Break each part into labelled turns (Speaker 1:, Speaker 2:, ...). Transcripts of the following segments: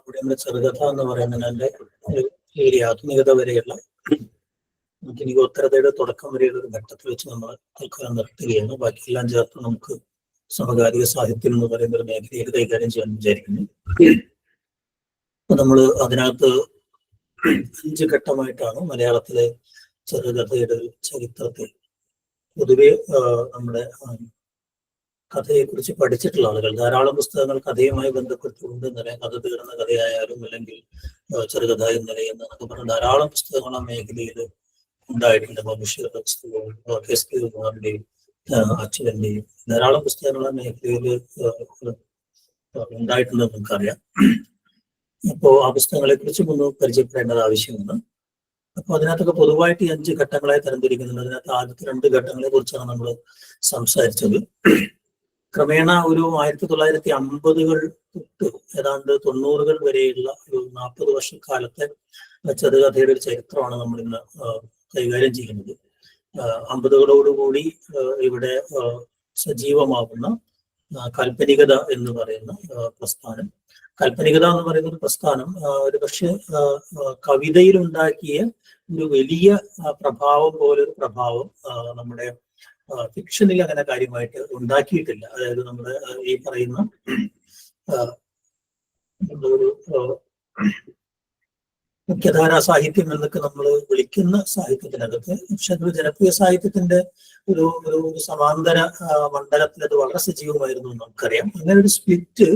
Speaker 1: കൂടി നമ്മുടെ ചെറുകഥ എന്ന് പറയുന്നതിന്റെ ഒരു ഏരിയ ആധുനികത വരെയുള്ള എനിക്ക് ഉത്തരതയുടെ തുടക്കം വരെയുള്ള ഒരു ഘട്ടത്തിൽ വെച്ച് നമ്മൾ തൽക്കാലം നിർത്തുകയാണ്. ബാക്കിയെല്ലാം ചേർത്ത് നമുക്ക് സമകാലിക സാഹിത്യം എന്ന് പറയുന്ന ഒരു മേഖലയിൽ കൈകാര്യം ചെയ്യാൻ വിചാരിക്കുന്നു. അപ്പൊ നമ്മൾ അതിനകത്ത് 5 ഘട്ടമായിട്ടാണ് മലയാളത്തിലെ ചെറുകഥയുടെ ചരിത്രത്തിൽ പൊതുവെ നമ്മുടെ കഥയെക്കുറിച്ച് പഠിച്ചിട്ടുള്ള ആളുകൾ ധാരാളം പുസ്തകങ്ങൾ കഥയുമായി ബന്ധപ്പെട്ടുകൊണ്ട് ഇന്നലെ കഥ തീർന്ന കഥയായാലും അല്ലെങ്കിൽ ചെറുകഥ ഇന്നലെ എന്നൊക്കെ പറഞ്ഞ ധാരാളം പുസ്തകങ്ങൾ ആ മേഖലയിൽ ഉണ്ടായിട്ടുണ്ട്. മനുഷ്യരുടെ പുസ്തകവും KSK കുമാറിന്റെയും അച്യുതന്റെയും ധാരാളം പുസ്തകങ്ങൾ ആ മേഖലയിൽ ഉണ്ടായിട്ടുണ്ടെന്ന് നമുക്കറിയാം. അപ്പോൾ ആ പുസ്തകങ്ങളെ കുറിച്ചും ഒന്ന് പരിചയപ്പെടേണ്ടത് ആവശ്യമാണ്. അപ്പോൾ അതിനകത്തൊക്കെ പൊതുവായിട്ട് ഈ 5 ഘട്ടങ്ങളായി തരംതിരിക്കുന്നുണ്ട്. അതിനകത്ത് ആദ്യത്തെ 2 ഘട്ടങ്ങളെ കുറിച്ചാണ് നമ്മൾ സംസാരിച്ചത്. ക്രമേണ ഒരു 1950-കൾ തൊട്ട് ഏതാണ്ട് 90-കൾ വരെയുള്ള ഒരു 40 വർഷക്കാലത്തെ ചെറുകഥയുടെ ഒരു ചരിത്രമാണ് നമ്മൾ ഇന്ന് കൈകാര്യം ചെയ്യുന്നത്. 50-കളോടുകൂടി ഇവിടെ സജീവമാകുന്ന കാൽപ്പനികത എന്ന് പറയുന്ന പ്രസ്ഥാനം. കാൽപ്പനികത എന്ന് പറയുന്ന ഒരു പ്രസ്ഥാനം ഒരു പക്ഷെ കവിതയിലുണ്ടാക്കിയ ഒരു വലിയ പ്രഭാവം പോലൊരു പ്രഭാവം നമ്മുടെ ഫിക്ഷനിൽ അങ്ങനെ കാര്യമായിട്ട് ഉണ്ടാക്കിയിട്ടില്ല. അതായത് നമ്മുടെ ഈ പറയുന്ന ഒരു മുഖ്യധാരാ സാഹിത്യം എന്നൊക്കെ നമ്മൾ വിളിക്കുന്ന സാഹിത്യത്തിനകത്ത് പക്ഷെ അത് ജനപ്രിയ സാഹിത്യത്തിന്റെ ഒരു സമാന്തര മണ്ഡലത്തിൽ അത് വളരെ സജീവമായിരുന്നു നമുക്കറിയാം. അങ്ങനെ ഒരു സ്പ്ലിറ്റ്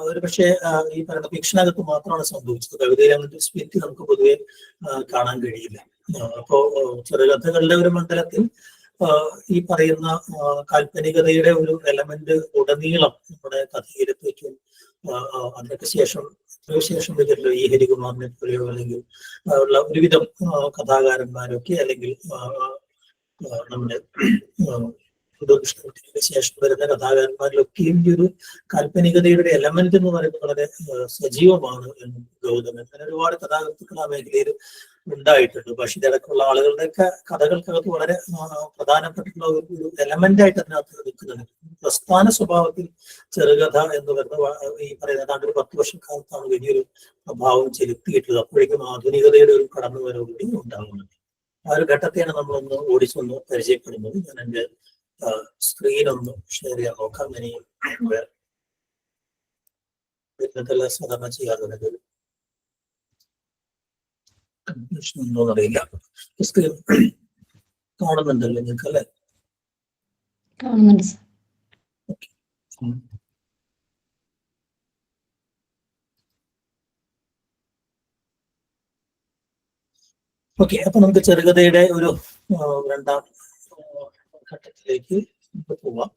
Speaker 1: ഒരു പക്ഷേ ഈ പറയുന്ന ഫിക്ഷനകത്ത് മാത്രമാണ് സംഭവിച്ചത്. കവിതയിൽ അങ്ങനത്തെ സ്പ്ലിറ്റ് നമുക്ക് പൊതുവെ കാണാൻ കഴിയില്ല. അപ്പോ ചെറുകഥകളുടെ ഒരു മണ്ഡലത്തിൽ ഈ പറയുന്ന കാൽപ്പനികതയുടെ ഒരു എലമെന്റ് ഉടനീളം നമ്മുടെ കഥയിലെത്തേക്കും. അതിനൊക്കെ ശേഷം ഇതിലോ ഈ ഹരികുമാറിനെ പോലെയോ അല്ലെങ്കിൽ ഉള്ള ഒരുവിധം കഥാകാരന്മാരൊക്കെ അല്ലെങ്കിൽ നമ്മുടെ ശേഷം വരുന്ന കഥാകാരന്മാരിലൊക്കെയും ഈ ഒരു കാൽപ്പനികതയുടെ എലമെന്റ് എന്ന് പറയുന്നത് വളരെ സജീവമാണ് എന്ന് ഗൗതമൻ. അങ്ങനെ ഒരുപാട് കഥാകൃത്തുക്കൾ ആ മേഖലയിൽ ഉണ്ടായിട്ടുണ്ട്. ബഷീറടക്കമുള്ള ആളുകളുടെയൊക്കെ കഥകൾക്കകത്ത് വളരെ പ്രധാനപ്പെട്ടുള്ള ഒരു എലമെന്റ് ആയിട്ട് അതിനകത്ത് നിൽക്കുന്നുണ്ട്. പ്രസ്ഥാന സ്വഭാവത്തിൽ ചെറുകഥ എന്ന് പറയുന്ന ഈ പറയുന്ന ഏതാണ്ട് ഒരു 10 വർഷക്കാലത്താണ് വലിയൊരു പ്രഭാവം ചെലുത്തിയിട്ടുള്ളത്. അപ്പോഴേക്കും ആധുനികതയുടെ ഒരു കടന്നുവരവുകൂടി ഉണ്ടാകുന്നുണ്ട്. ആ ഒരു ഘട്ടത്തെയാണ് നമ്മളൊന്ന് ഓടിച്ചൊന്ന് പരിചയപ്പെടുന്നത്. ഞാൻ എൻ്റെ സ്ക്രീൻ ഒന്ന് ഷെയർ ചെയ്യാൻ നോക്കാം. ഇന്നത്തെ സാധാരണ ചെയ്യാറുണ്ട് കൺഫ്യൂഷൻ ഉണ്ടോന്ന് അറിയില്ല. സ്ക്രീൻ കാണുന്നുണ്ടല്ലോ നിങ്ങൾക്ക് അല്ലെ? ഓക്കെ, അപ്പൊ നമുക്ക് ചെറുകഥയുടെ ഒരു 2ാം ഘട്ടത്തിലേക്ക് പോവാം.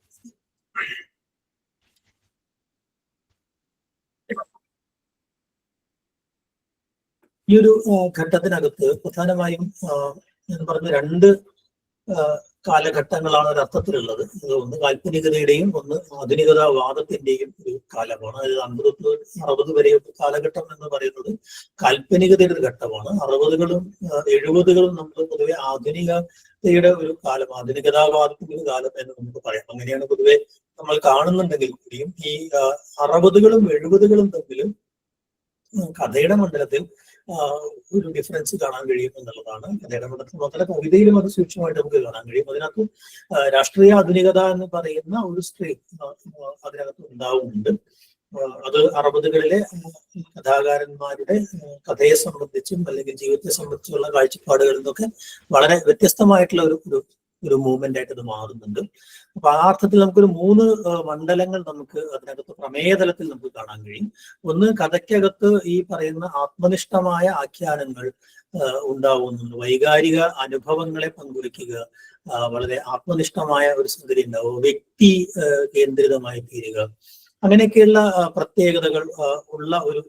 Speaker 1: ഈ ഒരു ഘട്ടത്തിനകത്ത് പ്രധാനമായും ഞാൻ പറഞ്ഞ 2 കാലഘട്ടങ്ങളാണ് ഒരർത്ഥത്തിലുള്ളത്. ഒന്ന് കാൽപ്പനികതയുടെയും ഒന്ന് ആധുനികതാവാദത്തിന്റെയും ഒരു കാലമാണ്. അതായത് 50-60 വരെയുള്ള കാലഘട്ടം എന്ന് പറയുന്നത് കാൽപ്പനികതയുടെ ഒരു ഘട്ടമാണ്. 60-കളും 70-കളും നമ്മൾ പൊതുവെ ആധുനികതയുടെ ഒരു കാലം, ആധുനികതാവാദത്തിന്റെ ഒരു കാലം എന്ന് നമുക്ക് പറയാം. അങ്ങനെയാണ് പൊതുവെ നമ്മൾ കാണുന്നുണ്ടെങ്കിൽ കൂടിയും ഈ 60-കളും 70-കളും തമ്മിൽ കഥയുടെ മണ്ഡലത്തിൽ ഒരു ഡിഫറൻസ് കാണാൻ കഴിയും എന്നുള്ളതാണ്. കഥയുടെ മണ്ഡലത്തിൽ മാത്രമല്ല കവിതയിലും അത് സൂക്ഷ്മമായിട്ട് നമുക്ക് കാണാൻ കഴിയും. അതിനകത്ത് രാഷ്ട്രീയ ആധുനികത എന്ന് പറയുന്ന ഒരു സ്ട്രീം അതിനകത്ത് ഉണ്ടാവുന്നുണ്ട്. അത് 60-കളിലെ കഥാകാരന്മാരുടെ കഥയെ സംബന്ധിച്ചും അല്ലെങ്കിൽ ജീവിതത്തെ സംബന്ധിച്ചുള്ള കാഴ്ചപ്പാടുകളിൽ നിന്നൊക്കെ വളരെ വ്യത്യസ്തമായിട്ടുള്ള ഒരു മൂവ്മെന്റ് ആയിട്ട് ഇത് മാറുന്നുണ്ട്. അപ്പൊ ആ അർത്ഥത്തിൽ നമുക്കൊരു 3 മണ്ഡലങ്ങൾ നമുക്ക് അതിനകത്ത് പ്രമേയതലത്തിൽ നമുക്ക് കാണാൻ കഴിയും. ഒന്ന്, കഥയ്ക്കകത്ത് ഈ പറയുന്ന ആത്മനിഷ്ഠമായ ആഖ്യാനങ്ങൾ ഉണ്ടാവുന്നുണ്ട്. വൈകാരിക അനുഭവങ്ങളെ പങ്കുവയ്ക്കുക, വളരെ ആത്മനിഷ്ഠമായ ഒരു സംഗതി ഉണ്ടാവുക, വ്യക്തി കേന്ദ്രിതമായി തീരുക, അങ്ങനെയൊക്കെയുള്ള പ്രത്യേകതകൾ ഉള്ള ഒരു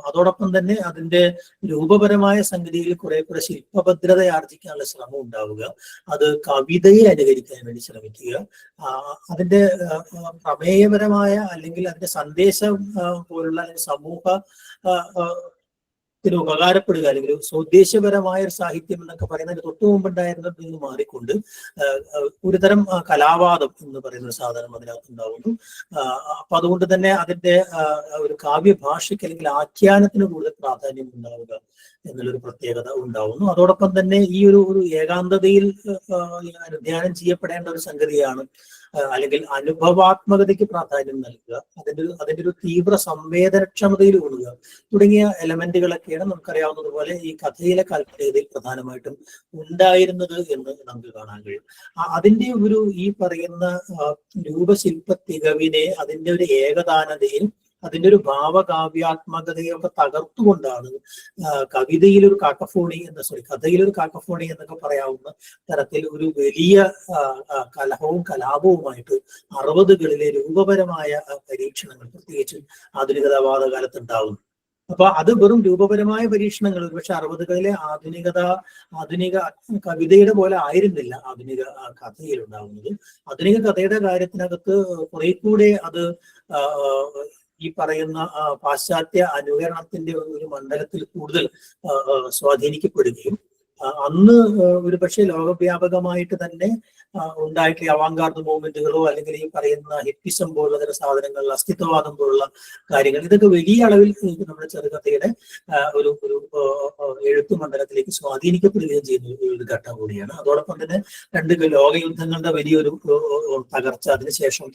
Speaker 1: അതോടൊപ്പം തന്നെ അതിന്റെ രൂപപരമായ സംഗതിയിൽ കുറെ ശില്പഭദ്രത ആർജിക്കാനുള്ള ശ്രമം ഉണ്ടാവുക, അത് കവിതയെ അനുകരിക്കാൻ വേണ്ടി ശ്രമിക്കുക, അതിന്റെ പ്രമേയപരമായ അല്ലെങ്കിൽ അതിന്റെ സന്ദേശം പോലുള്ള സമൂഹ ഉപകാരപ്പെടുക അല്ലെങ്കിൽ സ്വദേശപരമായ ഒരു സാഹിത്യം എന്നൊക്കെ പറയുന്നതിന് തൊട്ടു മുമ്പുണ്ടായിരുന്നതിൽ നിന്ന് മാറിക്കൊണ്ട് ഒരുതരം കലാവാദം എന്ന് പറയുന്ന ഒരു സാധനം അതിനകത്ത് ഉണ്ടാവുന്നു. അപ്പൊ അതുകൊണ്ട് തന്നെ അതിന്റെ ഒരു കാവ്യഭാഷയ്ക്ക് അല്ലെങ്കിൽ ആഖ്യാനത്തിന് കൂടുതൽ പ്രാധാന്യം ഉണ്ടാവുക എന്നുള്ളൊരു പ്രത്യേകത ഉണ്ടാവുന്നു. അതോടൊപ്പം തന്നെ ഈ ഒരു ഏകാന്തതയിൽ ധ്യാനം ചെയ്യപ്പെടേണ്ട ഒരു സംഗതിയാണ്, അല്ലെങ്കിൽ അനുഭവാത്മകതയ്ക്ക് പ്രാധാന്യം നൽകുക, അതിന്റെ ഒരു തീവ്ര സംവേദനക്ഷമതയിൽ ഊന്നുക തുടങ്ങിയ എലമെന്റുകളൊക്കെയാണ് നമുക്കറിയാവുന്നതുപോലെ ഈ കഥയിലെ കാൽപ്പനികതയിൽ പ്രധാനമായിട്ടും ഉണ്ടായിരുന്നത് എന്ന് നമുക്ക് കാണാൻ കഴിയും. അതിന്റെ ഈ പറയുന്ന രൂപശില്പ തികവിനെ, അതിന്റെ ഒരു ഏകദാനതയിൽ, അതിന്റെ ഒരു ഭാവകാവ്യാത്മകതയൊക്കെ തകർത്തുകൊണ്ടാണ് കഥയിലൊരു കാക്കഫോണി എന്നൊക്കെ പറയാവുന്ന തരത്തിൽ ഒരു വലിയ കലഹവും കലാപവുമായിട്ട് 60കളിലെ രൂപപരമായ പരീക്ഷണങ്ങൾ പ്രത്യേകിച്ച് ആധുനികതാവാദ കാലത്ത് ഉണ്ടാവുന്നു. അപ്പൊ അത് വെറും രൂപപരമായ പരീക്ഷണങ്ങൾ, പക്ഷെ 60കളിലെ ആധുനിക കവിതയുടെ പോലെ ആയിരുന്നില്ല ആധുനിക കഥയിൽ ഉണ്ടാവുന്നത്. ആധുനിക കഥയുടെ കാര്യത്തിനകത്ത് കുറെ കൂടെ അത് ഈ പറയുന്ന പാശ്ചാത്യ അനുകരണത്തിന്റെ ഒരു മണ്ഡലത്തിൽ കൂടുതൽ സ്വാധീനിക്കപ്പെടുകയും അന്ന് ഒരു പക്ഷേ ലോകവ്യാപകമായിട്ട് തന്നെ ഉണ്ടായിട്ടുള്ള അവാങ്കാർഡ് മൂവ്മെന്റുകളോ അല്ലെങ്കിൽ ഈ പറയുന്ന ഹിപ്പിസം പോലുള്ള ചില സാധനങ്ങൾ, അസ്തിത്വവാദം പോലുള്ള കാര്യങ്ങൾ, ഇതൊക്കെ വലിയ അളവിൽ നമ്മുടെ ചെറുകഥയുടെ ഒരു എഴുത്തു മണ്ഡലത്തിലേക്ക് സ്വാധീനിക്കപ്പെടുകയും ചെയ്യുന്ന ഒരു ഘട്ടം കൂടിയാണ്. അതോടൊപ്പം തന്നെ 2 ലോകയുദ്ധങ്ങളുടെ വലിയൊരു തകർച്ച, അതിനുശേഷം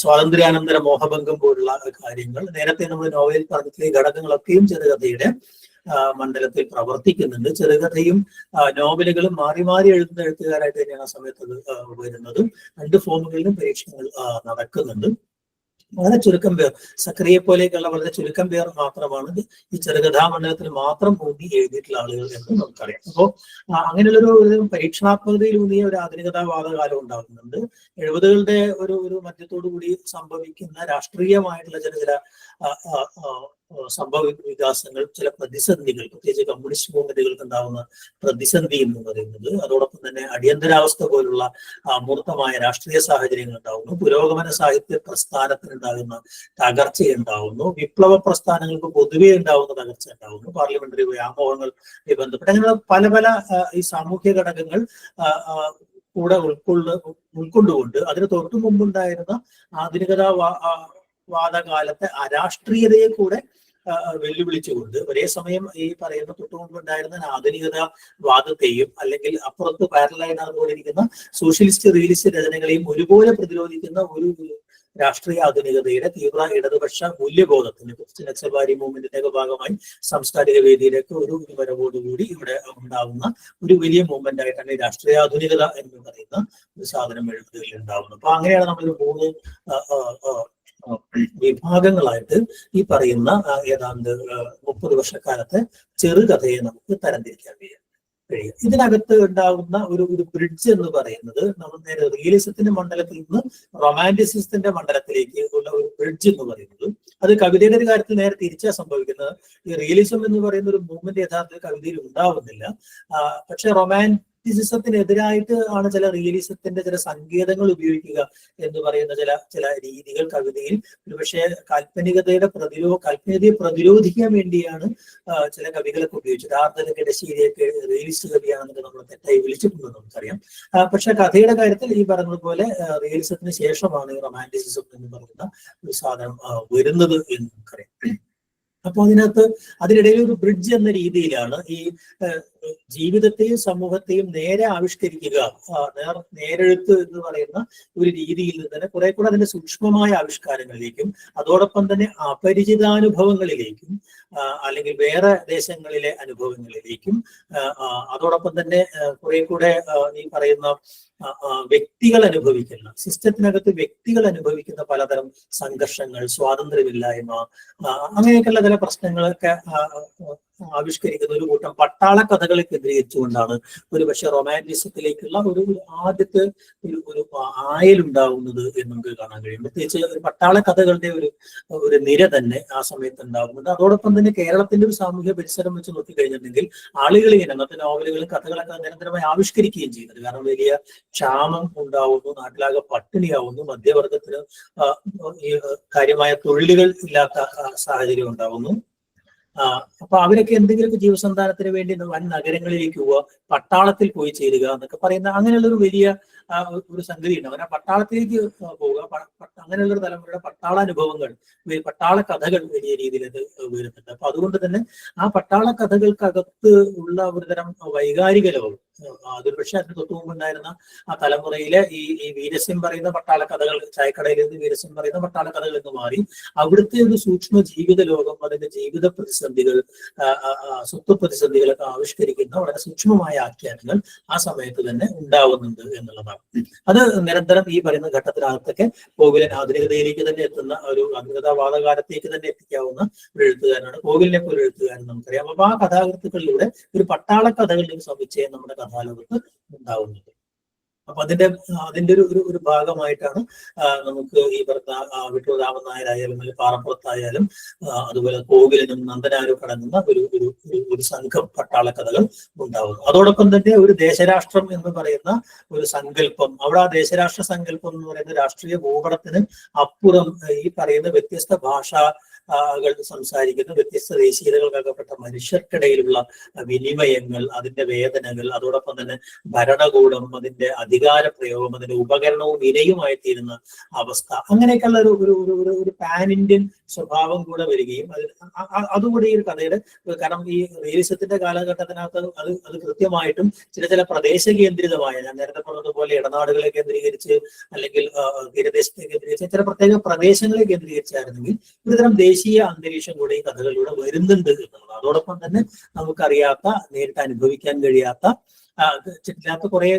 Speaker 1: സ്വാതന്ത്ര്യാനന്തര മോഹഭംഗം പോലുള്ള കാര്യങ്ങൾ, നേരത്തെ നമ്മൾ നോവലിൽ പറഞ്ഞിട്ടുള്ള ഈ ഘടകങ്ങളൊക്കെയും ചെറുകഥയുടെ മണ്ഡലത്തിൽ പ്രവർത്തിക്കുന്നുണ്ട്. ചെറുകഥയും നോവലുകളും മാറി മാറി എഴുതുന്ന എഴുത്തുകാരായിട്ട് തന്നെയാണ് ആ സമയത്ത് വരുന്നത്. 2 ഫോമുകളിലും പരീക്ഷണങ്ങൾ നടക്കുന്നുണ്ട്. വളരെ ചുരുക്കം പേർ, സക്രിയെ പോലെയൊക്കെയുള്ള വളരെ ചുരുക്കം പേർ മാത്രമാണ് ഈ ചെറുകഥാ മണ്ഡലത്തിൽ മാത്രം ഊന്നി എഴുതിയിട്ടുള്ള ആളുകൾ എന്ന് നമുക്കറിയാം. അപ്പോൾ അങ്ങനെയുള്ളൊരു പരീക്ഷണാത്മകതയിൽ ഊന്നിയ ഒരു ആധുനികതാവാദകാലം ഉണ്ടാകുന്നുണ്ട്. 70കളുടെ ഒരു മധ്യത്തോടു കൂടി സംഭവിക്കുന്ന രാഷ്ട്രീയമായിട്ടുള്ള ചില സംഭവ വികാസങ്ങൾ, ചില പ്രതിസന്ധികൾ, പ്രത്യേകിച്ച് കമ്മ്യൂണിസ്റ്റ് മൂവ്മെന്റുകൾക്ക് ഉണ്ടാകുന്ന പ്രതിസന്ധി എന്ന് പറയുന്നത്, അതോടൊപ്പം തന്നെ അടിയന്തരാവസ്ഥ പോലുള്ള അമൂർത്തമായ രാഷ്ട്രീയ സാഹചര്യങ്ങൾ ഉണ്ടാകുന്നു, പുരോഗമന സാഹിത്യ പ്രസ്ഥാനത്തിനുണ്ടാകുന്ന തകർച്ചയുണ്ടാവുന്നു, വിപ്ലവ പ്രസ്ഥാനങ്ങൾക്ക് പൊതുവെ ഉണ്ടാവുന്ന തകർച്ച ഉണ്ടാവുന്നു, പാർലമെന്ററി വ്യാമോഹങ്ങളുമായി ബന്ധപ്പെട്ട് അങ്ങനെ പല ഈ സാമൂഹ്യ ഘടകങ്ങൾ കൂടെ ഉൾക്കൊണ്ടുകൊണ്ട് അതിന് തൊട്ടു മുമ്പുണ്ടായിരുന്ന ആധുനികതാ വാദകാലത്തെ അരാഷ്ട്രീയതയെ കൂടെ വെല്ലുവിളിച്ചുകൊണ്ട് ഒരേ സമയം ഈ പറയുന്ന തൊട്ടുമുമ്പുണ്ടായിരുന്ന ആധുനികത വാദത്തെയും അല്ലെങ്കിൽ അപ്പുറത്ത് പാരലലായി നടന്നുകൊണ്ടിരിക്കുന്ന സോഷ്യലിസ്റ്റ് റിയലിസ്റ്റ് രചനകളെയും ഒരുപോലെ പ്രതിരോധിക്കുന്ന ഒരു രാഷ്ട്രീയ ആധുനികതയുടെ തീവ്ര ഇടതുപക്ഷ മൂല്യബോധത്തിന് നക്സൽബാരി മൂവ്മെന്റിന്റെ ഒക്കെ ഭാഗമായി സാംസ്കാരിക വേദിയിലേക്ക് ഒരു വരവോടുകൂടി ഇവിടെ ഉണ്ടാവുന്ന ഒരു വലിയ മൂവ്മെന്റ് ആയിട്ടാണ് ഈ രാഷ്ട്രീയ ആധുനികത എന്ന് പറയുന്ന ഒരു സാധനം എഴുത്തുകളിൽ ഉണ്ടാവുന്നത്. അപ്പൊ അങ്ങനെയാണ് നമ്മൾ 3 വിഭാഗങ്ങളായിട്ട് ഈ പറയുന്ന ഏതാണ്ട് 30 വർഷക്കാലത്തെ ചെറുകഥയെ നമുക്ക് തരംതിരിക്കാൻ കഴിയും. ഇതിനകത്ത് ഉണ്ടാകുന്ന ഒരു ബ്രിഡ്ജ് എന്ന് പറയുന്നത് നമ്മൾ നേരെ റിയലിസത്തിന്റെ മണ്ഡലത്തിൽ നിന്ന് റൊമാന്റിസിസത്തിന്റെ മണ്ഡലത്തിലേക്ക് ഉള്ള ഒരു ബ്രിഡ്ജ് എന്ന് പറയുന്നത്, അത് കവിതയുടെ ഒരു കാര്യത്തിൽ നേരെ തിരിച്ചാ സംഭവിക്കുന്നത്. ഈ റിയലിസം എന്ന് പറയുന്ന ഒരു മൂവ്മെന്റ് യഥാർത്ഥത്തിൽ കവിതയിൽ ഉണ്ടാവുന്നില്ല. പക്ഷെ റൊമാന്റിസിസത്തിനെതിരായിട്ട് ആണ് ചില റിയലിസത്തിന്റെ ചില സങ്കേതങ്ങൾ ഉപയോഗിക്കുക എന്ന് പറയുന്ന ചില രീതികൾ കവിതയിൽ ഒരുപക്ഷെ കാൽപ്പനികതയെ പ്രതിരോധിക്കാൻ വേണ്ടിയാണ് ചില കവികളൊക്കെ ഉപയോഗിച്ചത്. ആർദ്രകടശ്ശേരിയൊക്കെ റിയലിസ്റ്റ് കവിയാണെന്നൊക്കെ നമ്മൾ തെറ്റായി വിളിച്ചിട്ടുണ്ടെന്ന് നമുക്കറിയാം. പക്ഷെ കഥയുടെ കാര്യത്തിൽ ഈ പറഞ്ഞതുപോലെ റിയലിസത്തിന് ശേഷമാണ് ഈ റൊമാന്റിസിസം എന്ന് പറയുന്ന ഒരു സാധനം വരുന്നത് എന്ന് നമുക്കറിയാം. അപ്പൊ അതിനിടയിൽ ഒരു ബ്രിഡ്ജ് എന്ന രീതിയിലാണ് ഈ ജീവിതത്തെയും സമൂഹത്തെയും നേരെ ആവിഷ്കരിക്കുക, നേരെഴുത്ത് എന്ന് പറയുന്ന ഒരു രീതിയിൽ നിന്ന് തന്നെ കുറെ കൂടെ അതിന്റെ സൂക്ഷ്മമായ ആവിഷ്കാരങ്ങളിലേക്കും അതോടൊപ്പം തന്നെ അപരിചിതാനുഭവങ്ങളിലേക്കും അല്ലെങ്കിൽ വേറെ ദേശങ്ങളിലെ അനുഭവങ്ങളിലേക്കും അതോടൊപ്പം തന്നെ കുറെ കൂടെ ഈ പറയുന്ന വ്യക്തികൾ അനുഭവിക്കുന്ന സിസ്റ്റത്തിനകത്ത് വ്യക്തികൾ അനുഭവിക്കുന്ന പലതരം സംഘർഷങ്ങൾ, സ്വാതന്ത്ര്യമില്ലായ്മ, അങ്ങനെയൊക്കെയുള്ള ചില പ്രശ്നങ്ങളൊക്കെ ആവിഷ്കരിക്കുന്ന ഒരു കൂട്ടം പട്ടാള കഥകളെ കേന്ദ്രീകരിച്ചുകൊണ്ടാണ് ഒരുപക്ഷെ റൊമാന്റിസത്തിലേക്കുള്ള ഒരു ആദ്യത്തെ ഒരു ആയലുണ്ടാവുന്നത് എന്ന് നമുക്ക് കാണാൻ കഴിയും. പ്രത്യേകിച്ച് പട്ടാള കഥകളുടെ ഒരു നിര തന്നെ ആ സമയത്ത് ഉണ്ടാകുന്നുണ്ട്. അതോടൊപ്പം തന്നെ കേരളത്തിന്റെ ഒരു സാമൂഹ്യ പരിസരം വെച്ച് നോക്കിക്കഴിഞ്ഞിട്ടുണ്ടെങ്കിൽ ആളുകൾ ഇങ്ങനെ അന്നത്തെ നോവലുകളും കഥകളൊക്കെ നിരന്തരമായി ആവിഷ്കരിക്കുകയും ചെയ്യുന്നത്. കാരണം വലിയ ക്ഷാമം ഉണ്ടാവുന്നു, നാട്ടിലാകെ പട്ടിണിയാവുന്നു, മധ്യവർഗത്തിന് കാര്യമായ തൊഴിലുകൾ ഇല്ലാത്ത സാഹചര്യം ഉണ്ടാവുന്നു. അപ്പൊ അവരൊക്കെ എന്തെങ്കിലുമൊക്കെ ജീവസന്ധാനത്തിന് വേണ്ടി വൻ നഗരങ്ങളിലേക്ക് പോവുക, പട്ടാളത്തിൽ പോയി ചേരുക എന്നൊക്കെ പറയുന്ന അങ്ങനെയുള്ള ഒരു വലിയ ഒരു സംഗതി ഉണ്ട്. അവരെ പട്ടാളത്തിലേക്ക് പോവുക, അങ്ങനെയുള്ള ഒരു തലമുറയുടെ പട്ടാളാനുഭവങ്ങൾ, പട്ടാള കഥകൾ വലിയ രീതിയിൽ അത് വരുന്നുണ്ട്. അപ്പൊ അതുകൊണ്ട് തന്നെ ആ പട്ടാള കഥകൾക്കകത്ത് ഉള്ള ഒരുതരം വൈകാരിക ലോകം, അതൊരു പക്ഷേ അതിന് തൊട്ടു മുമ്പുണ്ടായിരുന്ന ആ തലമുറയിലെ ഈ വീരസ്യം പറയുന്ന പട്ടാള കഥകൾ, ചായക്കടയിൽ നിന്ന് വീരസ്യം പറയുന്ന പട്ടാള കഥകൾ എന്ന് മാറി അവിടുത്തെ ഒരു സൂക്ഷ്മ ജീവിത ലോകം, അതിന്റെ ജീവിത പ്രതിസന്ധികൾ, സ്വത്വ പ്രതിസന്ധികളൊക്കെ ആവിഷ്കരിക്കുന്ന വളരെ സൂക്ഷ്മമായ ആഖ്യാനങ്ങൾ ആ സമയത്ത് തന്നെ ഉണ്ടാവുന്നുണ്ട് എന്നുള്ളതാണ്. അത് നിരന്തരം ഈ പറയുന്ന ഘട്ടത്തിനകത്തൊക്കെ കോവിലൻ ആധുനികതയിലേക്ക് തന്നെ എത്തുന്ന ഒരു ആധുനികതാവാദകാലത്തേക്ക് തന്നെ എത്തിക്കാവുന്ന ഒരു എഴുത്തുകാരനാണ്. കോവിലിനെ പോലെ എഴുത്തുകാരൻ നമുക്കറിയാം. അപ്പൊ ആ കഥാകൃത്തുക്കളിലൂടെ ഒരു പട്ടാള കഥകളുടെ ഒരു സമുച്ചയം നമ്മുടെ കഥാലോകത്ത് ഉണ്ടാവുന്നുണ്ട്. അപ്പൊ അതിന്റെ ഒരു ഭാഗമായിട്ടാണ് നമുക്ക് ഈ പറഞ്ഞ വിട്ടൂർ രാമൻ നായരായാലും അല്ലെങ്കിൽ പാറപ്പുറത്തായാലും അതുപോലെ കോവിലനും നന്ദനാരും കടങ്ങുന്ന ഒരു സംഘം പട്ടാള കഥകൾ ഉണ്ടാവുന്നു. അതോടൊപ്പം തന്നെ ഒരു ദേശരാഷ്ട്രം എന്ന് പറയുന്ന ഒരു സങ്കല്പം, അവിടെ ആ ദേശരാഷ്ട്ര സങ്കല്പം എന്ന് പറയുന്ന രാഷ്ട്രീയ ഭൂപടത്തിന് അപ്പുറം ഈ പറയുന്ന വ്യത്യസ്ത ഭാഷകൾ സംസാരിക്കുന്ന വ്യത്യസ്ത ദേശീയതകൾക്കകപ്പെട്ട മനുഷ്യർക്കിടയിലുള്ള വിനിമയങ്ങൾ, അതിന്റെ വേദനകൾ, അതോടൊപ്പം തന്നെ ഭരണകൂടം, അതിന്റെ അധികാര പ്രയോഗം, അതിന്റെ ഉപകരണവും ഇരയുമായി തീരുന്ന അവസ്ഥ, അങ്ങനെയൊക്കെയുള്ള ഒരു പാൻ ഇന്ത്യൻ സ്വഭാവം കൂടെ വരികയും അതുകൂടി ഈ ഒരു കഥയുടെ, കാരണം ഈ റിയലിസത്തിന്റെ കാലഘട്ടത്തിനകത്ത് അത് കൃത്യമായിട്ടും ചില പ്രദേശ കേന്ദ്രിതമായ, ഞാൻ നേരത്തെ പറഞ്ഞതുപോലെ ഇടനാടുകളെ കേന്ദ്രീകരിച്ച് അല്ലെങ്കിൽ തീരദേശത്തെ കേന്ദ്രീകരിച്ച് ചില പ്രത്യേക പ്രദേശങ്ങളെ കേന്ദ്രീകരിച്ചായിരുന്നെങ്കിൽ ഒരുതരം ദേശീയ അന്തരീക്ഷം കൂടെ ഈ കഥകളിലൂടെ വരുന്നുണ്ട് എന്നുള്ളത്. അതോടൊപ്പം തന്നെ നമുക്കറിയാത്ത, നേരിട്ട് അനുഭവിക്കാൻ കഴിയാത്ത കുറെ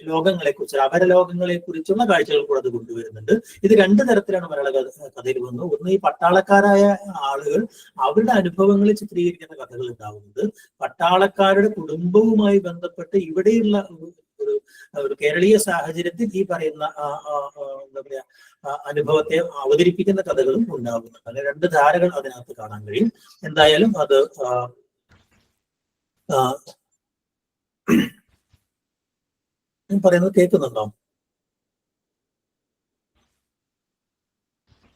Speaker 1: ലോകങ്ങളെ കുറിച്ച്, അപരലോകങ്ങളെ കുറിച്ചുള്ള കാഴ്ചകൾ കൂടെ അത് കൊണ്ടുവരുന്നുണ്ട്. ഇത് രണ്ടു തരത്തിലാണ് മലയാള കഥയിൽ വന്നത്. ഒന്ന്, ഈ പട്ടാളക്കാരായ ആളുകൾ അവരുടെ അനുഭവങ്ങളെ ചിത്രീകരിക്കുന്ന കഥകൾ ഉണ്ടാവുന്നത്, പട്ടാളക്കാരുടെ കുടുംബവുമായി ബന്ധപ്പെട്ട് ഇവിടെയുള്ള ഒരു കേരളീയ സാഹചര്യത്തിൽ ഈ പറയുന്ന എന്താ പറയാ അനുഭവത്തെ അവതരിപ്പിക്കുന്ന കഥകളും ഉണ്ടാകുന്നുണ്ട്. അങ്ങനെ രണ്ട് ധാരകൾ അതിനകത്ത് കാണാൻ കഴിയും. എന്തായാലും അത് പറയുന്നത് കേൾക്കുന്നുണ്ടോ?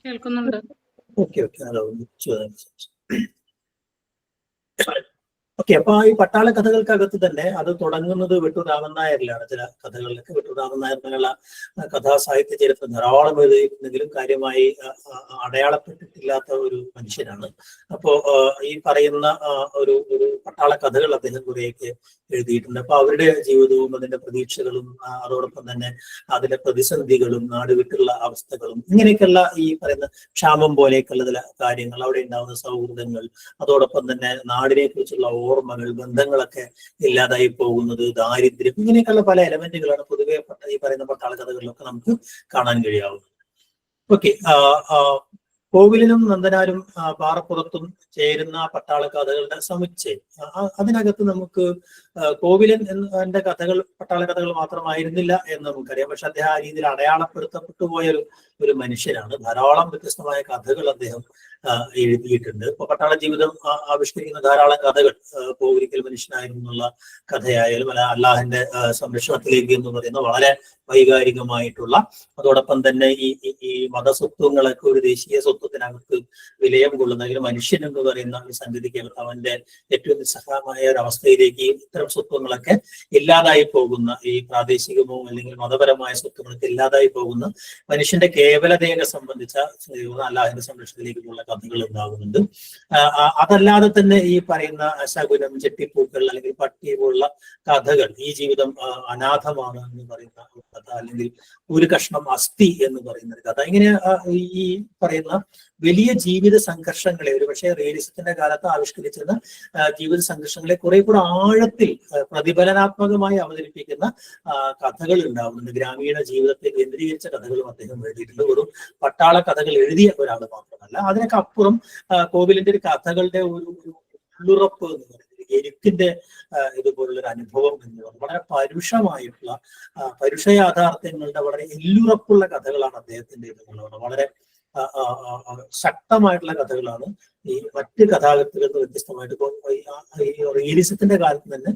Speaker 2: കേൾക്കുന്നുണ്ട്.
Speaker 1: ഓക്കെ. ഓക്കെ. അപ്പൊ ഈ പട്ടാള കഥകൾക്കകത്ത് തന്നെ അത് തുടങ്ങുന്നത് വിട്ടൂർ രാമൻ നായരിലാണ്. ചില കഥകളിലൊക്കെ വിട്ടൂർ രാമൻ നായർ എന്നുള്ള കഥാസാഹിത്യ ചരിത്രം ധാരാളം എഴുതിയിരുന്നെങ്കിലും കാര്യമായി അടയാളപ്പെട്ടിട്ടില്ലാത്ത ഒരു മനുഷ്യനാണ്. അപ്പോ ഈ പറയുന്ന ഒരു പട്ടാള കഥകൾ അദ്ദേഹം കുറേയൊക്കെ എഴുതിയിട്ടുണ്ട്. അപ്പൊ അവരുടെ ജീവിതവും അതിന്റെ പ്രതീക്ഷകളും അതോടൊപ്പം തന്നെ അതിന്റെ പ്രതിസന്ധികളും നാട് വിട്ടുള്ള അവസ്ഥകളും ഇങ്ങനെയൊക്കെയുള്ള ഈ പറയുന്ന ക്ഷാമം പോലെയൊക്കെയുള്ള ചില കാര്യങ്ങൾ, അവിടെ ഉണ്ടാകുന്ന സൗഹൃദങ്ങൾ, അതോടൊപ്പം തന്നെ നാടിനെ കുറിച്ചുള്ള ഓർമ്മകൾ, ബന്ധങ്ങളൊക്കെ ഇല്ലാതായി പോകുന്നത്, ദാരിദ്ര്യം, ഇങ്ങനെയൊക്കെയുള്ള പല എലമെന്റുകളാണ് പൊതുവെ ഈ പറയുന്ന പട്ടാള കഥകളിലൊക്കെ നമുക്ക് കാണാൻ കഴിയാവുന്നത്. ഓക്കെ. കോവിലിനും നന്ദനാരും പാറപ്പുറത്തും ചേരുന്ന പട്ടാള കഥകളുടെ സമുച്ചയം, അതിനകത്ത് നമുക്ക് കോവിലൻ എന്റെ കഥകൾ പട്ടാള കഥകൾ മാത്രമായിരുന്നില്ല എന്ന് നമുക്കറിയാം. പക്ഷെ അദ്ദേഹം ആ രീതിയിൽ അടയാളപ്പെടുത്തപ്പെട്ടു പോയ ഒരു മനുഷ്യനാണ്. ധാരാളം വ്യത്യസ്തമായ കഥകൾ അദ്ദേഹം എഴുതിയിട്ടുണ്ട്. ഇപ്പൊ പട്ടാള ജീവിതം ആവിഷ്കരിക്കുന്ന ധാരാളം കഥകൾ, കോവിലിക്കൽ മനുഷ്യനായിരുന്നു എന്നുള്ള കഥയായാലും അല്ല, അല്ലാഹിന്റെ സംരക്ഷണത്തിലേക്ക് എന്ന് പറയുന്ന വളരെ വൈകാരികമായിട്ടുള്ള, അതോടൊപ്പം തന്നെ ഈ മതസ്വത്വങ്ങളൊക്കെ ഒരു ദേശീയ സ്വത്വത്തിനകത്ത് വിലയം കൊള്ളുന്ന, അല്ലെങ്കിൽ മനുഷ്യൻ എന്ന് പറയുന്ന ഒരു സംഗതിക്കകത്ത് അവന്റെ ഏറ്റവും നിസ്സഹായമായ ഒരു അവസ്ഥയിലേക്ക് ഇത്തരം സ്വത്വങ്ങളൊക്കെ ഇല്ലാതായി പോകുന്ന, ഈ പ്രാദേശികമോ അല്ലെങ്കിൽ മതപരമായ സ്വത്വങ്ങളൊക്കെ ഇല്ലാതായി പോകുന്ന മനുഷ്യന്റെ കേവലതയെ സംബന്ധിച്ച അല്ലാഹിന്റെ സംരക്ഷണത്തിലേക്കുള്ള കഥകൾ ഉണ്ടാകുന്നുണ്ട്. അതല്ലാതെ തന്നെ ഈ പറയുന്ന ശകുനം, ചെട്ടിപ്പൂക്കൾ അല്ലെങ്കിൽ പട്ടി പോലുള്ള കഥകൾ, ഈ ജീവിതം അനാഥമാണ് എന്ന് പറയുന്ന കഥ, അല്ലെങ്കിൽ ഒരു കഷ്ണം അസ്ഥി എന്ന് പറയുന്ന ഒരു കഥ, ഇങ്ങനെ ഈ പറയുന്ന വലിയ ജീവിത സംഘർഷങ്ങളെ, ഒരു പക്ഷേ റിയലിസത്തിന്റെ കാലത്ത് ആവിഷ്കരിച്ചിരുന്ന ജീവിത സംഘർഷങ്ങളെ കുറെ കൂടെ ആഴത്തിൽ പ്രതിഫലനാത്മകമായി അവതരിപ്പിക്കുന്ന കഥകൾ ഉണ്ടാവുന്നുണ്ട്. ഗ്രാമീണ ജീവിതത്തെ കേന്ദ്രീകരിച്ച കഥകളും അദ്ദേഹം എഴുതിയിട്ടുണ്ട്. വെറും പട്ടാള കഥകൾ എഴുതിയ ഒരാൾ മാത്രമല്ല. അതിനൊക്കെ അപ്പുറം കോവിലിന്റെ ഒരു കഥകളുടെ ഒരു ഉള്ളുറപ്പ് എന്ന് പറയുന്നത്, എഴുത്തിന്റെ ഇതുപോലുള്ളൊരു അനുഭവം എന്ന് പറയുന്നത് വളരെ പരുഷ യാഥാർത്ഥ്യങ്ങളുടെ വളരെ എല്ലുറപ്പുള്ള കഥകളാണ് അദ്ദേഹത്തിന്റെ എന്നുള്ളത്. വളരെ ശക്തമായിട്ടുള്ള കഥകളാണ് ഈ മറ്റ് കഥാകൃത്തുകളിൽ നിന്ന് വ്യത്യസ്തമായിട്ട്. ഇപ്പോൾ ഈ റിയലിസത്തിന്റെ കാലത്ത് തന്നെ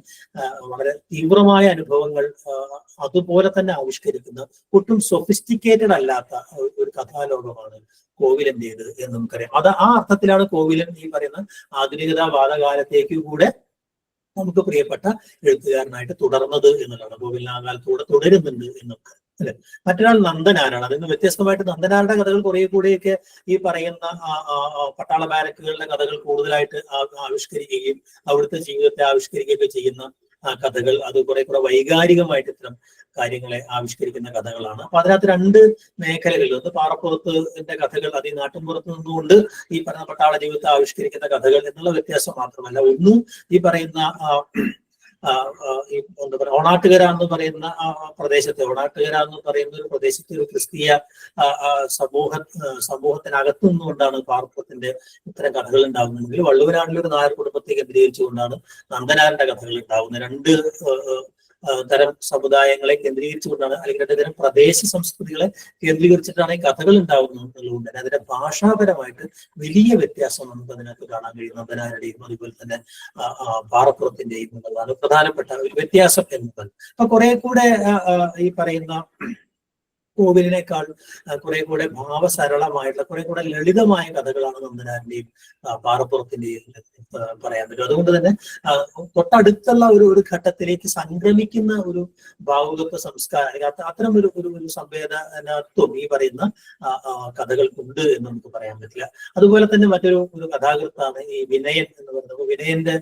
Speaker 1: വളരെ തീവ്രമായ അനുഭവങ്ങൾ അതുപോലെ തന്നെ ആവിഷ്കരിക്കുന്ന ഒട്ടും സൊഫിസ്റ്റിക്കേറ്റഡ് അല്ലാത്ത ഒരു കഥാലോകമാണ് കോവിലന്റേത് എന്ന് നമുക്കറിയാം. അത് ആ അർത്ഥത്തിലാണ് കോവിലൻ ഈ പറയുന്ന ആധുനികതാ വാദകാലത്തേക്ക് കൂടെ നമുക്ക് പ്രിയപ്പെട്ട എഴുത്തുകാരനായിട്ട് തുടർന്നത് എന്നുള്ളതാണ്. കോവിലൻ ആ കാലത്തൂടെ തുടരുന്നുണ്ട് എന്നൊക്കെ അല്ലെ. മറ്റൊരാൾ നന്ദനാരാണ്. അതിൽ നിന്ന് വ്യത്യസ്തമായിട്ട് നന്ദനാരുടെ കഥകൾ കുറെ കൂടെയൊക്കെ ഈ പറയുന്ന പട്ടാള ബാരക്കുകളുടെ കഥകൾ കൂടുതലായിട്ട് ആവിഷ്കരിക്കുകയും അവിടുത്തെ ജീവിതത്തെ ആവിഷ്കരിക്കുകയൊക്കെ ചെയ്യുന്ന കഥകൾ. അത് കുറെ കൂടെ വൈകാരികമായിട്ട് ഇത്തരം കാര്യങ്ങളെ ആവിഷ്കരിക്കുന്ന കഥകളാണ്. അപ്പൊ അതിനകത്ത് രണ്ട് മേഖലകളിൽ ഒന്ന് പാറപ്പുറത്തിന്റെ കഥകൾ, അത് ഈ നാട്ടിൻപുറത്ത് നിന്നുകൊണ്ട് ഈ പറയുന്ന പട്ടാള ജീവിതത്തെ ആവിഷ്കരിക്കുന്ന കഥകൾ എന്നുള്ള വ്യത്യാസം മാത്രമല്ല, ഒന്നും ഈ പറയുന്ന ഈ എന്താ പറയുക ഓണാട്ടുകര എന്ന് പറയുന്ന പ്രദേശത്തെ, ഓണാട്ടുകര എന്ന് പറയുന്ന ഒരു പ്രദേശത്തെ ഒരു ക്രിസ്തീയ സമൂഹത്തിനകത്തു നിന്നുകൊണ്ടാണ് പാറപ്പുറത്തിന്റെ ഇത്തരം കഥകൾ ഉണ്ടാകുന്നതെങ്കിൽ വള്ളുവനാട്ടിലെ ഒരു നായർ കുടുംബത്തെ കേന്ദ്രീകരിച്ചുകൊണ്ടാണ് നന്ദനാരന്റെ കഥകൾ ഉണ്ടാകുന്നത്. രണ്ട് തരം സമുദായങ്ങളെ കേന്ദ്രീകരിച്ചുകൊണ്ടാണ്, അല്ലെങ്കിൽ രണ്ട് തരം പ്രദേശ സംസ്കൃതികളെ കേന്ദ്രീകരിച്ചിട്ടാണ് ഈ കഥകൾ ഉണ്ടാകുന്നത് എന്നുള്ളതുകൊണ്ട് തന്നെ അതിന്റെ ഭാഷാപരമായിട്ട് വലിയ വ്യത്യാസം നമുക്ക് അതിനകത്ത് കാണാൻ കഴിയും. നന്ദനാരുടെയും അതുപോലെ തന്നെ പാറപ്പുറത്തിന്റെയും എന്നുള്ളതാണ് പ്രധാനപ്പെട്ട ഒരു വ്യത്യാസം എന്നുള്ളത്. അപ്പൊ കുറെ കൂടെ ഈ പറയുന്ന കോവിലിനേക്കാൾ കുറെ കൂടെ ഭാവസരളമായിട്ടുള്ള കുറെ കൂടെ ലളിതമായ കഥകളാണ് നന്ദനാരിന്റെയും പാറപ്പുറത്തിന്റെയും പറയാൻ പറ്റും. അതുകൊണ്ട് തന്നെ തൊട്ടടുത്തുള്ള ഒരു ഘട്ടത്തിലേക്ക് സംക്രമിക്കുന്ന ഒരു ഭാവുകത്വ സംസ്കാരം, അത്തരം ഒരു സംവേദനത്വം ഈ പറയുന്ന കഥകൾക്കുണ്ട് എന്ന് നമുക്ക് പറയാൻ പറ്റില്ല. അതുപോലെ തന്നെ മറ്റൊരു കഥാകൃത്താണ് ഈ വിനയൻ എന്ന് പറയുന്നത്. വിനയന്റെ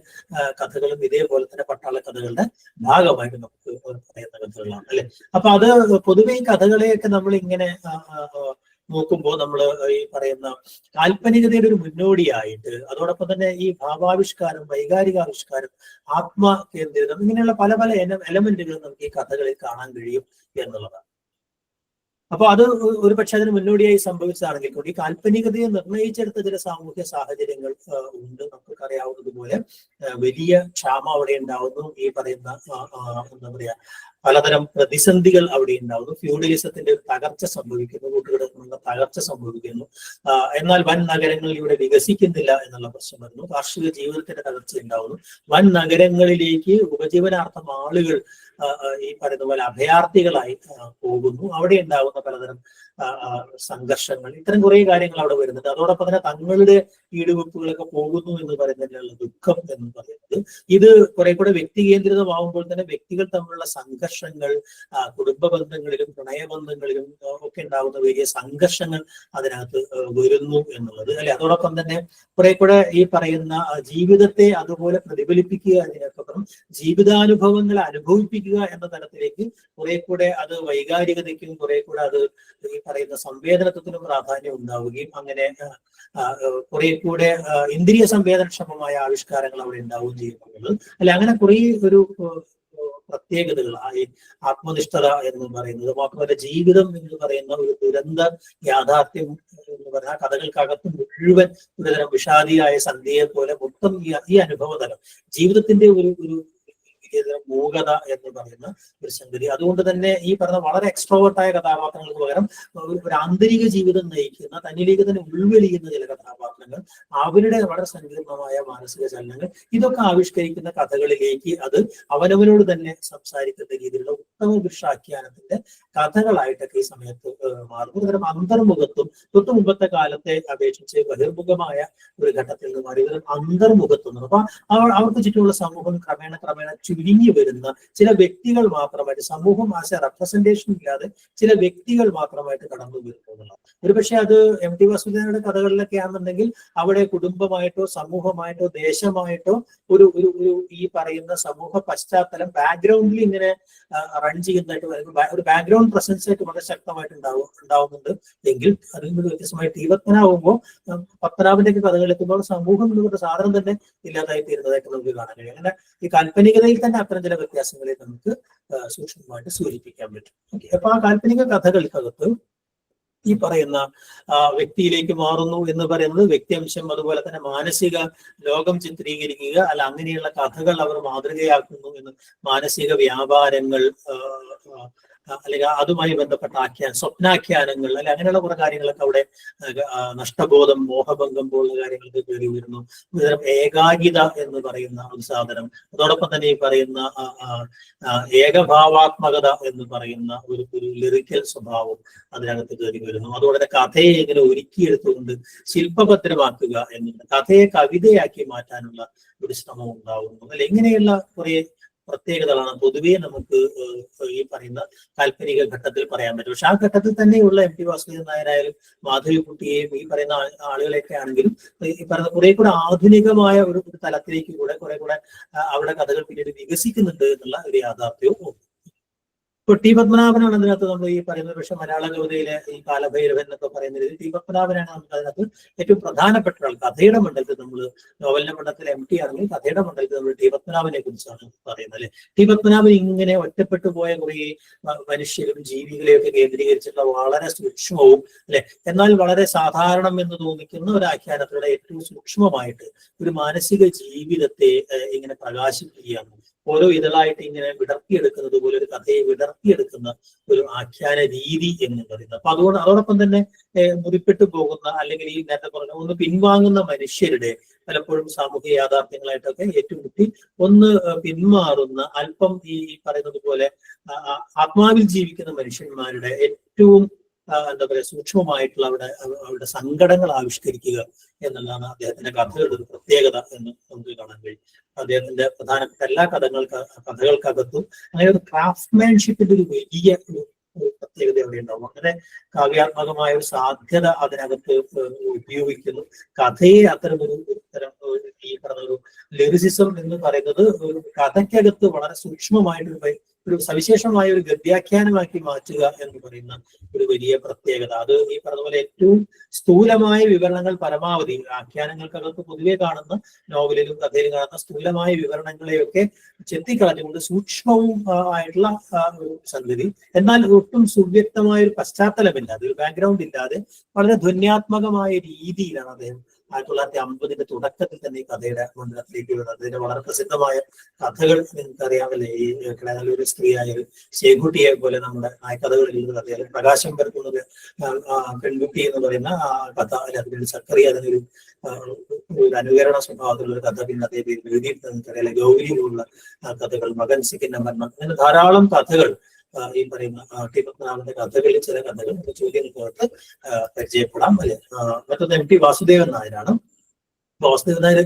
Speaker 1: കഥകളും ഇതേപോലെ തന്നെ പട്ടാള കഥകളുടെ ഭാഗമായിട്ട് നമുക്ക് പറയുന്ന കഥകളാണ് അല്ലെ. അപ്പൊ അത് പൊതുവെ ഈ കഥകളെയൊക്കെ നമ്മൾ ഇങ്ങനെ നോക്കുമ്പോൾ നമ്മൾ ഈ പറയുന്ന കാൽപ്പനികതയുടെ ഒരു മുന്നോടിയായിട്ട് അതോടൊപ്പം തന്നെ ഈ ഭാവാവിഷ്കാരം, വൈകാരികാവിഷ്കാരം, ആത്മകേന്ദ്രിതം, ഇങ്ങനെയുള്ള പല പല എലമെന്റുകൾ നമുക്ക് ഈ കഥകളിൽ കാണാൻ കഴിയും എന്നുള്ളതാണ്. അപ്പൊ അത് ഒരു പക്ഷെ അതിന് മുന്നോടിയായി സംഭവിച്ചതാണെങ്കിൽ കൂടി ഈ കാൽപ്പനികതയെ നിർണയിച്ചെടുത്ത ചില സാമൂഹ്യ സാഹചര്യങ്ങൾ ഉണ്ട്. നമുക്കൊക്കെ അറിയാവുന്നതുപോലെ വലിയ ക്ഷാമം അവിടെ ഉണ്ടാവുന്നു. ഈ പറയുന്ന എന്താ പറയാ പലതരം പ്രതിസന്ധികൾ അവിടെ ഉണ്ടാവുന്നു. ഫ്യൂഡലിസത്തിന്റെ തകർച്ച സംഭവിക്കുന്നു, കൂട്ടുകിടക്കുന്ന തകർച്ച സംഭവിക്കുന്നു. എന്നാൽ വൻ നഗരങ്ങളിലൂടെ വികസിക്കുന്നില്ല എന്നുള്ള പ്രശ്നം വരുന്നു. കാർഷിക ജീവിതത്തിന്റെ തകർച്ച ഉണ്ടാവുന്നു. വൻ നഗരങ്ങളിലേക്ക് ഉപജീവനാർത്ഥം ആളുകൾ ഈ പറയുന്ന പോലെ അഭയാർത്ഥികളായി പോകുന്നു. അവിടെ ഉണ്ടാകുന്ന പലതരം സംഘർഷങ്ങൾ, ഇത്തരം കുറെ കാര്യങ്ങൾ അവിടെ വരുന്നുണ്ട്. അതോടൊപ്പം തന്നെ തങ്ങളുടെ ഈടുവെപ്പുകളൊക്കെ പോകുന്നു എന്ന് പറയുന്നതിനുള്ള ദുഃഖം എന്ന് പറയുന്നത് ഇത് കുറെ കൂടെ വ്യക്തി കേന്ദ്രിതമാകുമ്പോൾ തന്നെ വ്യക്തികൾ തമ്മിലുള്ള സംഘർഷങ്ങൾ, കുടുംബ ബന്ധങ്ങളിലും പ്രണയബന്ധങ്ങളിലും ഒക്കെ ഉണ്ടാകുന്ന വലിയ സംഘർഷങ്ങൾ അതിനകത്ത് വരുന്നു എന്നുള്ളത് അല്ലെ. അതോടൊപ്പം തന്നെ കുറെ കൂടെ ഈ പറയുന്ന ജീവിതത്തെ അതുപോലെ പ്രതിഫലിപ്പിക്കുക, അതിനപ്പുറം ജീവിതാനുഭവങ്ങളെ അനുഭവിപ്പിക്കുക എന്ന തലത്തിലേക്ക് കുറെ കൂടെ അത് വൈകാരികതയ്ക്കും കുറെ കൂടെ അത് ഈ പറയുന്ന സംവേദനത്വത്തിനും പ്രാധാന്യം ഉണ്ടാവുകയും അങ്ങനെ കുറെ കൂടെ ഇന്ദ്രിയ സംവേദനക്ഷമമായ ആവിഷ്കാരങ്ങൾ അവിടെ ഉണ്ടാവുകയും ചെയ്യുന്നത് അല്ലെ. അങ്ങനെ കുറെ ഒരു പ്രത്യേകതകൾ ഈ ആത്മനിഷ്ഠത എന്ന് പറയുന്നത്, മാത്രമല്ല ജീവിതം എന്ന് പറയുന്ന ഒരു ദുരന്ത യാഥാർത്ഥ്യം എന്ന് പറഞ്ഞാൽ കഥകൾക്കകത്ത് മുഴുവൻ ഒരുതരം വിഷാദിയായ സന്ധ്യയെ പോലെ മൊത്തം ഈ അനുഭവതലം ജീവിതത്തിന്റെ ഒരു മൂകത എന്ന് പറയുന്ന ഒരു സംഗതി. അതുകൊണ്ട് തന്നെ ഈ പറഞ്ഞ വളരെ എക്സ്ട്രോവേർട്ടായ കഥാപാത്രങ്ങൾക്ക് പകരം ഒരു ആന്തരിക ജീവിതം നയിക്കുന്ന, തന്നിലേക്ക് തന്നെ ഉൾവലിയുന്ന ചില കഥാപാത്രങ്ങൾ, അവരുടെ വളരെ സങ്കീർണമായ മാനസിക ചലനങ്ങൾ, ഇതൊക്കെ ആവിഷ്കരിക്കുന്ന കഥകളിലേക്ക് അത് അവനവനോട് തന്നെ സംസാരിക്കുന്ന രീതിയിലുള്ള ഉത്തമ പുരുഷാഖ്യാനത്തിന്റെ കഥകളായിട്ടൊക്കെ ഈ സമയത്ത് മാറുന്നു. ഇത്തരം അന്തർമുഖത്വം തൊട്ടു മുമ്പത്തെ കാലത്തെ അപേക്ഷിച്ച് ബഹിർമുഖമായ ഒരു ഘട്ടത്തിൽ നിന്ന് മാറി ഇത്തരം അന്തർമുഖത്വം. അപ്പൊ അവർക്ക് ചുറ്റുമുള്ള സമൂഹം ക്രമേണ ചുരുങ്ങി വരുന്ന ചില വ്യക്തികൾ മാത്രമായിട്ട്, സമൂഹം ആശ റെപ്രസെന്റേഷൻ ഇല്ലാതെ ചില വ്യക്തികൾ മാത്രമായിട്ട് കടന്നു വരുന്നതാണ്. ഒരുപക്ഷെ അത് എം.ടി. വാസുദേവന്റെ കഥകളിലൊക്കെ ആണെന്നുണ്ടെങ്കിൽ അവിടെ കുടുംബമായിട്ടോ സമൂഹമായിട്ടോ ദേശമായിട്ടോ ഒരു ഈ പറയുന്ന സമൂഹ പശ്ചാത്തലം ബാക്ക്ഗ്രൗണ്ടിൽ ഇങ്ങനെ റൺ ചെയ്യുന്നതായിട്ട് ഒരു ബാക്ക്ഗ്രൗണ്ട് പ്രസൻസ് ആയിട്ട് വളരെ ശക്തമായിട്ട് ഉണ്ടാവുന്നുണ്ട്. എങ്കിൽ അതിൽ നിന്ന് വ്യത്യസ്തമായി തീവ്രനാവുമ്പോൾ പത്മനാഭന്റെ ഒക്കെ കഥകളെത്തുമ്പോൾ സമൂഹം എന്നുള്ള സാധനം തന്നെ ഇല്ലാതായി തീരുന്നതായിട്ട് നമുക്ക് കാണാൻ കഴിയും. അങ്ങനെ ഈ കാൽപ്പനികതയിൽ തന്നെ അത്തരം ചില വ്യത്യാസങ്ങളെ നമുക്ക് സൂക്ഷ്മമായിട്ട് സൂചിപ്പിക്കാൻ പറ്റും. ഓക്കെ, അപ്പൊ ആ കാൽപ്പനിക കഥകൾക്കകത്ത് ഈ പറയുന്ന വ്യക്തിയിലേക്ക് മാറുന്നു എന്ന് പറയുന്നത് വ്യക്തിയംശം, അതുപോലെ തന്നെ മാനസിക ലോകം ചിത്രീകരിക്കുക അല്ല അങ്ങനെയുള്ള കഥകൾ അവർ മാതൃകയാക്കുന്നു എന്ന്, മാനസിക വ്യാപാരങ്ങൾ, അല്ലെങ്കിൽ അതുമായി ബന്ധപ്പെട്ട സ്വപ്നാഖ്യാനങ്ങൾ അല്ലെ അങ്ങനെയുള്ള കുറെ കാര്യങ്ങളൊക്കെ അവിടെ നഷ്ടബോധം, മോഹഭംഗം പോലുള്ള കാര്യങ്ങൾക്ക് കയറി വരുന്നു. ഒരുതരം ഏകാകിത എന്ന് പറയുന്ന ഒരു സാധനം, അതോടൊപ്പം തന്നെ ഈ പറയുന്ന ഏകഭാവാത്മകത എന്ന് പറയുന്ന ഒരു ലിറിക്കൽ സ്വഭാവം അതിനകത്ത് കയറി വരുന്നു. അതുപോലെ തന്നെ കഥയെ ഇങ്ങനെ ഒരുക്കിയെടുത്തുകൊണ്ട് ശില്പഭദ്രമാക്കുക എന്നുണ്ട്, കഥയെ കവിതയാക്കി മാറ്റാനുള്ള ഒരു ശ്രമം ഉണ്ടാവുന്നു. അല്ലെ ഇങ്ങനെയുള്ള കുറെ പ്രത്യേകതകളാണ് പൊതുവേ നമുക്ക് ഈ പറയുന്ന കാൽപ്പനിക ഘട്ടത്തിൽ പറയാൻ പറ്റും. പക്ഷെ ആ ഘട്ടത്തിൽ തന്നെയുള്ള എം ടി വാസുദേവൻ നായരായാലും മാധവിക്കുട്ടിയെയും ഈ പറയുന്ന ആളുകളെയൊക്കെ ആണെങ്കിലും ഈ പറയുന്ന കുറെ കൂടെ ആധുനികമായ ഒരു തലത്തിലേക്ക് കുറെ കൂടെ അവിടെ കഥകൾ പിന്നീട് വികസിക്കുന്നുണ്ട് എന്നുള്ള ഒരു യാഥാർത്ഥ്യവും. ഇപ്പൊ ടി പത്മനാഭനാണ് അതിനകത്ത് നമ്മൾ ഈ പറയുന്നത്. പക്ഷെ മലയാള കവിതയിലെ ഈ കാലഭൈരവൻ എന്നൊക്കെ പറയുന്ന രീതിയിൽ ടി പത്മനാഭനാണ് നമുക്ക് അതിനകത്ത് ഏറ്റവും പ്രധാനപ്പെട്ട ആൾ. കഥയുടെ മണ്ഡലത്തിൽ നമ്മൾ നോവലിന്റെ മണ്ഡലത്തിൽ എം ടി ആണെങ്കിൽ കഥയുടെ മണ്ഡലത്തിൽ നമ്മൾ ടി പത്മനാഭനെ കുറിച്ചാണ് പറയുന്നത് അല്ലെ. ടി പത്മനാഭൻ ഇങ്ങനെ ഒറ്റപ്പെട്ടു പോയ കുറെ മനുഷ്യരും ജീവികളെയൊക്കെ കേന്ദ്രീകരിച്ചിട്ടുള്ള വളരെ സൂക്ഷ്മവും അല്ലെ എന്നാൽ വളരെ സാധാരണം എന്ന് തോന്നിക്കുന്ന ഒരു ആഖ്യാനത്തിലൂടെ ഏറ്റവും സൂക്ഷ്മമായിട്ട് ഒരു മാനസിക ജീവിതത്തെ ഇങ്ങനെ പ്രകാശിപ്പിക്കുകയാണ്. ഓരോ ഇതളായിട്ട് ഇങ്ങനെ വിടർത്തിയെടുക്കുന്നത് പോലെ ഒരു കഥയെ വിടർത്തിയെടുക്കുന്ന ഒരു ആഖ്യാന രീതി എന്ന് പറയുന്നത്. അപ്പൊ അതോടൊപ്പം തന്നെ മുറിപ്പെട്ടു പോകുന്ന അല്ലെങ്കിൽ ഈ നേരത്തെ പറഞ്ഞ ഒന്ന് പിൻവാങ്ങുന്ന മനുഷ്യരുടെ പലപ്പോഴും സാമൂഹിക യാഥാർത്ഥ്യങ്ങളായിട്ടൊക്കെ ഏറ്റുമുട്ടി ഒന്ന് പിന്മാറുന്ന അല്പം ഈ പറയുന്നത് പോലെ ആത്മാവിൽ ജീവിക്കുന്ന മനുഷ്യന്മാരുടെ ഏറ്റവും എന്താ പറയുക സൂക്ഷ്മമായിട്ടുള്ള അവരുടെ സങ്കടങ്ങൾ ആവിഷ്കരിക്കുക എന്നുള്ളതാണ് അദ്ദേഹത്തിന്റെ കഥകളുടെ ഒരു പ്രത്യേകത എന്ന് നമുക്ക് കാണാൻ കഴിയും. അദ്ദേഹത്തിന്റെ പ്രധാനപ്പെട്ട എല്ലാ കഥകൾക്കകത്തും അങ്ങനെ ഒരു ക്രാഫ്റ്റ്മാൻഷിപ്പിന്റെ ഒരു വലിയ പ്രത്യേകത അവിടെ ഉണ്ടാവും. അങ്ങനെ കാവ്യാത്മകമായ ഒരു സാധ്യത അതിനകത്ത് ഉപയോഗിക്കുന്നു. കഥയെ അത്തരമൊരു ഈ പറഞ്ഞ ഒരു ലിറിസിസം എന്ന് പറയുന്നത് ഒരു കഥയ്ക്കകത്ത് വളരെ സൂക്ഷ്മമായിട്ട് ഒരു സവിശേഷമായ ഒരു ഗദ്യാഖ്യാനമാക്കി മാറ്റുക എന്ന് പറയുന്ന ഒരു വലിയ പ്രത്യേകത. അത് ഈ പറഞ്ഞ പോലെ ഏറ്റവും സ്ഥൂലമായ വിവരണങ്ങൾ പരമാവധി ആഖ്യാനങ്ങൾക്കകത്ത് പൊതുവെ കാണുന്ന നോവലിലും കഥയിലും കാണുന്ന സ്ഥൂലമായ വിവരണങ്ങളെയൊക്കെ ചെത്തിക്കളഞ്ഞുകൊണ്ട് സൂക്ഷ്മവും ആയിട്ടുള്ള ഒരു സംഗതി, എന്നാൽ ഒട്ടും സുവ്യക്തമായ ഒരു പശ്ചാത്തലമില്ലാതെ ഒരു ബാക്ക്ഗ്രൗണ്ട് ഇല്ലാതെ വളരെ ധ്വന്യാത്മകമായ രീതിയിലാണ് അദ്ദേഹം 1950 തുടക്കത്തിൽ തന്നെ ഈ കഥയുടെ മണ്ഡലത്തിലേക്ക് വരുന്നത്. അതിന്റെ വളരെ പ്രസിദ്ധമായ കഥകൾ നിങ്ങൾക്കറിയാമല്ലേ, ഈ കിടങ്ങലൂർ സ്ത്രീയായ ഒരു ശേഖുട്ടിയെ പോലെ നമ്മുടെ കഥകളിൽ എഴുതുന്ന കഥ, പ്രകാശം പരത്തുന്നത് പെൺകുട്ടി എന്ന് പറയുന്ന കഥ, അല്ലെ അതിനൊരു സക്കറി അതിനൊരു അനുകരണ സ്വഭാവത്തിലുള്ള ഒരു കഥ പിന്നെ അദ്ദേഹം എഴുതിയിട്ട് നിങ്ങൾക്കറിയാം. ഗൗരിയിലുള്ള കഥകൾ, മകൻ സിക്കിന്റെ മരണം, അങ്ങനെ ധാരാളം കഥകൾ ഈ പറയുന്ന ടി പത്മനാഭന്റെ കഥകളിൽ ചില കഥകൾ ചോദ്യങ്ങൾക്ക് പരിചയപ്പെടാം അല്ലെ. മറ്റൊന്ന് എം ടി വാസുദേവൻ നായരാണ്. വാസുദേവൻ നായർ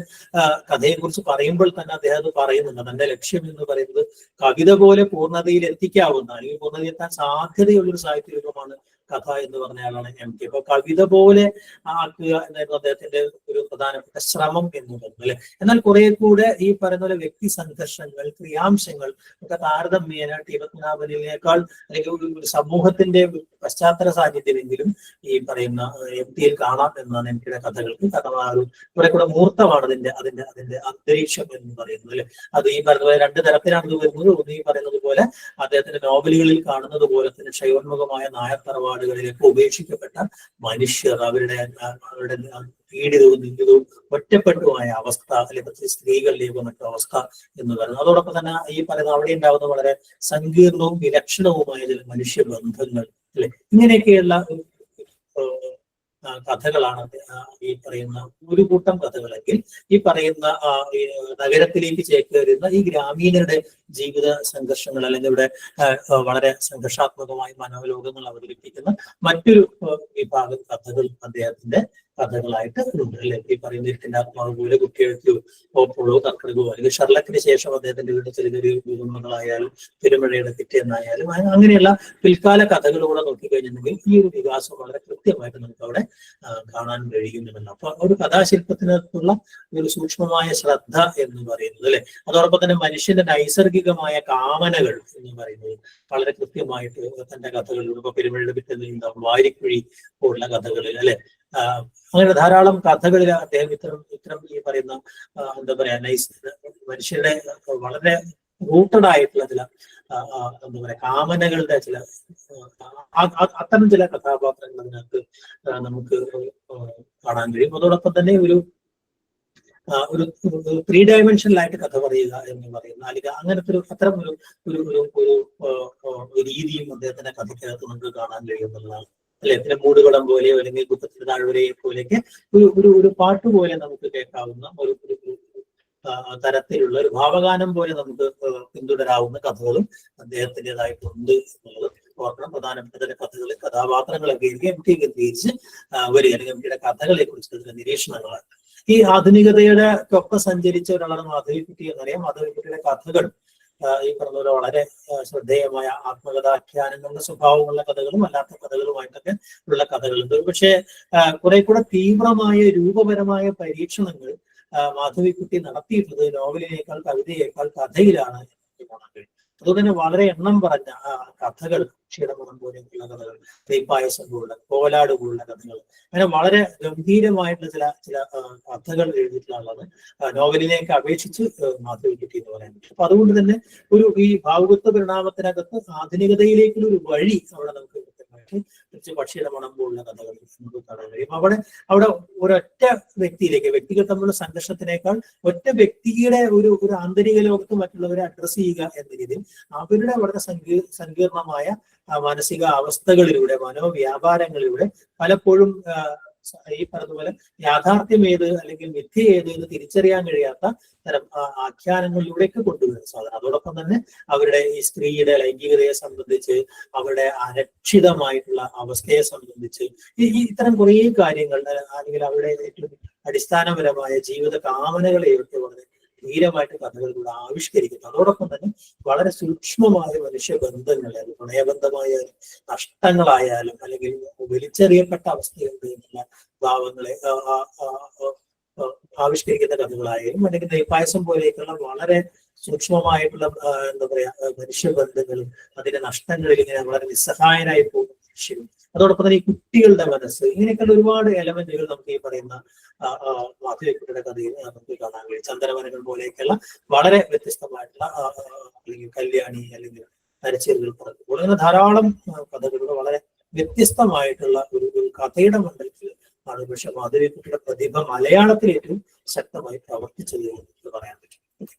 Speaker 1: കഥയെ കുറിച്ച് പറയുമ്പോൾ തന്നെ അദ്ദേഹം അത് പറയുന്നുണ്ട്. തന്റെ ലക്ഷ്യം എന്ന് പറയുന്നത് കവിത പോലെ പൂർണ്ണതയിൽ എത്തിക്കാവുന്ന അല്ലെങ്കിൽ പൂർണ്ണതയെത്താൻ സാധ്യതയുള്ളൊരു സാഹിത്യ രൂപമാണ് കഥ എന്ന് പറഞ്ഞയാളാണ് എം ടി. അപ്പൊ കവിത പോലെ ആക്കുക എന്നായിരുന്നു അദ്ദേഹത്തിന്റെ ഒരു പ്രധാനപ്പെട്ട ശ്രമം എന്ന് പറയുന്നത് അല്ലെ. എന്നാൽ കുറെ കൂടെ ഈ പറയുന്ന പോലെ വ്യക്തി സംഘർഷങ്ങൾ, ക്രിയാംശങ്ങൾ ഒക്കെ താരതമ്യേന ടി പത്മനാഭനിലേക്കാൾ അല്ലെങ്കിൽ ഒരു സമൂഹത്തിന്റെ പശ്ചാത്തല സാന്നിധ്യമെങ്കിലും ഈ പറയുന്ന എം ടിയിൽ കാണാം എന്നാണ് എം ടിയുടെ കഥകൾക്ക്. കാരണം ആ ഒരു കുറെ കൂടെ മൂർത്തമാണ് അതിന്റെ അന്തരീക്ഷം എന്ന് പറയുന്നത് അല്ലെ. അത് ഈ പറയുന്ന പോലെ രണ്ട് തരത്തിലാണ് ഇത് വരുന്നത്. ഒന്ന് ഈ പറയുന്നത് പോലെ അദ്ദേഹത്തിന്റെ നോവലുകളിൽ കാണുന്നത് പോലെ തന്നെ ക്ഷയോന്മുഖമായ നായർ തറവാടുകളിലേക്ക് ഉപേക്ഷിക്കപ്പെട്ട മനുഷ്യർ, അവരുടെ പീഡിതവും നിന്ദിതവും ഒറ്റപ്പെട്ടുമായ അവസ്ഥ, അല്ലെങ്കിൽ സ്ത്രീകളിലേക്ക് മറ്റു അവസ്ഥ എന്ന് പറയുന്നത്. അതോടൊപ്പം തന്നെ ഈ പറയുന്ന അവിടെ ഉണ്ടാകുന്ന വളരെ സങ്കീർണവും വിലക്ഷണവുമായ ചില മനുഷ്യബന്ധങ്ങൾ അല്ലെ. ഇങ്ങനെയൊക്കെയുള്ള കഥകളാണ് ഈ പറയുന്ന ഒരു കൂട്ടം കഥകളെങ്കിൽ ഈ പറയുന്ന നഗരത്തിലേക്ക് ചേക്കേറുന്ന ഈ ഗ്രാമീണരുടെ ജീവിത സംഘർഷങ്ങൾ അല്ലെങ്കിൽ ഇവിടെ വളരെ സംഘർഷാത്മകമായ മനോലോകങ്ങൾ അവതരിപ്പിക്കുന്ന മറ്റൊരു വിഭാഗം കഥകൾ അദ്ദേഹത്തിന്റെ കഥകളായിട്ട് ഉണ്ട് അല്ലെ. ഈ പറയുന്ന ഇരുട്ടിന്റെ ആത്മാവ് പോലെ, കുട്ടികൾക്ക് ഓപ്പോളോ കർക്കിടകോ, അല്ലെങ്കിൽ ഷർലക്കിന് ശേഷം അദ്ദേഹത്തിന്റെ വീട് ചെറിയ ചെറിയ ഭൂകമ്പങ്ങളായാലും പെരുമഴയുടെ പിറ്റേന്നായാലും അങ്ങനെയുള്ള പിൽക്കാല കഥകളിലൂടെ നോക്കിക്കഴിഞ്ഞിട്ടുണ്ടെങ്കിൽ ഈ ഒരു വികാസം വളരെ കൃത്യമായിട്ട് നമുക്ക് അവിടെ കാണാൻ കഴിയുന്നുണ്ട്. അപ്പൊ ഒരു കഥാശില്പത്തിനകത്തുള്ള ഒരു സൂക്ഷ്മമായ ശ്രദ്ധ എന്ന് പറയുന്നത് അല്ലെ. അതോടൊപ്പം തന്നെ മനുഷ്യന്റെ നൈസർഗികമായ കാമനകൾ എന്ന് പറയുന്നത് വളരെ കൃത്യമായിട്ട് തന്റെ കഥകളിലൂടെ, ഇപ്പൊ പെരുമഴയുടെ പിറ്റേന്നുണ്ടാവും വാരിക്കുഴി പോലുള്ള കഥകളിൽ അല്ലെ, അങ്ങനെ ധാരാളം കഥകളിൽ അദ്ദേഹം ഇത്തരം ഈ പറയുന്ന എന്താ പറയാ മനുഷ്യരുടെ വളരെ റൂട്ടഡ് ആയിട്ടുള്ള ചില എന്താ പറയാ കാമനകളുടെ ചില അത്തരം ചില കഥാപാത്രങ്ങൾ അതിനകത്ത് നമുക്ക് കാണാൻ കഴിയും. അതോടൊപ്പം തന്നെ ഒരു ഒരു 3 ഡയമെൻഷനിലായിട്ട് കഥ പറയുക എന്ന് പറയുന്ന, അല്ലെങ്കിൽ അങ്ങനത്തെ അത്തരം ഒരു രീതിയും അദ്ദേഹത്തിന്റെ കഥയ്ക്കകത്ത് നമുക്ക് കാണാൻ കഴിയുന്നതാണ്. അല്ലെ, പിന്നെ മൂടുപടം പോലെയോ അല്ലെങ്കിൽ കുപ്പത്തിന്റെ താഴ്വരയെ പോലെയൊക്കെ ഒരു പാട്ട് പോലെ നമുക്ക് കേൾക്കാവുന്ന ഒരു തരത്തിലുള്ള ഒരു ഭാവഗാനം പോലെ നമുക്ക് പിന്തുടരാവുന്ന കഥകളും അദ്ദേഹത്തിൻ്റെതായിട്ടുണ്ട് എന്നുള്ളത് ഓർക്കണം. പ്രധാനപ്പെട്ട ചില കഥകൾ, കഥാപാത്രങ്ങളൊക്കെ എം.ടി കേന്ദ്രീകരിച്ച് വരിക, അല്ലെങ്കിൽ എം.ടിയുടെ കഥകളെ കുറിച്ച് നിരീക്ഷണങ്ങളാണ്. ഈ ആധുനികതയുടെ ഒപ്പം സഞ്ചരിച്ച ഒരാളാണ് മാധവിക്കുട്ടി എന്നറിയാം. മാധവിക്കുട്ടിയുടെ കഥകൾ ഈ പറഞ്ഞ പോലെ വളരെ ശ്രദ്ധേയമായ ആത്മകഥാഖ്യാനങ്ങളുടെ സ്വഭാവമുള്ള കഥകളും അല്ലാത്ത കഥകളുമായിട്ടൊക്കെ ഉള്ള കഥകളുണ്ട്. പക്ഷേ കുറെ കൂടെ തീവ്രമായ രൂപപരമായ പരീക്ഷണങ്ങൾ മാധവിക്കുട്ടി നടത്തിയിട്ടുള്ളത് നോവലിനേക്കാൾ കവിതയേക്കാൾ കഥയിലാണ് എന്ന് കാണാൻ കഴിയും. അതുകൊണ്ട് തന്നെ വളരെ എണ്ണം പറഞ്ഞ കഥകൾ, ക്ഷീണമണം പോലെയുള്ള കഥകൾ, തേപ്പായസം പോലുള്ള, കോലാട് പോലുള്ള കഥകൾ, അങ്ങനെ വളരെ ഗംഭീരമായിട്ടുള്ള ചില കഥകൾ എഴുതിയിട്ടുള്ള ആളാണ്. നോവലിനെയൊക്കെ അപേക്ഷിച്ച് മാധവിക്കുട്ടി എന്ന് പറയാൻ പറ്റും. അപ്പൊ അതുകൊണ്ട് തന്നെ ഈ ഭാവുകത്വ പരിണാമത്തിനകത്ത് ആധുനികതയിലേക്കുള്ള ഒരു വഴി അവിടെ നമുക്ക് പക്ഷിയുടെ മണം പോലുള്ള കഥകൾ നമുക്ക് കാണാൻ കഴിയും. അവിടെ ഒരൊറ്റ വ്യക്തിയിലേക്ക്, വ്യക്തികൾ തമ്മിലുള്ള സംഘർഷത്തിനേക്കാൾ ഒറ്റ വ്യക്തിയുടെ ഒരു ആന്തരിക ലോകത്ത് മറ്റുള്ളവരെ അഡ്രസ് ചെയ്യുക എന്ന രീതിയിൽ അവരുടെ വളരെ സങ്കീർണമായ മാനസിക അവസ്ഥകളിലൂടെ, മനോവ്യാപാരങ്ങളിലൂടെ പലപ്പോഴും ഈ പറഞ്ഞതുപോലെ യാഥാർത്ഥ്യം ഏത് അല്ലെങ്കിൽ മിഥ്യ ഏത് എന്ന് തിരിച്ചറിയാൻ കഴിയാത്ത തരം ആഖ്യാനങ്ങളിലൂടെയൊക്കെ കൊണ്ടുവരുന്ന സാധനം. അതോടൊപ്പം തന്നെ അവരുടെ ഈ സ്ത്രീയുടെ ലൈംഗികതയെ സംബന്ധിച്ച്, അവരുടെ അരക്ഷിതമായിട്ടുള്ള അവസ്ഥയെ സംബന്ധിച്ച് ഇത്തരം കുറേ കാര്യങ്ങൾ, അല്ലെങ്കിൽ അവരുടെ ഏറ്റവും അടിസ്ഥാനപരമായ ജീവിത കാമനകളെയൊക്കെ വളരെ ധീരമായിട്ട് കഥകളിലൂടെ ആവിഷ്കരിക്കുന്നു. അതോടൊപ്പം തന്നെ വളരെ സൂക്ഷ്മമായ മനുഷ്യബന്ധങ്ങളെ, അത് പ്രണയബന്ധമായാലും നഷ്ടങ്ങളായാലും അല്ലെങ്കിൽ വലിച്ചെറിയപ്പെട്ട അവസ്ഥയുണ്ട് എന്നുള്ള ഭാവങ്ങളെ ആവിഷ്കരിക്കുന്ന കഥകളായാലും, അല്ലെങ്കിൽ നെയ്പായസം പോലെയൊക്കെയുള്ള വളരെ സൂക്ഷ്മമായിട്ടുള്ള എന്താ പറയാ മനുഷ്യബന്ധങ്ങളും അതിന്റെ നഷ്ടങ്ങളിൽ ഇങ്ങനെ വളരെ നിസ്സഹായനായി പോകുന്ന മനുഷ്യരും, അതോടൊപ്പം തന്നെ ഈ കുട്ടികളുടെ മനസ്സ്, ഇങ്ങനെയൊക്കെയുള്ള ഒരുപാട് എലമെന്റുകൾ നമുക്ക് ഈ പറയുന്ന മാധവിക്കുട്ടിയുടെ കഥയിൽ നമുക്ക് കാണാൻ കഴിയും. ചന്ദനവനങ്ങൾ പോലെയൊക്കെയുള്ള വളരെ വ്യത്യസ്തമായിട്ടുള്ള, അല്ലെങ്കിൽ കല്യാണി, അല്ലെങ്കിൽ നരച്ചേരുകൾ പറഞ്ഞപ്പോൾ, അങ്ങനെ ധാരാളം കഥകളുടെ വളരെ വ്യത്യസ്തമായിട്ടുള്ള ഒരു കഥയുടെ മണ്ഡലത്തിൽ ആണ്. പക്ഷെ മാധവിക്കുട്ടിയുടെ പ്രതിഭ മലയാളത്തിൽ ഏറ്റവും ശക്തമായി പ്രവർത്തിച്ചത് എന്ന് പറയാൻ പറ്റും.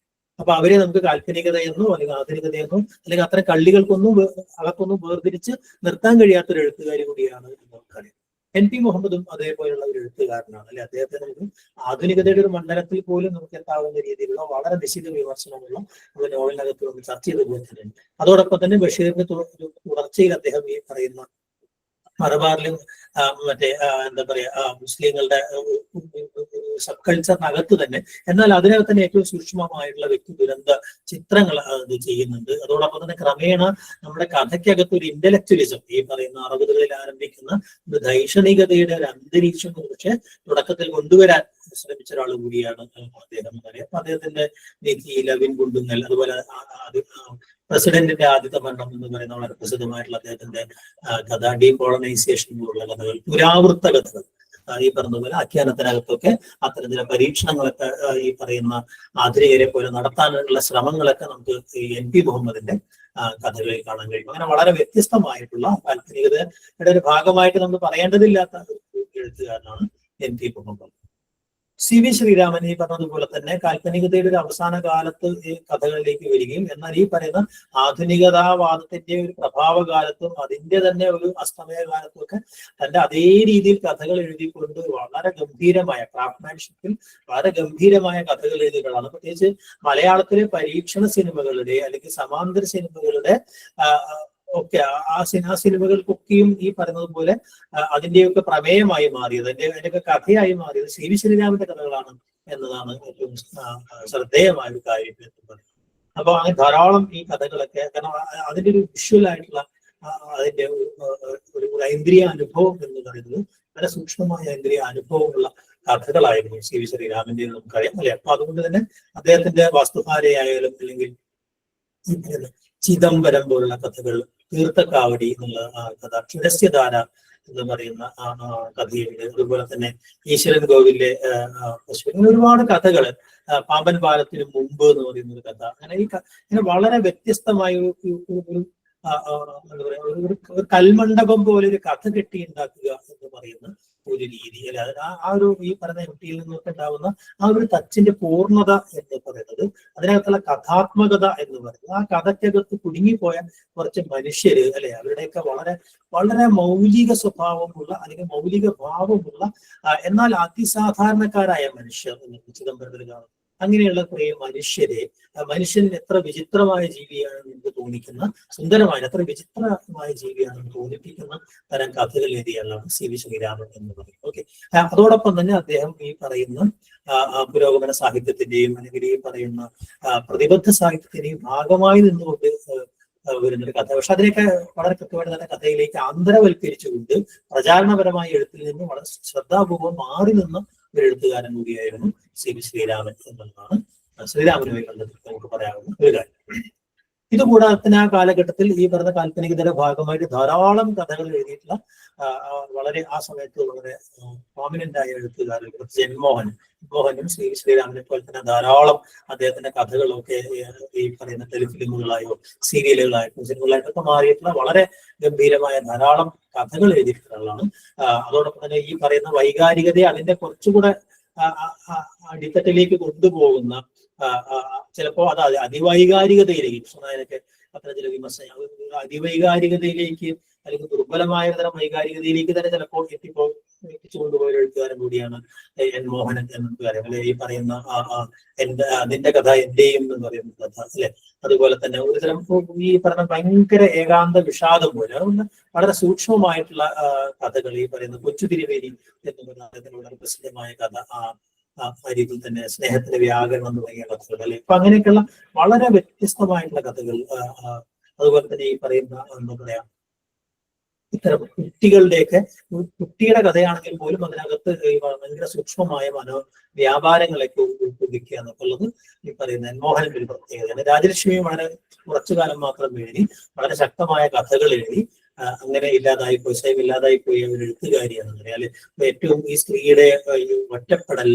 Speaker 1: അപ്പൊ അവരെ നമുക്ക് കാൽപ്പനികതയെന്നോ അല്ലെങ്കിൽ ആധുനികതയെന്നോ അല്ലെങ്കിൽ അത്തരം കള്ളികൾക്കൊന്നും അകത്തൊന്നും വേർതിരിച്ച് നിർത്താൻ കഴിയാത്തൊരു എഴുത്തുകാരി കൂടിയാണ് എന്ന് നമുക്കറിയാം. N.P. മുഹമ്മദും അതേപോലെയുള്ള ഒരു എഴുത്തുകാരനാണ്. അല്ലെ, അദ്ദേഹത്തെ നമുക്ക് ആധുനികതയുടെ ഒരു മണ്ഡലത്തിൽ പോലും നമുക്ക് എത്താവുന്ന രീതിയിലുള്ള വളരെ നിശ്ചിത വിമർശനമുള്ള ഒരു നോവലിനകത്ത് നമുക്ക് ചർച്ച ചെയ്തുപോലെ തന്നെയാണ്. അതോടൊപ്പം തന്നെ ബഷീറിന്റെ തുടർച്ചയിൽ അദ്ദേഹം ഈ പറയുന്ന മലബാറിലും മറ്റേ എന്താ പറയാ മുസ്ലിങ്ങളുടെ സബ് കൾച്ചറിനകത്ത് തന്നെ, എന്നാൽ അതിനകത്ത് തന്നെ ഏറ്റവും സൂക്ഷ്മമായിട്ടുള്ള വ്യക്തി ദുരന്ത ചിത്രങ്ങൾ ഇത് ചെയ്യുന്നുണ്ട്. അതോടൊപ്പം തന്നെ ക്രമേണ നമ്മുടെ കഥയ്ക്കകത്ത് ഒരു ഇന്റലക്ച്വലിസം, ഈ പറയുന്ന 60കളിൽ ആരംഭിക്കുന്ന ഒരു ദൈക്ഷണികതയുടെ ഒരു അന്തരീക്ഷം പക്ഷെ തുടക്കത്തിൽ കൊണ്ടുവരാൻ ശ്രമിച്ച ഒരാൾ കൂടിയാണ് അദ്ദേഹം. അപ്പൊ അദ്ദേഹത്തിന്റെ നിധി, ലവിൻ കുണ്ടുങ്ങൽ, അതുപോലെ പ്രസിഡന്റിന്റെ ആദ്യത്തെ മരണം എന്ന് പറയുന്ന വളരെ പ്രസിദ്ധമായിട്ടുള്ള അദ്ദേഹത്തിന്റെ കഥ, ഡീകോളനൈസേഷൻ പോലുള്ള കഥകൾ, പുരാവൃത്ത കഥകൾ, ഈ പറഞ്ഞതുപോലെ ആഖ്യാനത്തിനകത്തൊക്കെ അത്തരത്തിലെ പരീക്ഷണങ്ങളൊക്കെ ഈ പറയുന്ന ആധുനികരെ പോലെ നടത്താനുള്ള ശ്രമങ്ങളൊക്കെ നമുക്ക് ഈ N.P. മുഹമ്മദിന്റെ കഥകളിൽ കാണാൻ കഴിയും. അങ്ങനെ വളരെ വ്യത്യസ്തമായിട്ടുള്ള കാൽപ്പനികതയുടെ ഒരു ഭാഗമായിട്ട് നമ്മൾ പറയേണ്ടതില്ലാത്ത ഒരു എഴുത്തുകാരനാണ് N.P. മുഹമ്മദ്. C.V. ശ്രീരാമൻ ഈ പറഞ്ഞതുപോലെ തന്നെ കാൽപ്പനികതയുടെ ഒരു അവസാന കാലത്ത് ഈ കഥകളിലേക്ക് വരികയും, എന്നാൽ ഈ പറയുന്ന ആധുനികതാവാദത്തിന്റെ ഒരു പ്രഭാവകാലത്തും അതിന്റെ തന്നെ ഒരു അസ്തമയ കാലത്തും ഒക്കെ തന്റെ അതേ രീതിയിൽ കഥകൾ എഴുതിക്കൊണ്ട് വളരെ ഗംഭീരമായ ക്രാഫ്റ്റ്മാൻഷിപ്പിൽ വളരെ ഗംഭീരമായ കഥകൾ എഴുതികളാണ്. പ്രത്യേകിച്ച് മലയാളത്തിലെ പരീക്ഷണ സിനിമകളുടെ അല്ലെങ്കിൽ സമാന്തര സിനിമകളുടെ ഒക്കെ ആ സിനിമകൾക്കൊക്കെയും ഈ പറയുന്നത് അതിന്റെയൊക്കെ പ്രമേയമായി മാറിയത്, അതിന്റെയൊക്കെ കഥയായി മാറിയത് C.V. ശ്രീരാമന്റെ കഥകളാണ് എന്നതാണ് ഏറ്റവും ശ്രദ്ധേയമായ ഒരു കാര്യം എന്ന് പറയുന്നത്. അപ്പൊ അങ്ങനെ ധാരാളം ഈ കഥകളൊക്കെ, കാരണം അതിന്റെ ഒരു വിഷ്വൽ ആയിട്ടുള്ള അതിന്റെ ഒരു ഇന്ദ്രിയ അനുഭവം എന്ന് പറയുന്നത് വളരെ സൂക്ഷ്മമായ ഇന്ദ്രിയ അനുഭവമുള്ള കഥകളായിരുന്നു C.V. ശ്രീരാമന്റെ നമുക്കറിയാം, അല്ലെ. അപ്പൊ അതുകൊണ്ട് തന്നെ അദ്ദേഹത്തിന്റെ വാസ്തുഹാരയായാലും അല്ലെങ്കിൽ ചിദംബരം പോലുള്ള കഥകൾ, തീർത്ഥക്കാവടി എന്നുള്ള കഥ, ക്ഷുരസ്യധാര എന്ന് പറയുന്ന കഥയുണ്ട്. അതുപോലെ തന്നെ ഈശ്വരൻ കോവിലെ പശു, ഇങ്ങനെ ഒരുപാട് കഥകൾ, പാമ്പൻ പാലത്തിന് മുമ്പ് എന്ന് പറയുന്ന ഒരു കഥ, അങ്ങനെ ഇങ്ങനെ വളരെ വ്യത്യസ്തമായ ഒരു എന്താ പറയാ ഒരു കൽമണ്ഡപം പോലെ ഒരു കഥ കെട്ടി ഉണ്ടാക്കുക എന്ന് പറയുന്ന ഒരു രീതി അല്ലെ, ആ ഒരു ഈ പറയുന്ന കുട്ടിയിൽ നിന്നൊക്കെ ഉണ്ടാവുന്ന ആ ഒരു ടച്ചിന്റെ പൂർണ്ണത എന്ന് പറയുന്നത്, അതിനകത്തുള്ള കഥാത്മകത എന്ന് പറയുന്നത്, ആ കഥയ്ക്കകത്ത് കുടുങ്ങിപ്പോയ കുറച്ച് മനുഷ്യര് അല്ലെ, അവരുടെയൊക്കെ വളരെ വളരെ മൗലിക സ്വഭാവമുള്ള അല്ലെങ്കിൽ മൗലിക ഭാവമുള്ള എന്നാൽ അതിസാധാരണക്കാരായ മനുഷ്യർ എന്ന് ചിദംബരത്തിൽ കാണും. അങ്ങനെയുള്ള കുറെ മനുഷ്യരെ, മനുഷ്യൻ എത്ര വിചിത്രമായ ജീവിയാണെന്ന് നമുക്ക് തോന്നിക്കുന്ന, സുന്ദരമായ എത്ര വിചിത്രമായ ജീവിയാണെന്ന് തോന്നിപ്പിക്കുന്ന തരം കഥകൾ എഴുതിയാലാണ് CV ശ്രീരാമൻ എന്ന് പറയും. ഓക്കെ, അതോടൊപ്പം തന്നെ അദ്ദേഹം ഈ പറയുന്ന പുരോഗമന സാഹിത്യത്തിന്റെയും അല്ലെങ്കിൽ ഈ പറയുന്ന പ്രതിബദ്ധ സാഹിത്യത്തിന്റെയും ഭാഗമായി നിന്നുകൊണ്ട് വരുന്നൊരു കഥ. പക്ഷെ അതിനൊക്കെ വളരെ കൃത്യമായിട്ട് തന്നെ കഥയിലേക്ക് ആന്തരവൽക്കരിച്ചുകൊണ്ട് പ്രചാരണപരമായ എഴുത്തിൽ നിന്ന് വളരെ ശ്രദ്ധാപൂർവം മാറി നിന്ന ഒരു എഴുത്തുകാരൻ കൂടിയായിരുന്നു CV ശ്രീരാമൻ എന്നുള്ളതാണ് ശ്രീരാമനുമായി കണ്ടതിൽ നമുക്ക് പറയാവുന്ന ഒരു കാര്യം. ഇതുകൂടാതെ തന്നെ ആ കാലഘട്ടത്തിൽ ഈ പറഞ്ഞ കാൽപ്പനികതയുടെ ഭാഗമായിട്ട് ധാരാളം കഥകൾ എഴുതിയിട്ടുള്ള വളരെ ആ സമയത്ത് വളരെ പ്രോമിനന്റ് ആയ എഴുത്തുകാരൻ മോഹനും CV ശ്രീരാമനെ പോലെ തന്നെ ധാരാളം അദ്ദേഹത്തിന്റെ കഥകളൊക്കെ ഈ പറയുന്ന ടെലിഫിലിമുകളായോ സീരിയലുകളായിട്ടോ സിനിമകളായിട്ടൊക്കെ മാറിയിട്ടുള്ള വളരെ ഗംഭീരമായ ധാരാളം കഥകൾ എഴുതിയിട്ടുള്ള ആളാണ്. അതോടൊപ്പം തന്നെ ഈ പറയുന്ന വൈകാരികതയെ അതിന്റെ കുറച്ചുകൂടെ അടിത്തട്ടിലേക്ക് കൊണ്ടുപോകുന്ന, ചിലപ്പോ അത് അതിവൈകാരികതയിലേക്ക് കൃഷ്ണനായനൊക്കെ അത്ര ചില വിമർശനം അതിവൈകാരികതയിലേക്ക് അല്ലെങ്കിൽ ദുർബലമായ തരം വൈകാരികതയിലേക്ക് തന്നെ ചിലപ്പോൾ എത്തിച്ചു കൊണ്ടുപോയ എഴുത്തുകാരൻ കൂടിയാണ് N മോഹനൻ എന്നുകാരൻ അല്ലെ. ഈ പറയുന്ന അതിന്റെ കഥ എന്റെയും എന്ന് പറയുന്ന കഥ അല്ലെ. അതുപോലെ തന്നെ ഒരുതരം ഈ പറഞ്ഞ ഭയങ്കര ഏകാന്ത വിഷാദം പോലെ വളരെ സൂക്ഷ്മമായിട്ടുള്ള കഥകൾ, ഈ പറയുന്ന കൊച്ചു തിരുവേലി എന്ന് പറയുന്ന അദ്ദേഹത്തിന് വളരെ പ്രസിദ്ധമായ കഥ, ആ രീതിയിൽ തന്നെ സ്നേഹത്തിന്റെ വ്യാകരണം തുടങ്ങിയ കഥകൾ അല്ലെ. അപ്പൊ അങ്ങനെയൊക്കെയുള്ള വളരെ വ്യത്യസ്തമായിട്ടുള്ള കഥകൾ. അതുപോലെ തന്നെ ഈ പറയുന്ന എന്താ പറയാ, ഇത്തരം കുട്ടിയുടെ കഥയാണെങ്കിൽ പോലും അതിനകത്ത് ഭയങ്കര സൂക്ഷ്മമായ വ്യാപാരങ്ങളൊക്കെ ഉൾക്കൊള്ളിക്കുക എന്നൊക്കെയുള്ളത് ഈ പറയുന്ന മോഹനന്റെ ഒരു പ്രത്യേകതയാണ്. രാജലക്ഷ്മിയും വളരെ കുറച്ചു കാലം മാത്രം എഴുതി വളരെ ശക്തമായ കഥകൾ എഴുതി അങ്ങനെ ഇല്ലാതായിപ്പോയി, സ്വയം ഇല്ലാതായിപ്പോയി ഒരു എഴുത്തുകാരിയാണെന്ന് പറയാല്. ഏറ്റവും ഈ സ്ത്രീയുടെ ഒറ്റപ്പെടൽ,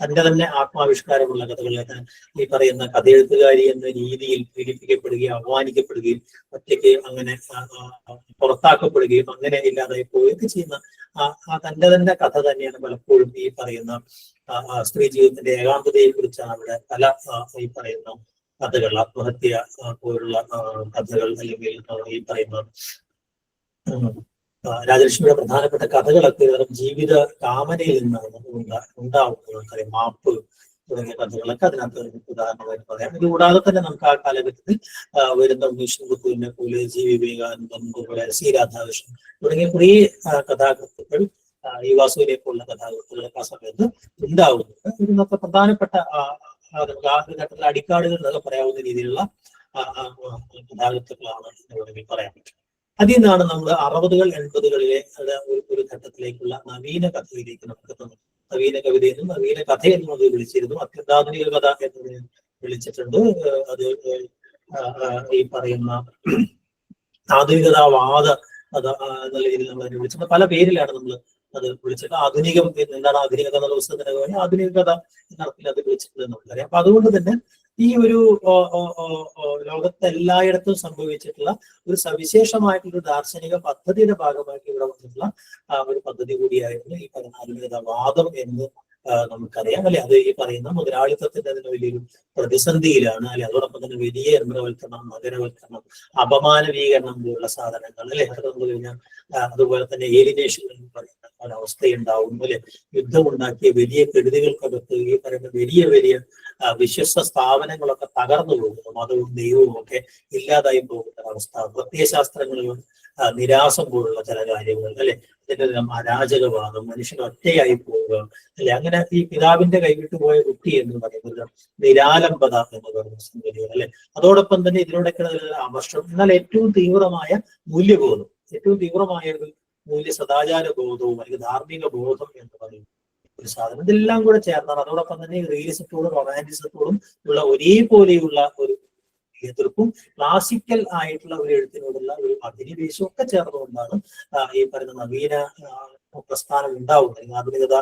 Speaker 1: തന്റെ തന്നെ ആത്മാവിഷ്കാരമുള്ള കഥകളിലേക്ക് ഈ പറയുന്ന കഥയെഴുത്തുകാരി എന്ന രീതിയിൽ പീഡിപ്പിക്കപ്പെടുകയും അവമാനിക്കപ്പെടുകയും ഒറ്റയ്ക്ക് അങ്ങനെ പുറത്താക്കപ്പെടുകയും അങ്ങനെ ഇല്ലാതായി പോവുകയൊക്കെ ചെയ്യുന്ന തന്റെ തന്നെ കഥ തന്നെയാണ് പലപ്പോഴും ഈ പറയുന്ന സ്ത്രീ ജീവിതത്തിന്റെ ഏകാന്തതയെ കുറിച്ചാണ് അവിടെ പല ഈ പറയുന്ന കഥകൾ, ആത്മഹത്യ പോലുള്ള കഥകൾ അല്ലെങ്കിൽ ഈ പറയുന്ന രാജലക്ഷ്മിയുടെ പ്രധാനപ്പെട്ട കഥകളൊക്കെ ജീവിത കാമനയിൽ നിന്നാണ് ഉണ്ടാവുന്നത്. മാപ്പ് തുടങ്ങിയ കഥകളൊക്കെ അതിനകത്ത് ഉദാഹരണമായിട്ട് പറയാം. ഇത് കൂടാതെ തന്നെ നമുക്ക് ആ കാലഘട്ടത്തിൽ വരുന്ന വിഷ്ണുപുത്തൂരിനെ പോലെ ജി വിവേകാനന്ദൻ, അതുപോലെ C രാധാകൃഷ്ണൻ തുടങ്ങിയ കുറേ കഥാകൃത്തുക്കൾ, ഈ വാസുവിനെ പോലുള്ള കഥാകൃത്തുക്കളൊക്കെ ആ സമയത്ത് ഉണ്ടാവുന്നുണ്ട്. ഇന്നത്തെ പ്രധാനപ്പെട്ട ഘട്ടത്തിൽ അടിക്കാടുകൾ എന്നൊക്കെ പറയാവുന്ന രീതിയിലുള്ള കഥാകൃത്തുക്കളാണ് എന്ന് വേണമെങ്കിൽ പറയാൻ പറ്റും. അതിൽ നിന്നാണ് നമ്മൾ 60-കൾ 80-കളിലെ ഒരു ഘട്ടത്തിലേക്കുള്ള നവീന കഥയിലേക്ക് നമുക്ക് എത്തുന്നത്. നവീന കവിതയെന്നും നവീന കഥയെന്നും അത് വിളിച്ചിരുന്നു. അത്യന്താധുനിക കഥ എന്നതിനെ വിളിച്ചിട്ടുണ്ട്. അത് ഈ പറയുന്ന ആധുനികതാവാദ കഥ എന്നുള്ള രീതിയിൽ നമ്മൾ അതിനെ വിളിച്ചത്. പല പേരിലാണ് നമ്മൾ അത് വിളിച്ചിട്ട്. ആധുനികം എന്താണ് ആധുനികത എന്നുള്ള പുസ്തകത്തിന് ആധുനിക കഥ എന്നർത്ഥത്തിൽ അത് വിളിച്ചിട്ടുണ്ട് എന്ന് നമുക്കറിയാം. അപ്പൊ അതുകൊണ്ട് തന്നെ ഈ ഒരു ലോകത്തെ എല്ലായിടത്തും സംഭവിച്ചിട്ടുള്ള ഒരു സവിശേഷമായിട്ടുള്ള ദാർശനിക പദ്ധതിയുടെ ഭാഗമായിട്ട് ഇവിടെ വന്നിട്ടുള്ള ഒരു പദ്ധതി കൂടിയായിരുന്നു ഈ പറയുന്ന ആധുനികതാവാദം എന്ന് നമുക്കറിയാം അല്ലെ. അത് ഈ പറയുന്ന മുതലാളിത്തത്തിന്റെ അതിന് വലിയൊരു പ്രതിസന്ധിയിലാണ് അല്ലെ. അതോടൊപ്പം തന്നെ വലിയ യന്ത്രവൽക്കരണം, നഗരവൽക്കരണം, അപമാനവീകരണം പോലുള്ള സാധനങ്ങൾ അല്ലെ. അത് നമ്മൾ കഴിഞ്ഞാൽ അതുപോലെ തന്നെ ഏലിനേഷൻ എന്ന് പറയുന്ന ഒരവസ്ഥയുണ്ടാവും അല്ലെ. യുദ്ധമുണ്ടാക്കിയ വലിയ കെടുതികൾക്കകത്ത് ഈ പറയുന്ന വലിയ വലിയ വിശ്വസ്ത സ്ഥാപനങ്ങളൊക്കെ തകർന്നു പോകുന്നു, മതവും ദൈവവും ഒക്കെ ഇല്ലാതായി പോകുന്ന അവസ്ഥ, പ്രത്യയശാസ്ത്രങ്ങളിലും നിരാസം പോലുള്ള ചില കാര്യങ്ങൾ അല്ലെ. അതിന്റെ അരാജകവാദം, മനുഷ്യൻ ഒറ്റയായി പോവുക അല്ലെ. അങ്ങനെ ഈ പിതാവിന്റെ കൈവിട്ടു പോയ കുട്ടി എന്ന് പറയുന്നത് നിരാലംബത എന്ന് പറയുന്ന സംഗതികൾ അല്ലെ. അതോടൊപ്പം തന്നെ ഇതിനോടൊക്കെ അമർഷം, എന്നാൽ ഏറ്റവും തീവ്രമായ മൂല്യബോധം, ഏറ്റവും തീവ്രമായ ഒരു സദാചാര ബോധവും അല്ലെങ്കിൽ ധാർമ്മിക ബോധം എന്ന് പറയുന്ന ഒരു സാധനം, ഇതെല്ലാം കൂടെ ചേർന്നാണ്. അതോടൊപ്പം തന്നെ റിയലിസത്തോടും റൊമാൻറ്റിസത്തോടും ഉള്ള ഒരേപോലെയുള്ള ഒരു എതിർപ്പും ക്ലാസിക്കൽ ആയിട്ടുള്ള ഒരു എഴുത്തിനോടുള്ള ഒരു അധിനിവേശവും ഒക്കെ ചേർന്നുകൊണ്ടാണ് ഈ പറയുന്ന നവീന പ്രസ്ഥാനം ഉണ്ടാവുന്നത്, ആധുനികത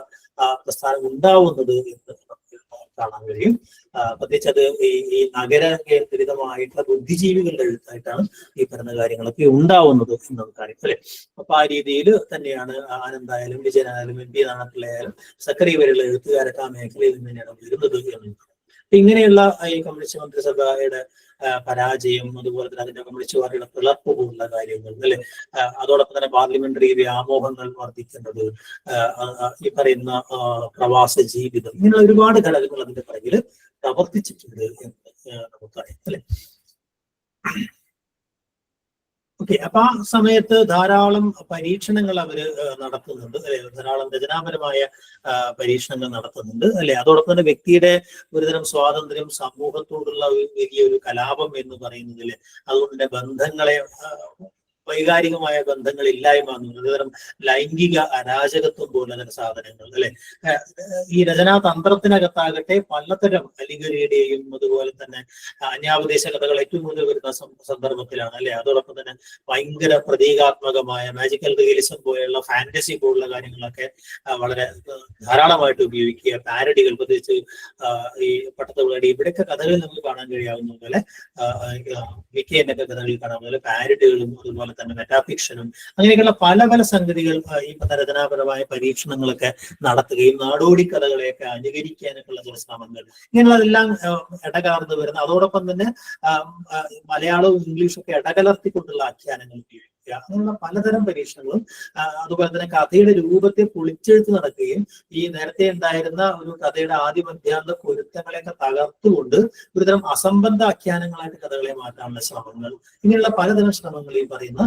Speaker 1: പ്രസ്ഥാനം ഉണ്ടാവുന്നത് എന്ന് കാണാൻ കഴിയും. പ്രത്യേകിച്ച് അത് ഈ നഗര കേന്ദ്രിതമായിട്ടുള്ള ബുദ്ധിജീവികളുടെ എഴുത്തായിട്ടാണ് ഈ പറയുന്ന കാര്യങ്ങളൊക്കെ ഉണ്ടാവുന്നത് എന്ന് നമുക്കറിയാം അല്ലെ. അപ്പൊ ആ രീതിയിൽ തന്നെയാണ് ആനന്ദായാലും വിജയനായാലും എം പി നാണപ്പിള്ളയായാലും സക്കറി വരെയുള്ള എഴുത്തുകാരൊക്കെ ആ മേഖലയിൽ നിന്ന് തന്നെയാണ് വരുന്നത് എന്ന്. ഇങ്ങനെയുള്ള ഈ കമ്മ്യൂണിസ്റ്റ് മന്ത്രിസഭയുടെ പരാജയം, അതുപോലെ തന്നെ അതിന്റെ കമ്മ്യൂണിസ്റ്റ് പാർട്ടിയുടെ പിളർപ്പ് പോലുള്ള കാര്യങ്ങൾ അല്ലെ, അതോടൊപ്പം തന്നെ പാർലമെന്ററി വ്യാമോഹങ്ങൾ വർദ്ധിക്കുന്നത്, ഈ പറയുന്ന പ്രവാസ ജീവിതം, ഇങ്ങനെയുള്ള ഒരുപാട് ഘടകങ്ങൾ അതിന്റെ പിറകിൽ പ്രവർത്തിച്ചിട്ടുണ്ട് എന്ന് നമുക്കറിയാം അല്ലെ. ഓക്കെ, അപ്പൊ ആ സമയത്ത് ധാരാളം പരീക്ഷണങ്ങൾ അവര് നടത്തുന്നുണ്ട് അല്ലെ, ധാരാളം രചനാപരമായ പരീക്ഷണങ്ങൾ നടത്തുന്നുണ്ട് അല്ലെ. അതോടൊപ്പം തന്നെ വ്യക്തിയുടെ ഒരുതരം സ്വാതന്ത്ര്യം, സമൂഹത്തോടുള്ള വലിയൊരു കലാപം എന്ന് പറയുന്നതിൽ, അതുകൊണ്ട് ബന്ധങ്ങളെ വൈകാരികമായ ബന്ധങ്ങൾ ഇല്ലായ്മ, ഒരുതരം ലൈംഗിക അരാജകത്വം പോലുള്ള സാധനങ്ങൾ അല്ലെ. ഈ രചനാ തന്ത്രത്തിനകത്താകട്ടെ പലതരം അലിഗരിയുടെയും അതുപോലെ തന്നെ അന്യാപദേശ കഥകൾ ഏറ്റവും കൂടുതൽ വരുന്ന സന്ദർഭത്തിലാണ് അല്ലെ. അതോടൊപ്പം തന്നെ ഭയങ്കര പ്രതീകാത്മകമായ മാജിക്കൽ റിയലിസം പോലെയുള്ള ഫാന്റസി പോലുള്ള കാര്യങ്ങളൊക്കെ വളരെ ധാരാളമായിട്ട് ഉപയോഗിക്കുക. പാരഡികൾ, പ്രത്യേകിച്ച് ഈ പട്ടത്തുള്ളടി ഇവിടെയൊക്കെ കഥകളിൽ നമുക്ക് കാണാൻ കഴിയാവുന്ന പോലെ, വിക്കിന്റെ ഒക്കെ കഥകളിൽ കാണാവുന്ന പോലെ പാരഡികളും അതുപോലെ തന്നെ മെറ്റാഫിക്ഷനും അങ്ങനെയൊക്കെയുള്ള പല പല സംഗതികൾ ഈ രചനാപരമായ പരീക്ഷണങ്ങളൊക്കെ നടത്തുകയും നാടോടി കഥകളെയൊക്കെ അനുകരിക്കാനൊക്കെയുള്ള ചില ശ്രമങ്ങൾ, ഇങ്ങനെയുള്ളതെല്ലാം ഇടകലർന്ന് വരുന്ന, അതോടൊപ്പം തന്നെ മലയാളവും ഇംഗ്ലീഷും ഒക്കെ ഇടകലർത്തിക്കൊണ്ടുള്ള ആഖ്യാനങ്ങൾ ഉപയോഗിക്കുക, അങ്ങനെയുള്ള പലതരം പരീക്ഷണങ്ങളും. അതുപോലെ തന്നെ കഥയുടെ രൂപത്തെ പൊളിച്ചെഴുത്ത് നടക്കുകയും ഈ നേരത്തെ ഉണ്ടായിരുന്ന ഒരു കഥയുടെ ആദ്യ മധ്യാന്ത പൊരുത്തങ്ങളെയൊക്കെ തകർത്തുകൊണ്ട് ഒരുതരം അസംബന്ധ ആഖ്യാനങ്ങളായിട്ട് കഥകളെ മാറ്റാനുള്ള ശ്രമങ്ങൾ, ഇങ്ങനെയുള്ള പലതരം ശ്രമങ്ങൾ ഈ പറയുന്ന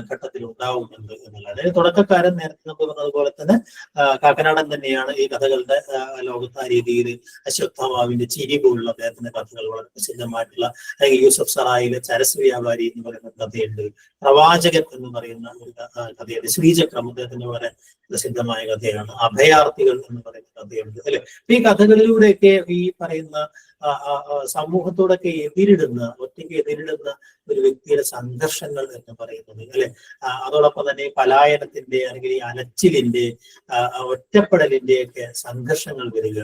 Speaker 1: ഘട്ടത്തിൽ ഉണ്ടാവുന്നുണ്ട് എന്നുള്ളത്. അതായത് തുടക്കക്കാരൻ നേരത്തെ നമുക്ക് പറഞ്ഞതുപോലെ തന്നെ കാക്കനാടൻ തന്നെയാണ് ഈ കഥകളുടെ ലോകത്ത് ആ രീതിയിൽ അശ്വത്ഥമാവിന്റെ ചിരി പോലുള്ള അദ്ദേഹത്തിന്റെ കഥകൾ വളരെ പ്രസിദ്ധമായിട്ടുള്ള, അല്ലെങ്കിൽ യൂസഫ് സറായിലെ ചരസ് വ്യാപാരി എന്ന് പറയുന്ന കഥയുണ്ട്, പ്രവാചകൻ എന്ന് പറയുന്ന ഒരു കഥയുണ്ട്, ശ്രീചക്രം അദ്ദേഹത്തിന്റെ വളരെ പ്രസിദ്ധമായ കഥയാണ്, അഭയാർത്ഥികൾ എന്ന് പറയുന്ന കഥയുണ്ട് അല്ലെ. ഈ കഥകളിലൂടെയൊക്കെ ഈ പറയുന്ന സമൂഹത്തോടൊക്കെ ഒറ്റയ്ക്ക് എതിരിടുന്ന ഒരു വ്യക്തിയുടെ സംഘർഷങ്ങൾ എന്ന് പറയുന്നത് അല്ലെ. അതോടൊപ്പം തന്നെ പലായനത്തിന്റെ അല്ലെങ്കിൽ ഈ അലച്ചിലിന്റെ, ഒറ്റപ്പെടലിന്റെ ഒക്കെ സംഘർഷങ്ങൾ വരിക,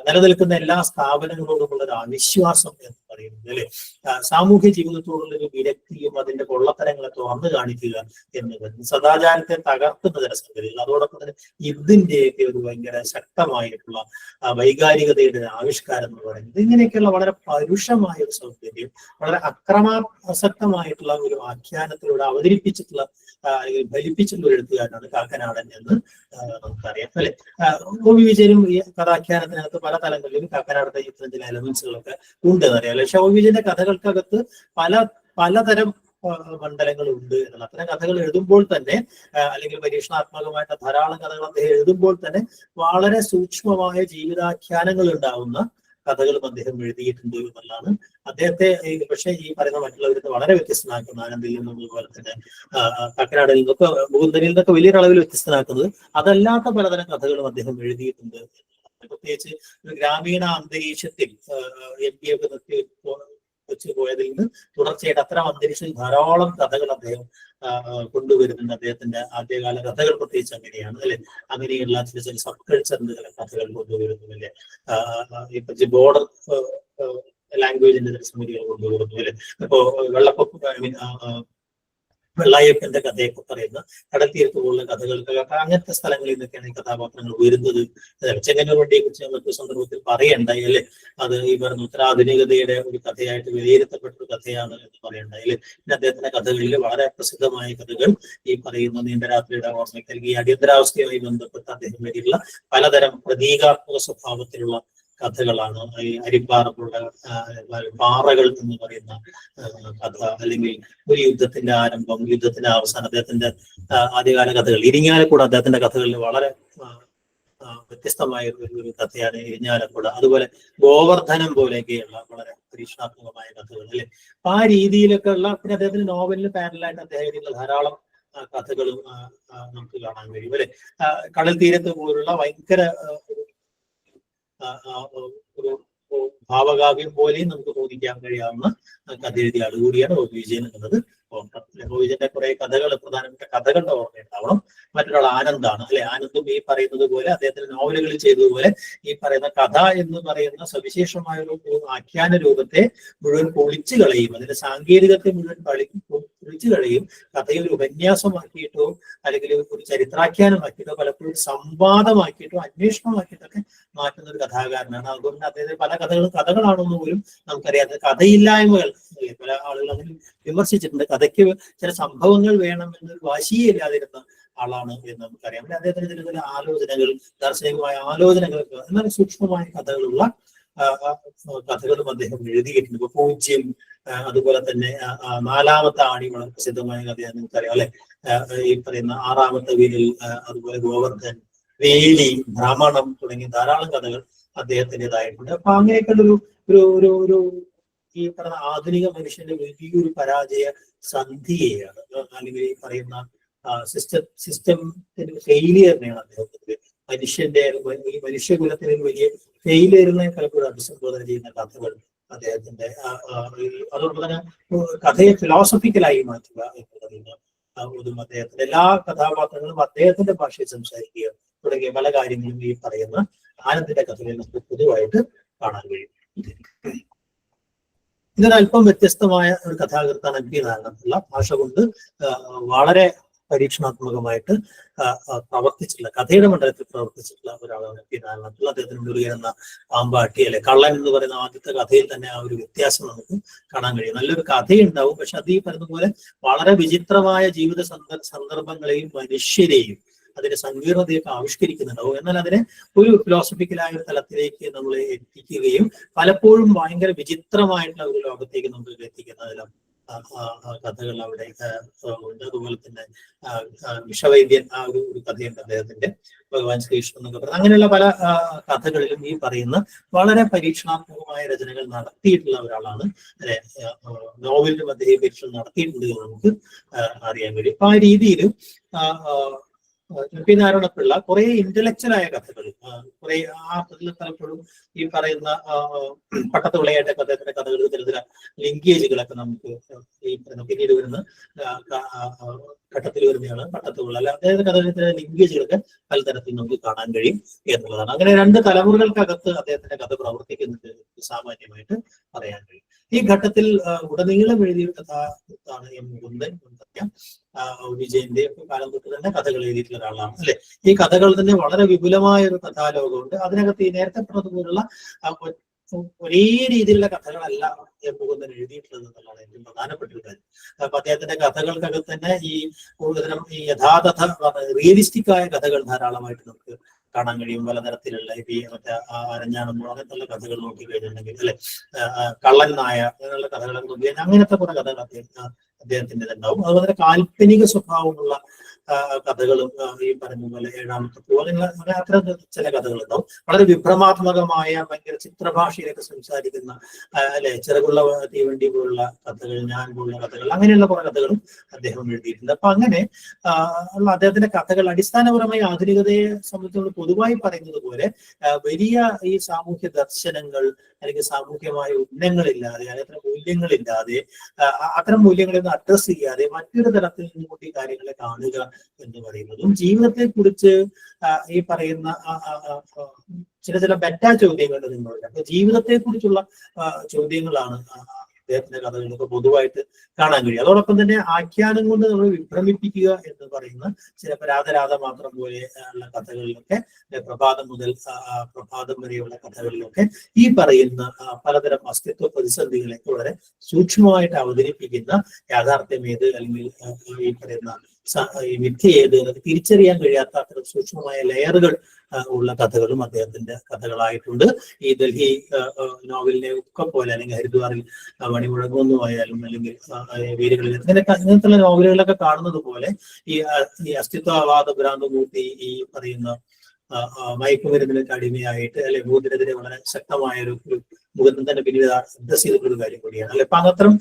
Speaker 1: നിലനിൽക്കുന്ന എല്ലാ സ്ഥാപനങ്ങളോടുമുള്ള ഒരു അവിശ്വാസം എന്ന് പറയുന്നത് അല്ലെ, സാമൂഹ്യ ജീവിതത്തോടുള്ള ഒരു വിരക്തിയും അതിന്റെ പൊള്ളത്തരങ്ങളെ തുറന്നു കാണിക്കുക എന്നത്, സദാചാരത്തെ തകർക്കുന്ന തര സംഗതികൾ, അതോടൊപ്പം തന്നെ ഇതിന്റെയൊക്കെ ഒരു ഭയങ്കര ശക്തമായിട്ടുള്ള വൈകാരികതയുടെ ആവിഷ്കാരം എന്ന് പറയുന്നത്, ഇങ്ങനെയൊക്കെയുള്ള വളരെ പരുഷമായ ഒരു സൗന്ദര്യം, വളരെ അക്രമാസക്തമായിട്ടുള്ള ഒരു ആഖ്യാനത്തിലൂടെ അവതരിപ്പിച്ചിട്ടുള്ള അല്ലെങ്കിൽ ഫലിപ്പിച്ചിട്ടുള്ള ഒരു എഴുത്തുകാരനാണ് കാക്കനാടൻ എന്ന് നമുക്കറിയാം അല്ലെ. ഒ വി വിജയനും ഈ കഥാഖ്യാനത്തിനകത്ത് പല തലങ്ങളിലും കാക്കനാടന്റെ ചില എലമെന്റ്സുകളൊക്കെ ഉണ്ട് എന്നറിയാം. പക്ഷെ ഒ വി വിജയന്റെ കഥകൾക്കകത്ത് പലതരം മണ്ഡലങ്ങളുണ്ട് എന്നുള്ള, അത്തരം കഥകൾ എഴുതുമ്പോൾ തന്നെ, അല്ലെങ്കിൽ പരീക്ഷണാത്മകമായിട്ട് ധാരാളം കഥകൾ അദ്ദേഹം എഴുതുമ്പോൾ തന്നെ വളരെ സൂക്ഷ്മമായ ജീവിതാഖ്യാനങ്ങൾ ഉണ്ടാവുന്ന കഥകളും അദ്ദേഹം എഴുതിയിട്ടുണ്ട് എന്നുള്ളതാണ് അദ്ദേഹത്തെ പക്ഷേ ഈ പറയുന്ന മറ്റുള്ളവരിൽ വളരെ വ്യത്യസ്തനാക്കുന്ന, ആനന്ദിൽ നിന്നും അതുപോലെ തന്നെ കാക്കനാടിൽ നിന്നൊക്കെ, മുകുന്ദനിൽ നിന്നൊക്കെ വലിയൊരളവിൽ വ്യത്യസ്തനാക്കുന്നത് അതല്ലാത്ത പലതരം കഥകളും അദ്ദേഹം എഴുതിയിട്ടുണ്ട്. പ്രത്യേകിച്ച് ഒരു ഗ്രാമീണ അന്തരീക്ഷത്തിൽ എം പി ഒക്കെ നിർത്തി വെച്ച് പോയതിൽ നിന്ന് തുടർച്ചയായിട്ട് അത്തരം അന്തരീക്ഷത്തിൽ ധാരാളം കഥകൾ അദ്ദേഹം കൊണ്ടുവരുന്നുണ്ട്. അദ്ദേഹത്തിന്റെ ആദ്യകാല കഥകൾ പ്രത്യേകിച്ച് അങ്ങനെയാണ് അല്ലെ. അങ്ങനെയുള്ള ചില സബ് കൾച്ചറിന്റെ ചില കഥകൾ കൊണ്ടുവരുന്നു അല്ലെ. ഇപ്പൊ ബോർഡർ ലാംഗ്വേജിന്റെ ചില സംഗതികൾ കൊണ്ടുവരുന്നു അല്ലെ. ഇപ്പോ വെള്ളായപ്പന്റെ കഥയൊക്കെ പറയുന്ന കടൽ തീരത്ത് പോലുള്ള കഥകൾക്കൊക്കെ അങ്ങനത്തെ സ്ഥലങ്ങളിൽ നിന്നൊക്കെയാണ് ഈ കഥാപാത്രങ്ങൾ വരുന്നത്. ചെങ്ങന്നൂർവണ്ടിയെ കുറിച്ച് മറ്റു സന്ദർഭത്തിൽ പറയണ്ടായി അല്ലെ. അത് ഈ പറഞ്ഞ ഉത്തരാധുനികതയുടെ ഒരു കഥയായിട്ട് വിലയിരുത്തപ്പെട്ട ഒരു കഥയാണ് എന്ന് പറയണ്ടായി അല്ലെ. പിന്നെ അദ്ദേഹത്തിന്റെ കഥകളിൽ വളരെ പ്രസിദ്ധമായ കഥകൾ ഈ പറയുന്ന നീണ്ട രാത്രിയുടെ ഓർമ്മയ്ക്ക്, അല്ലെങ്കിൽ ഈ അടിയന്തരാവസ്ഥയുമായി ബന്ധപ്പെട്ട് അദ്ദേഹം വേണ്ടിയിട്ടുള്ള പലതരം പ്രതീകാത്മക സ്വഭാവത്തിലുള്ള കഥകളാണ്. ഈ അരിപ്പാറപ്പുള്ള പാറകൾ എന്ന് പറയുന്ന കഥ, അല്ലെങ്കിൽ ഒരു യുദ്ധത്തിന്റെ ആരംഭം, യുദ്ധത്തിന്റെ അവസാനം, അദ്ദേഹത്തിന്റെ ആദ്യകാല കഥകൾ. ഇരിങ്ങാലക്കുട അദ്ദേഹത്തിന്റെ കഥകളിൽ വളരെ വ്യത്യസ്തമായ ഒരു കഥയാണ് ഇരിഞ്ഞാലക്കുട. അതുപോലെ ഗോവർദ്ധനം പോലെയൊക്കെയുള്ള വളരെ പരീക്ഷണാത്മകമായ കഥകൾ അല്ലെ. അപ്പൊ ആ രീതിയിലൊക്കെ ഉള്ള, പിന്നെ അദ്ദേഹത്തിന്റെ നോവലിന് പാരലായിട്ട് അദ്ദേഹത്തിന്റെ ധാരാളം കഥകളും നമുക്ക് കാണാൻ കഴിയും അല്ലെ. കടൽ തീരത്ത് പോലുള്ള ഭയങ്കര ഒരു ഭാവകാവ്യം പോലെയും നമുക്ക് തോന്നിക്കാൻ കഴിയാവുന്ന കഥ എഴുതിയ ആൾ കൂടിയാണ് ഒ വി വിജയൻ എന്നുള്ളത്. ഒ വി വിജയന്റെ കുറെ കഥകൾ, പ്രധാനപ്പെട്ട കഥകളുടെ ഓർമ്മ ഉണ്ടാവണം. മറ്റൊരാൾ ആനന്ദാണ് അല്ലെ. ആനന്ദും ഈ പറയുന്നത് പോലെ അദ്ദേഹത്തിന്റെ നോവലുകളിൽ ചെയ്തതുപോലെ ഈ പറയുന്ന കഥ എന്ന് പറയുന്ന സവിശേഷമായ ഒരു ആഖ്യാന രൂപത്തെ മുഴുവൻ പൊളിച്ചു കളയും, അതിന്റെ സാങ്കേതികത്തെ മുഴുവൻ പൊളിച്ചു കളയും. കഥയെ ഒരു ഉപന്യാസമാക്കിയിട്ടോ അല്ലെങ്കിൽ ഒരു ചരിത്രാഖ്യാനമാക്കിയിട്ടോ പലപ്പോഴും സംവാദമാക്കിയിട്ടോ അന്വേഷണമാക്കിയിട്ടൊക്കെ മാറ്റുന്ന ഒരു കഥാകാരനാണ്. അതുകൊണ്ട് അദ്ദേഹത്തെ പല കഥകളാണെന്ന് പോലും നമുക്കറിയാം. കഥയില്ലായ്മകൾ പല ആളുകൾ അങ്ങനെ വിമർശിച്ചിട്ടുണ്ട്. കഥയ്ക്ക് ചില സംഭവങ്ങൾ വേണം എന്നൊരു വാശിയില്ലാതിരുന്ന ആളാണ് എന്ന് നമുക്കറിയാം. അദ്ദേഹത്തിന് ചില ആലോചനകൾ, ദാർശനികമായ ആലോചനകൾ, എന്നാൽ സൂക്ഷ്മമായ കഥകളുള്ള കഥകളും അദ്ദേഹം എഴുതിയിട്ടുണ്ട്. ഇപ്പൊ പൂജ്യം, അതുപോലെ തന്നെ നാലാമത്തെ ആണി വളരെ പ്രസിദ്ധമായ കഥയാണ് നമുക്കറിയാം അല്ലെ. ഈ പറയുന്ന ആറാമത്തെ വീരിൽ, അതുപോലെ ഗോവർദ്ധൻ, വേലി, ഭ്രമണം തുടങ്ങിയ ധാരാളം കഥകൾ അദ്ദേഹത്തിൻ്റെതായിട്ടുണ്ട്. അപ്പൊ അങ്ങനെയൊക്കെയുള്ളൊരു ഒരു ഒരു ഒരു ഈ പറയുന്ന ആധുനിക മനുഷ്യന്റെ വലിയൊരു പരാജയ സന്ധിയെയാണ്, അല്ലെങ്കിൽ ഈ പറയുന്ന സിസ്റ്റത്തിന്റെ ഫെയിലിയറിനെയാണ് അദ്ദേഹത്തിന്റെ മനുഷ്യന്റെ ഈ മനുഷ്യകുലത്തിന് വലിയ ഫെയിലിയറിനെ പലപ്പോഴും അഭിസംബോധന ചെയ്യുന്ന കഥകൾ അദ്ദേഹത്തിന്റെ. അതോടൊപ്പം തന്നെ കഥയെ ഫിലോസഫിക്കലായി മാറ്റുക എന്ന് പറയുന്ന ഒരു അദ്ദേഹത്തിന്റെ എല്ലാ കഥാപാത്രങ്ങളും അദ്ദേഹത്തിന്റെ ഭാഷയിൽ സംസാരിക്കുക തുടങ്ങിയ പല കാര്യങ്ങളും ഈ പറയുന്ന ആനന്ദിന്റെ കഥകളിൽ നമുക്ക് പൊതുവായിട്ട് കാണാൻ കഴിയും. ഇതൊരല്പം വ്യത്യസ്തമായ ഒരു കഥാകൃത്താണ് എം പി നാരായണപിള്ള. ഭാഷ കൊണ്ട് വളരെ പരീക്ഷണാത്മകമായിട്ട് പ്രവർത്തിച്ചിട്ടുള്ള, കഥയുടെ മണ്ഡലത്തിൽ പ്രവർത്തിച്ചിട്ടുള്ള ഒരാളാണ് എം പി നാരായണപിള്ള. അദ്ദേഹത്തിന് മുരുകൻ എന്ന പാമ്പാട്ടി അല്ലെ കള്ളൻ എന്ന് പറയുന്ന ആദ്യത്തെ കഥയിൽ തന്നെ ആ ഒരു വ്യത്യാസം നമുക്ക് കാണാൻ കഴിയും. നല്ലൊരു കഥയുണ്ടാവും, പക്ഷെ അത് ഈ പറയുന്ന പോലെ വളരെ വിചിത്രമായ ജീവിത സന്ദർഭങ്ങളെയും മനുഷ്യരെയും അതിന്റെ സങ്കീർണതയൊക്കെ ആവിഷ്കരിക്കുന്നുണ്ടാവും. എന്നാൽ അതിനെ ഒരു ഫിലോസഫിക്കലായ ഒരു തലത്തിലേക്ക് നമ്മൾ എത്തിക്കുകയും പലപ്പോഴും ഭയങ്കര വിചിത്രമായിട്ടുള്ള ഒരു ലോകത്തേക്ക് നമുക്ക് എത്തിക്കുന്നതിലും കഥകൾ അവിടെ ഉണ്ട്. അതുപോലെ തന്നെ വിഷവൈദ്യൻ ആ ഒരു കഥയുണ്ട് അദ്ദേഹത്തിന്റെ, ഭഗവാൻ ശ്രീകൃഷ്ണൻ എന്നൊക്കെ പറയുന്നത്. അങ്ങനെയുള്ള പല കഥകളിലും ഈ പറയുന്ന വളരെ പരീക്ഷണാത്മകമായ രചനകൾ നടത്തിയിട്ടുള്ള ഒരാളാണ് അല്ലെ. നോവലിലും അദ്ദേഹം പരീക്ഷണം നടത്തിയിട്ടുണ്ട് എന്ന് നമുക്ക് അറിയാൻ കഴിയും. അപ്പൊ ആ രീതിയിൽ എം പി നാരായണപിള്ള കുറെ ഇന്റലക്ച്വലായ കഥകൾ, കുറെ ആ പലപ്പോഴും ഈ പറയുന്ന പട്ടത്ത് വിളയായിട്ട് അദ്ദേഹത്തിന്റെ കഥകൾ ചില ലിങ്കേജുകളൊക്കെ നമുക്ക് ഈ പിന്നീട് വരുന്ന ഘട്ടത്തിൽ വരുന്നതാണ് പട്ടത്ത് വിള. അല്ല, അദ്ദേഹത്തിന്റെ കഥകളിലെ ലിങ്കേജുകളൊക്കെ പലതരത്തിൽ നമുക്ക് കാണാൻ കഴിയും എന്നുള്ളതാണ്. അങ്ങനെ രണ്ട് തലമുറകൾക്കകത്ത് അദ്ദേഹത്തിന്റെ കഥ പ്രവർത്തിക്കുന്നുണ്ട് സാമാന്യമായിട്ട് പറയാൻ കഴിയും. ഈ ഘട്ടത്തിൽ ഉടനീളം എഴുതിയ കഥാകൃത്താണ് എം മുകുന്ദൻ. വിജയന്റെ കാലം തൊട്ട് തന്നെ കഥകൾ എഴുതിയിട്ടുള്ള ഒരാളാണ് അല്ലെ. ഈ കഥകൾ തന്നെ വളരെ വിപുലമായ ഒരു കഥാലോകമുണ്ട്. അതിനകത്ത് ഈ നേരത്തെ പറഞ്ഞതുപോലുള്ള ഒരേ രീതിയിലുള്ള കഥകളല്ല എം മുകുന്ദൻ എഴുതിയിട്ടുള്ളത് എന്നുള്ളതാണ് ഏറ്റവും പ്രധാനപ്പെട്ട ഒരു കാര്യം. അപ്പൊ അദ്ദേഹത്തിന്റെ കഥകൾക്കകത്ത് തന്നെ ഈ കൂടുതലും ഈ യഥാതഥ റിയലിസ്റ്റിക് ആയ കഥകൾ ധാരാളമായിട്ട് നമുക്ക് കാണാൻ കഴിയും. പലതരത്തിലുള്ള ഈ മറ്റേ അരഞ്ഞാണമ്മോ അങ്ങനത്തെ കഥകൾ നോക്കി കഴിഞ്ഞിട്ടുണ്ടെങ്കിൽ അല്ലെ, കള്ളൻ നായ അങ്ങനെയുള്ള കഥകളൊക്കെ നോക്കി അങ്ങനത്തെ കുറെ കഥകൾ അദ്ദേഹത്തിന്റെ ഉണ്ടാവും. അതുപോലെ തന്നെ കാൽപ്പനിക സ്വഭാവമുള്ള കഥകളും ഈ പറഞ്ഞ പോലെ ഏഴാമത്തെ പൂ അങ്ങനെ അത്തരം ചില കഥകളുണ്ടാവും. വളരെ വിഭ്രമാത്മകമായ ഭയങ്കര ചിത്രഭാഷയിലൊക്കെ സംസാരിക്കുന്ന അല്ലെ, ചിറകുള്ള തീവണ്ടി പോലുള്ള കഥകൾ, ഞാൻ പോലുള്ള കഥകൾ, അങ്ങനെയുള്ള കുറെ കഥകളും അദ്ദേഹം എഴുതിയിട്ടുണ്ട്. അപ്പൊ അങ്ങനെ അദ്ദേഹത്തിന്റെ കഥകൾ അടിസ്ഥാനപരമായി ആധുനികതയെ സംബന്ധിച്ചുകൊണ്ട് പൊതുവായി പറയുന്നത് പോലെ വലിയ ഈ സാമൂഹ്യ ദർശനങ്ങൾ അല്ലെങ്കിൽ സാമൂഹ്യമായ ഉന്നങ്ങളില്ലാതെ, അത്തരം മൂല്യങ്ങളില്ലാതെ, അത്തരം മൂല്യങ്ങളൊന്നും അഡ്രസ് ചെയ്യാതെ മറ്റൊരു തലത്തിൽ നിന്നുകൊണ്ട് ഈ കാര്യങ്ങളെ കാണുക എന്ന് പറയുന്നതും ജീവിതത്തെ കുറിച്ച് ഈ പറയുന്ന ചില ബെറ്റ ചോദ്യങ്ങൾ നിങ്ങളുണ്ട്. അപ്പൊ ജീവിതത്തെ കുറിച്ചുള്ള ചോദ്യങ്ങളാണ് അദ്ദേഹത്തിന്റെ കഥകളൊക്കെ പൊതുവായിട്ട് കാണാൻ കഴിയും. അതോടൊപ്പം തന്നെ ആഖ്യാനം കൊണ്ട് നമ്മൾ വിഭ്രമിപ്പിക്കുക എന്ന് പറയുന്ന ചില രാധരാധ മാത്രം പോലെ ഉള്ള കഥകളിലൊക്കെ, പ്രഭാതം മുതൽ പ്രഭാതം വരെയുള്ള കഥകളിലൊക്കെ ഈ പറയുന്ന പലതരം അസ്തിത്വ പ്രതിസന്ധികളൊക്കെ വളരെ സൂക്ഷ്മമായിട്ട് അവതരിപ്പിക്കുന്ന യാഥാർത്ഥ്യം ഏത് അല്ലെങ്കിൽ ഈ പറയുന്ന ഈ മിഥ്യ ഏത് എന്നൊക്കെ തിരിച്ചറിയാൻ കഴിയാത്ത അത്തരം സൂക്ഷ്മമായ ലെയറുകൾ ഉള്ള കഥകളും അദ്ദേഹത്തിന്റെ കഥകളായിട്ടുണ്ട്. ഈ ഡൽഹി നോവലിനെ ഒക്കെ പോലെ അല്ലെങ്കിൽ ഹരിദ്വാറിൽ മണിമുഴങ്ങുന്നു ആയാലും അല്ലെങ്കിൽ വീരുകളിൽ ഇങ്ങനത്തെ നോവലുകളൊക്കെ കാണുന്നത് പോലെ ഈ അസ്തിത്വവാദ ഭ്രാന്തമൂർത്തി ഈ പറയുന്ന മയക്കുമരുന്നിനൊക്കെ അടിമയായിട്ട് അല്ലെങ്കിൽ ഭൂതിനെതിരെ വളരെ ശക്തമായ ഒരു മുഖത്ത് തന്നെ പിന്നീട് അഡ്രസ് ചെയ്തിട്ടുള്ള ഒരു കാര്യം കൂടിയാണ് അല്ലെ. അപ്പൊ അത്തരം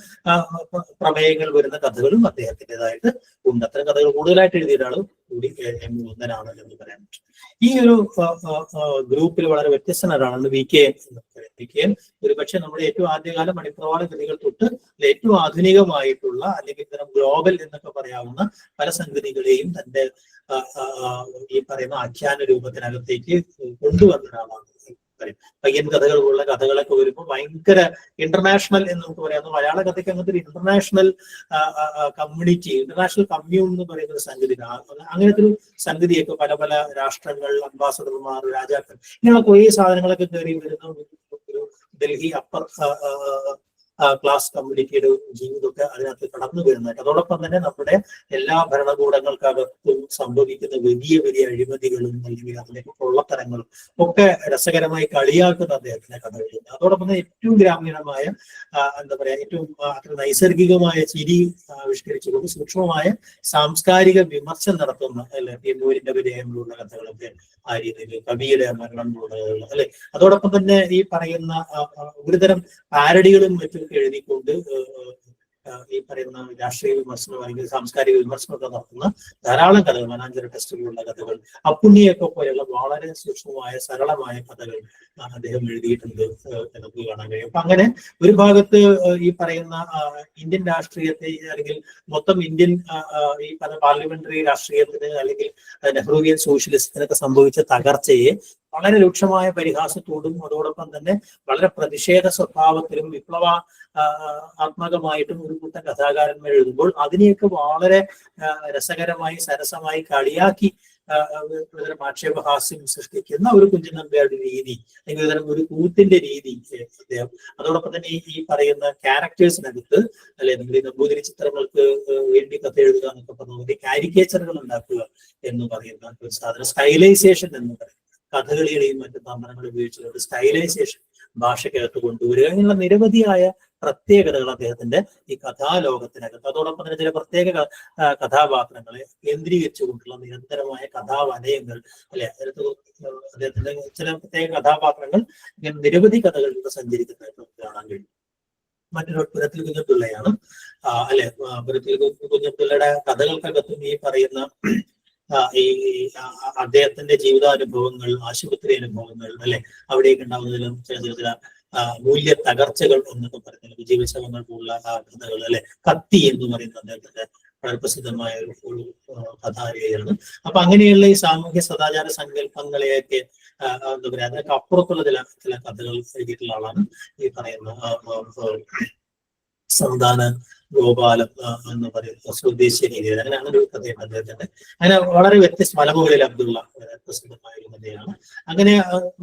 Speaker 1: പ്രമേയങ്ങൾ വരുന്ന കഥകളും അദ്ദേഹത്തിൻ്റെതായിട്ട് ഉണ്ട്. അത്തരം കഥകൾ കൂടുതലായിട്ട് എഴുതിയ ഒരാൾ കൂടി എം മുകുന്ദനാണ് എന്ന് പറയാൻ പറ്റും. ഈ ഒരു ഗ്രൂപ്പിൽ വളരെ വ്യത്യസ്തനാണ് VK എന്ന് പറയുന്നത്. VK ഒരു പക്ഷെ നമ്മുടെ ഏറ്റവും ആദ്യകാല മണിപ്രവാള കൃതികൾ തൊട്ട് ഏറ്റവും ആധുനികമായിട്ടുള്ള അല്ലെങ്കിൽ ഇത്തരം ഗ്ലോബൽ എന്നൊക്കെ പറയാവുന്ന പല സംഗതികളെയും തന്റെ ഈ പറയുന്ന ആഖ്യാന രൂപത്തിനകത്തേക്ക് കൊണ്ടുവന്ന ഒരാളാണ്. പയ്യൻ കഥകൾ പോലുള്ള കഥകളൊക്കെ വരുമ്പോൾ ഭയങ്കര ഇന്റർനാഷണൽ എന്ന് നമുക്ക് പറയാം. മലയാള കഥയ്ക്ക് അങ്ങനത്തെ ഒരു ഇന്റർനാഷണൽ കമ്മ്യൂണിറ്റി, ഇന്റർനാഷണൽ കമ്മ്യൂൺ എന്ന് പറയുന്ന ഒരു സംഗതി, അങ്ങനത്തെ ഒരു സംഗതിയൊക്കെ പല പല രാഷ്ട്രങ്ങൾ, അംബാസഡർമാർ, രാജാക്കൾ, ഇങ്ങനെയുള്ള കുറേ സാധനങ്ങളൊക്കെ കയറി വരുന്ന ഒരു ഡൽഹി അപ്പർ ക്ലാസ് കമ്മ്യൂണിറ്റിയുടെ ജീവിതമൊക്കെ അതിനകത്ത് കടന്നു വരുന്നതായിട്ട്. അതോടൊപ്പം തന്നെ നമ്മുടെ എല്ലാ ഭരണകൂടങ്ങൾക്കകത്തും സംഭവിക്കുന്ന വലിയ വലിയ അഴിമതികളും അല്ലെങ്കിൽ അതിലേക്ക് പൊള്ളത്തരങ്ങളും ഒക്കെ രസകരമായി കളിയാക്കുന്ന അദ്ദേഹത്തിന്റെ കഥകളുണ്ട്. അതോടൊപ്പം തന്നെ ഏറ്റവും ഗ്രാമീണമായ എന്താ പറയാ, ഏറ്റവും അത്ര നൈസർഗികമായ ചിരി ആവിഷ്കരിച്ചുകൊണ്ട് സൂക്ഷ്മമായ സാംസ്കാരിക വിമർശനം നടത്തുന്ന അല്ലെ തിരുവൂരിന്റെ വിജയങ്ങളുള്ള കഥകളൊക്കെ ആ രീതിയിൽ, കവിയുടെ മരണങ്ങളുള്ള അല്ലെ. അതോടൊപ്പം തന്നെ ഈ പറയുന്ന ഒരുതരം പാരഡികളും മറ്റും എഴുതിക്കൊണ്ട് ഈ പറയുന്ന രാഷ്ട്രീയ വിമർശനം അല്ലെങ്കിൽ സാംസ്കാരിക വിമർശനമൊക്കെ നടത്തുന്ന ധാരാളം കഥകൾ, വനാഞ്ചര ടെസ്റ്റുകളുള്ള കഥകൾ, അപ്പുണ്ണിയൊക്കെ പോലെയുള്ള വളരെ സൂക്ഷ്മമായ സരളമായ കഥകൾ അദ്ദേഹം എഴുതിയിട്ടുണ്ട് നമുക്ക് കാണാൻ കഴിയും. അപ്പൊ അങ്ങനെ ഒരു ഭാഗത്ത് ഈ പറയുന്ന ഇന്ത്യൻ രാഷ്ട്രീയത്തെ അല്ലെങ്കിൽ മൊത്തം ഇന്ത്യൻ ഈ പാർലമെന്ററി രാഷ്ട്രീയത്തിന് അല്ലെങ്കിൽ നെഹ്റുവിയൻ സോഷ്യലിസത്തിനൊക്കെ സംഭവിച്ച തകർച്ചയെ വളരെ രൂക്ഷമായ പരിഹാസത്തോടും അതോടൊപ്പം തന്നെ വളരെ പ്രതിഷേധ സ്വഭാവത്തിലും വിപ്ലവ ആത്മകമായിട്ടും ഒരു കൂട്ടം കഥാകാരന്മാർ എഴുതുമ്പോൾ അതിനെയൊക്കെ വളരെ രസകരമായി സരസമായി കളിയാക്കി ഒരുതരം ആക്ഷേപഹാസ്യം സൃഷ്ടിക്കുന്ന ഒരു കുഞ്ചൻ നമ്പ്യാരുടെ രീതി അല്ലെങ്കിൽ ഒരുതരം ഒരു കൂത്തിന്റെ രീതി അദ്ദേഹം. അതോടൊപ്പം തന്നെ ഈ പറയുന്ന ക്യാരക്ടേഴ്സിനകത്ത് അല്ലെ നമ്മൾ ഈ നമ്പൂതിരി ചിത്രങ്ങൾക്ക് വേണ്ടി കഥ എഴുതുക എന്നൊക്കെ പറഞ്ഞ കാരിക്കേച്ചറുകൾ ഉണ്ടാക്കുക എന്ന് പറയുന്ന ഒരു സാധനം, സ്റ്റൈലൈസേഷൻ എന്ന് പറയും. കഥകളിയുടെയും മറ്റു തന്ത്രങ്ങൾ ഉപയോഗിച്ചുകൊണ്ട് സ്റ്റൈലൈസേഷൻ ഭാഷയ്ക്കകത്ത് കൊണ്ടുവരിക, അങ്ങനെയുള്ള നിരവധിയായ പ്രത്യേകതകൾ അദ്ദേഹത്തിന്റെ ഈ കഥാലോകത്തിനകത്ത്. അതോടൊപ്പം തന്നെ ചില പ്രത്യേക കഥാപാത്രങ്ങളെ കേന്ദ്രീകരിച്ചുകൊണ്ടുള്ള നിരന്തരമായ കഥാവലയങ്ങൾ അല്ലെ, അദ്ദേഹത്തിന്റെ ചില പ്രത്യേക കഥാപാത്രങ്ങൾ ഇങ്ങനെ നിരവധി കഥകളിലൂടെ സഞ്ചരിക്കുന്നതായിട്ട് നമുക്ക് കാണാൻ കഴിയും. മറ്റൊരു പുരത്തിൽ കുഞ്ഞബ്ദുള്ളയാണ് അല്ലെ. പുരത്തിൽ കുഞ്ഞബ്ദുള്ളയുടെ കഥകൾക്കകത്തും ഈ പറയുന്ന ഈ അദ്ദേഹത്തിന്റെ ജീവിതാനുഭവങ്ങൾ, ആശുപത്രി അനുഭവങ്ങൾ അല്ലെ, അവിടേക്ക് ഉണ്ടാകുന്നതിലും ചില മൂല്യ തകർച്ചകൾ എന്നൊക്കെ പറയുന്നത് ജീവശവങ്ങൾ പോലുള്ള കഥകൾ അല്ലെ. കത്തി എന്ന് പറയുന്ന അദ്ദേഹത്തിന്റെ വളരെ പ്രസിദ്ധമായ ഒരു കഥാരയാണ്. അപ്പൊ അങ്ങനെയുള്ള ഈ സാമൂഹ്യ സദാചാര സങ്കല്പങ്ങളെയൊക്കെ എന്താ പറയാ, അതിനൊക്കെ അപ്പുറത്തുള്ള ചില കഥകൾ എഴുതിയിട്ടുള്ള ആളാണ് ഈ പറയുന്ന സന്താന ഗോപാലം എന്ന് പറയുന്ന സ്വദേശീയ രീതിയിൽ. അങ്ങനെ ഒരു കഥയാണ് അദ്ദേഹത്തിന്റെ. അങ്ങനെ വളരെ വ്യത്യസ്ത മലമുകളിൽ അബ്ദുള്ള പ്രസിദ്ധമായ ഒരു കഥയാണ്. അങ്ങനെ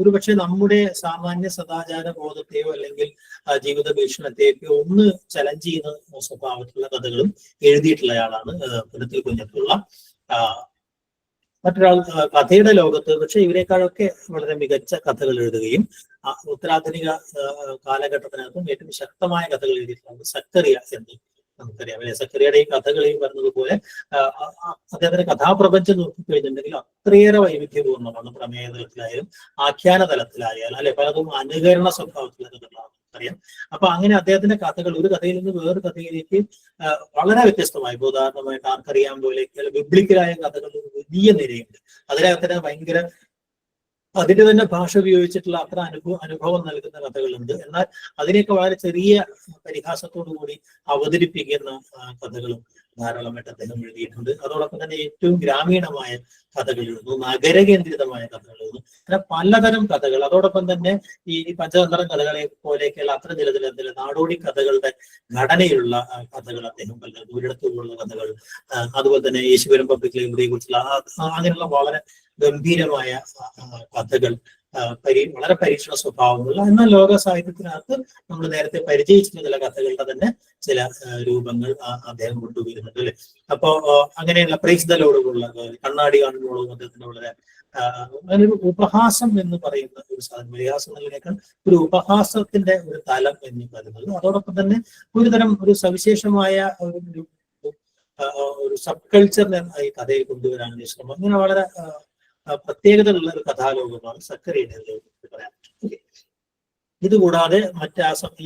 Speaker 1: ഒരുപക്ഷെ നമ്മുടെ സാമാന്യ സദാചാര ബോധത്തെയോ അല്ലെങ്കിൽ ജീവിത വീക്ഷണത്തെയൊക്കെ ഒന്ന് ചലഞ്ച് ചെയ്യുന്ന സ്വഭാവത്തിലുള്ള കഥകളും എഴുതിയിട്ടുള്ളയാളാണ് പുരത്തിൽ കുഞ്ഞബ്ദുള്ള. മറ്റൊരാൾ കഥയുടെ ലോകത്ത് പക്ഷെ ഇവരെക്കാളൊക്കെ വളരെ മികച്ച കഥകൾ എഴുതുകയും ഉത്തരാധുനിക കാലഘട്ടത്തിനകത്തും ഏറ്റവും ശക്തമായ കഥകൾ എഴുതിയിട്ടുണ്ട് സക്കറിയ എന്ന് നമുക്കറിയാം അല്ലെ. സക്കറിയയുടെ ഈ കഥകളിൽ പറഞ്ഞതുപോലെ അദ്ദേഹത്തിന്റെ കഥാപ്രപഞ്ചം നോക്കിക്കഴിഞ്ഞിട്ടുണ്ടെങ്കിൽ അത്രയേറെ വൈവിധ്യപൂർണ്ണമാണ്. പ്രമേയ തലത്തിലായാലും ആഖ്യാന തലത്തിലായാലും അല്ലെ, പലതും അനുകരണ സ്വഭാവത്തിലുള്ള കഥകളാണ് അറിയാം. അപ്പൊ അങ്ങനെ അദ്ദേഹത്തിന്റെ കഥകൾ ഒരു കഥയിൽ നിന്ന് വേറൊരു കഥയിലേക്ക് വളരെ വ്യത്യസ്തമായി, ഉദാഹരണമായിട്ട് ആർക്കറിയാൻ പോലെ ബിബ്ലിക്കലായ കഥകൾ വലിയ നിരയുണ്ട്. അതിനകത്തിന് ഭയങ്കര അതിന്റെ തന്നെ ഭാഷ ഉപയോഗിച്ചിട്ടുള്ള അത്ര അനുഭവം നൽകുന്ന കഥകളുണ്ട്. എന്നാൽ അതിനെയൊക്കെ വളരെ ചെറിയ പരിഹാസത്തോടു കൂടി അവതരിപ്പിക്കുന്ന കഥകളും ധാരാളമായിട്ട് അദ്ദേഹം എഴുതിയിട്ടുണ്ട്. അതോടൊപ്പം തന്നെ ഏറ്റവും ഗ്രാമീണമായ കഥകൾ എഴുതുന്നു, നഗരകേന്ദ്രിതമായ കഥകൾ എഴുതുന്നു, അങ്ങനെ പലതരം കഥകൾ. അതോടൊപ്പം തന്നെ ഈ പഞ്ചതന്ത്രം കഥകളെ പോലെയൊക്കെയുള്ള അത്ര ചില നാടോടി കഥകളുടെ ഘടനയിലുള്ള കഥകൾ അദ്ദേഹം പല ദൂരിടത്തുള്ള കഥകൾ, അതുപോലെ തന്നെ യേശുപുരം പബ്ലിക് ലൈബ്രറിയെ കുറിച്ചുള്ള അങ്ങനെയുള്ള വളരെ ഗംഭീരമായ കഥകൾ, വളരെ പരീക്ഷണ സ്വഭാവമുള്ള എന്നാൽ ലോക സാഹിത്യത്തിനകത്ത് നമ്മൾ നേരത്തെ പരിചയിച്ചിട്ടുള്ള ചില കഥകളുടെ തന്നെ ചില രൂപങ്ങൾ അദ്ദേഹം കൊണ്ടുവരുന്നുണ്ട് അല്ലെ. അപ്പോ അങ്ങനെയുള്ള പ്രൈസ്തലോടുള്ള കണ്ണാടി കാണുമ്പോഴും അദ്ദേഹത്തിന് വളരെ അങ്ങനെ ഒരു ഉപഹാസം എന്ന് പറയുന്ന ഒരു സാധനം, പരിഹാസം എന്നതിനേക്കാൾ ഒരു ഉപഹാസത്തിന്റെ ഒരു തലം എന്ന് പറയുന്നത്. അതോടൊപ്പം തന്നെ ഒരുതരം ഒരു സവിശേഷമായ ഒരു സബ് കൾച്ചറിനെ ഈ കഥയിൽ കൊണ്ടുവരാനുള്ള ശ്രമം, അങ്ങനെ വളരെ പ്രത്യേകതയുള്ള ഒരു കഥാലോകമാണ് സക്കറിയുടെ പറയാൻ. ഇതുകൂടാതെ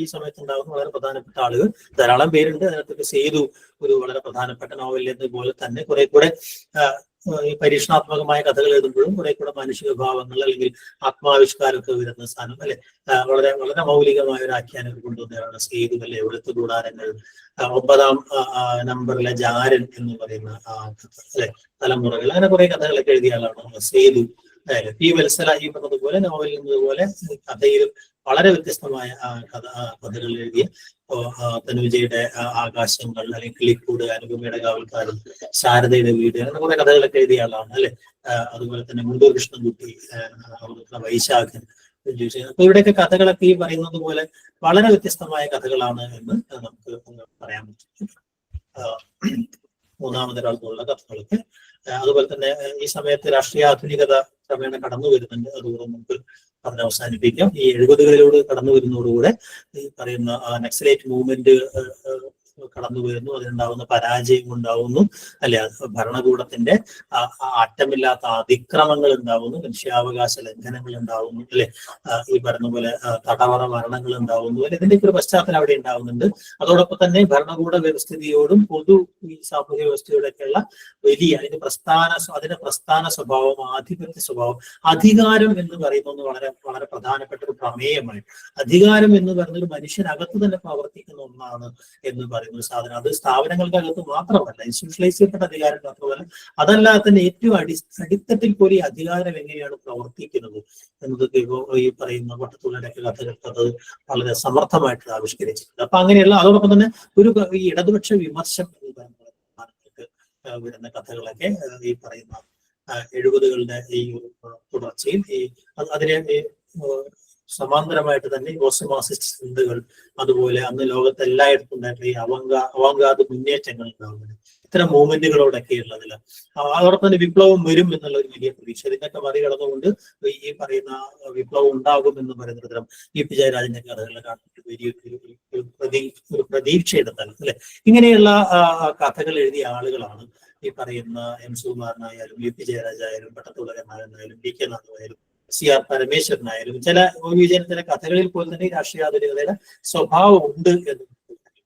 Speaker 1: ഈ സമയത്ത് ഉണ്ടാകുന്ന വളരെ പ്രധാനപ്പെട്ട ആളുകൾ ധാരാളം പേരുണ്ട്. അതിനകത്തൊക്കെ സേതു ഒരു വളരെ പ്രധാനപ്പെട്ട നോവലിലേതുപോലെ തന്നെ കുറെ കൂടെ ഈ പരീക്ഷണാത്മകമായ കഥകൾ എഴുതുമ്പോഴും കുറെ കൂടെ മാനുഷിക ഭാവങ്ങൾ അല്ലെങ്കിൽ ആത്മാവിഷ്കാരമൊക്കെ വരുന്ന സ്ഥാനം അല്ലെ, വളരെ വളരെ മൗലികമായ ഒരു ആഖ്യാനം കൊണ്ടുവന്നതാണ് സേതു അല്ലെ, എഴുത്ത് കൂടാരങ്ങൾ, 9-ാം നമ്പറിലെ ജാരൻ എന്ന് പറയുന്ന അല്ലെ, തലമുറകൾ, അങ്ങനെ കുറെ കഥകളൊക്കെ എഴുതിയ ആളാണ് സേതു. പി വത്സല ഈ പറഞ്ഞതുപോലെ നോവലിൽ നിന്നതുപോലെ കഥയിലും വളരെ വ്യത്യസ്തമായ കഥകൾ എഴുതിയ തനുജയുടെ ആകാശങ്ങൾ, അല്ലെങ്കിൽ കിളിക്കൂട്, അനുപമയുടെ കാവൽക്കാരൻ, ശാരദയുടെ വീട്, അങ്ങനെ കുറെ കഥകളൊക്കെ എഴുതിയ ആളാണ് അല്ലെ. അതുപോലെ തന്നെ മുണ്ടൂർ കൃഷ്ണൻകുട്ടി, വൈശാഖൻ. അപ്പൊ ഇവിടെയൊക്കെ കഥകളൊക്കെ ഈ പറയുന്നത് പോലെ വളരെ വ്യത്യസ്തമായ കഥകളാണ് എന്ന് നമുക്ക് പറയാൻ പറ്റും. മൂന്നാമതൊരാൾക്കുള്ള കഥകളൊക്കെ അതുപോലെ തന്നെ ഈ സമയത്ത് രാഷ്ട്രീയ ആധുനികത ക്രമേണ കടന്നു വരുന്നുണ്ട്. അതുകൊണ്ട് നമുക്ക് പറഞ്ഞ് അവസാനിപ്പിക്കാം. ഈ 70കളിലൂടെ കടന്നു വരുന്നതോടുകൂടെ ഈ പറയുന്ന നക്സലൈറ്റ് മൂവ്മെന്റ് കടന്നു വരുന്നു, അതിനുണ്ടാവുന്ന പരാജയം ഉണ്ടാവുന്നു അല്ലെ, ഭരണകൂടത്തിന്റെ അറ്റമില്ലാത്ത അതിക്രമങ്ങൾ ഉണ്ടാവുന്നു, മനുഷ്യാവകാശ ലംഘനങ്ങൾ ഉണ്ടാവുന്നു അല്ലെ, ഈ പറഞ്ഞ പോലെ തടവറ മരണങ്ങൾ ഉണ്ടാവുന്നു അല്ലെ, ഇതിന്റെയൊക്കെ ഒരു പശ്ചാത്തലം അവിടെ ഉണ്ടാവുന്നുണ്ട്. അതോടൊപ്പം തന്നെ ഭരണകൂട വ്യവസ്ഥിതിയോടും പൊതു ഈ സാമൂഹ്യ വ്യവസ്ഥയോടൊക്കെയുള്ള വലിയ അതിന്റെ പ്രസ്ഥാന സ്വഭാവം, ആധിപത്യ സ്വഭാവം, അധികാരം എന്ന് പറയുന്നത് വളരെ വളരെ പ്രധാനപ്പെട്ട ഒരു പ്രമേയമായി. അധികാരം എന്ന് പറയുന്നത് ഒരു മനുഷ്യനകത്ത് തന്നെ പ്രവർത്തിക്കുന്ന ഒന്നാണ് എന്ന് പറയുന്ന ഒരു സാധനം. അത് സ്ഥാപനങ്ങൾക്കകത്ത് മാത്രമല്ല, ഇൻസ്റ്റിറ്റ്യൂഷണലൈസ് ചെയ്യപ്പെട്ട അധികാരം മാത്രമല്ല, അതല്ലാതെ തന്നെ ഏറ്റവും അടിത്തട്ടിൽ പോലും ഈ അധികാരം എങ്ങനെയാണ് പ്രവർത്തിക്കുന്നത് എന്നതൊക്കെ ഈ പറയുന്ന വട്ടത്തുള്ളവരൊക്കെ കഥകൾക്കത് വളരെ സമർത്ഥമായിട്ട് ആവിഷ്കരിച്ചിട്ടുണ്ട്. അപ്പൊ അങ്ങനെയുള്ള അതോടൊപ്പം തന്നെ ഒരു ഈ ഇടതുപക്ഷ വിമർശം എന്ന് പറയുന്നത് വരുന്ന കഥകളൊക്കെ ഈ പറയുന്ന 70കളുടെ ഈ തുടർച്ചയിൽ അതിനെ സമാന്തരമായിട്ട് തന്നെ ഓസമാസിസ്റ്റ് ചിന്തകൾ, അതുപോലെ അന്ന് ലോകത്ത് എല്ലായിടത്തും ഉണ്ടായിട്ടുള്ള ഈ അവങ്കാദ് മുന്നേറ്റങ്ങൾ ഉണ്ടാകുന്നത്, ഇത്തരം മൂവ്മെന്റുകളോടൊക്കെ ഉള്ളതിൽ അതോടൊപ്പം തന്നെ വിപ്ലവം വരും എന്നുള്ള ഒരു വലിയ പ്രതീക്ഷ, ഇതിനൊക്കെ മറികടന്നുകൊണ്ട് ഈ പറയുന്ന വിപ്ലവം ഉണ്ടാകും എന്ന് പറയുന്ന തരം ഈ പി ജയരാജന്റെ കഥകളിലെ കാണുന്നത് ഒരു പ്രതീക്ഷയുടെ തലം അല്ലെ. ഇങ്ങനെയുള്ള കഥകൾ എഴുതിയ ആളുകളാണ് ഈ പറയുന്ന എം സുകുമാരനായാലും യു പി ജയരാജായാലും പട്ടത്തുളകനായാലും പി കെ നാഥനായാലും CR പരമേശ്വരനായാലും ചില ചില കഥകളിൽ പോലും തന്നെ രാഷ്ട്രീയ ആധുനികതയുടെ സ്വഭാവം ഉണ്ട് എന്ന്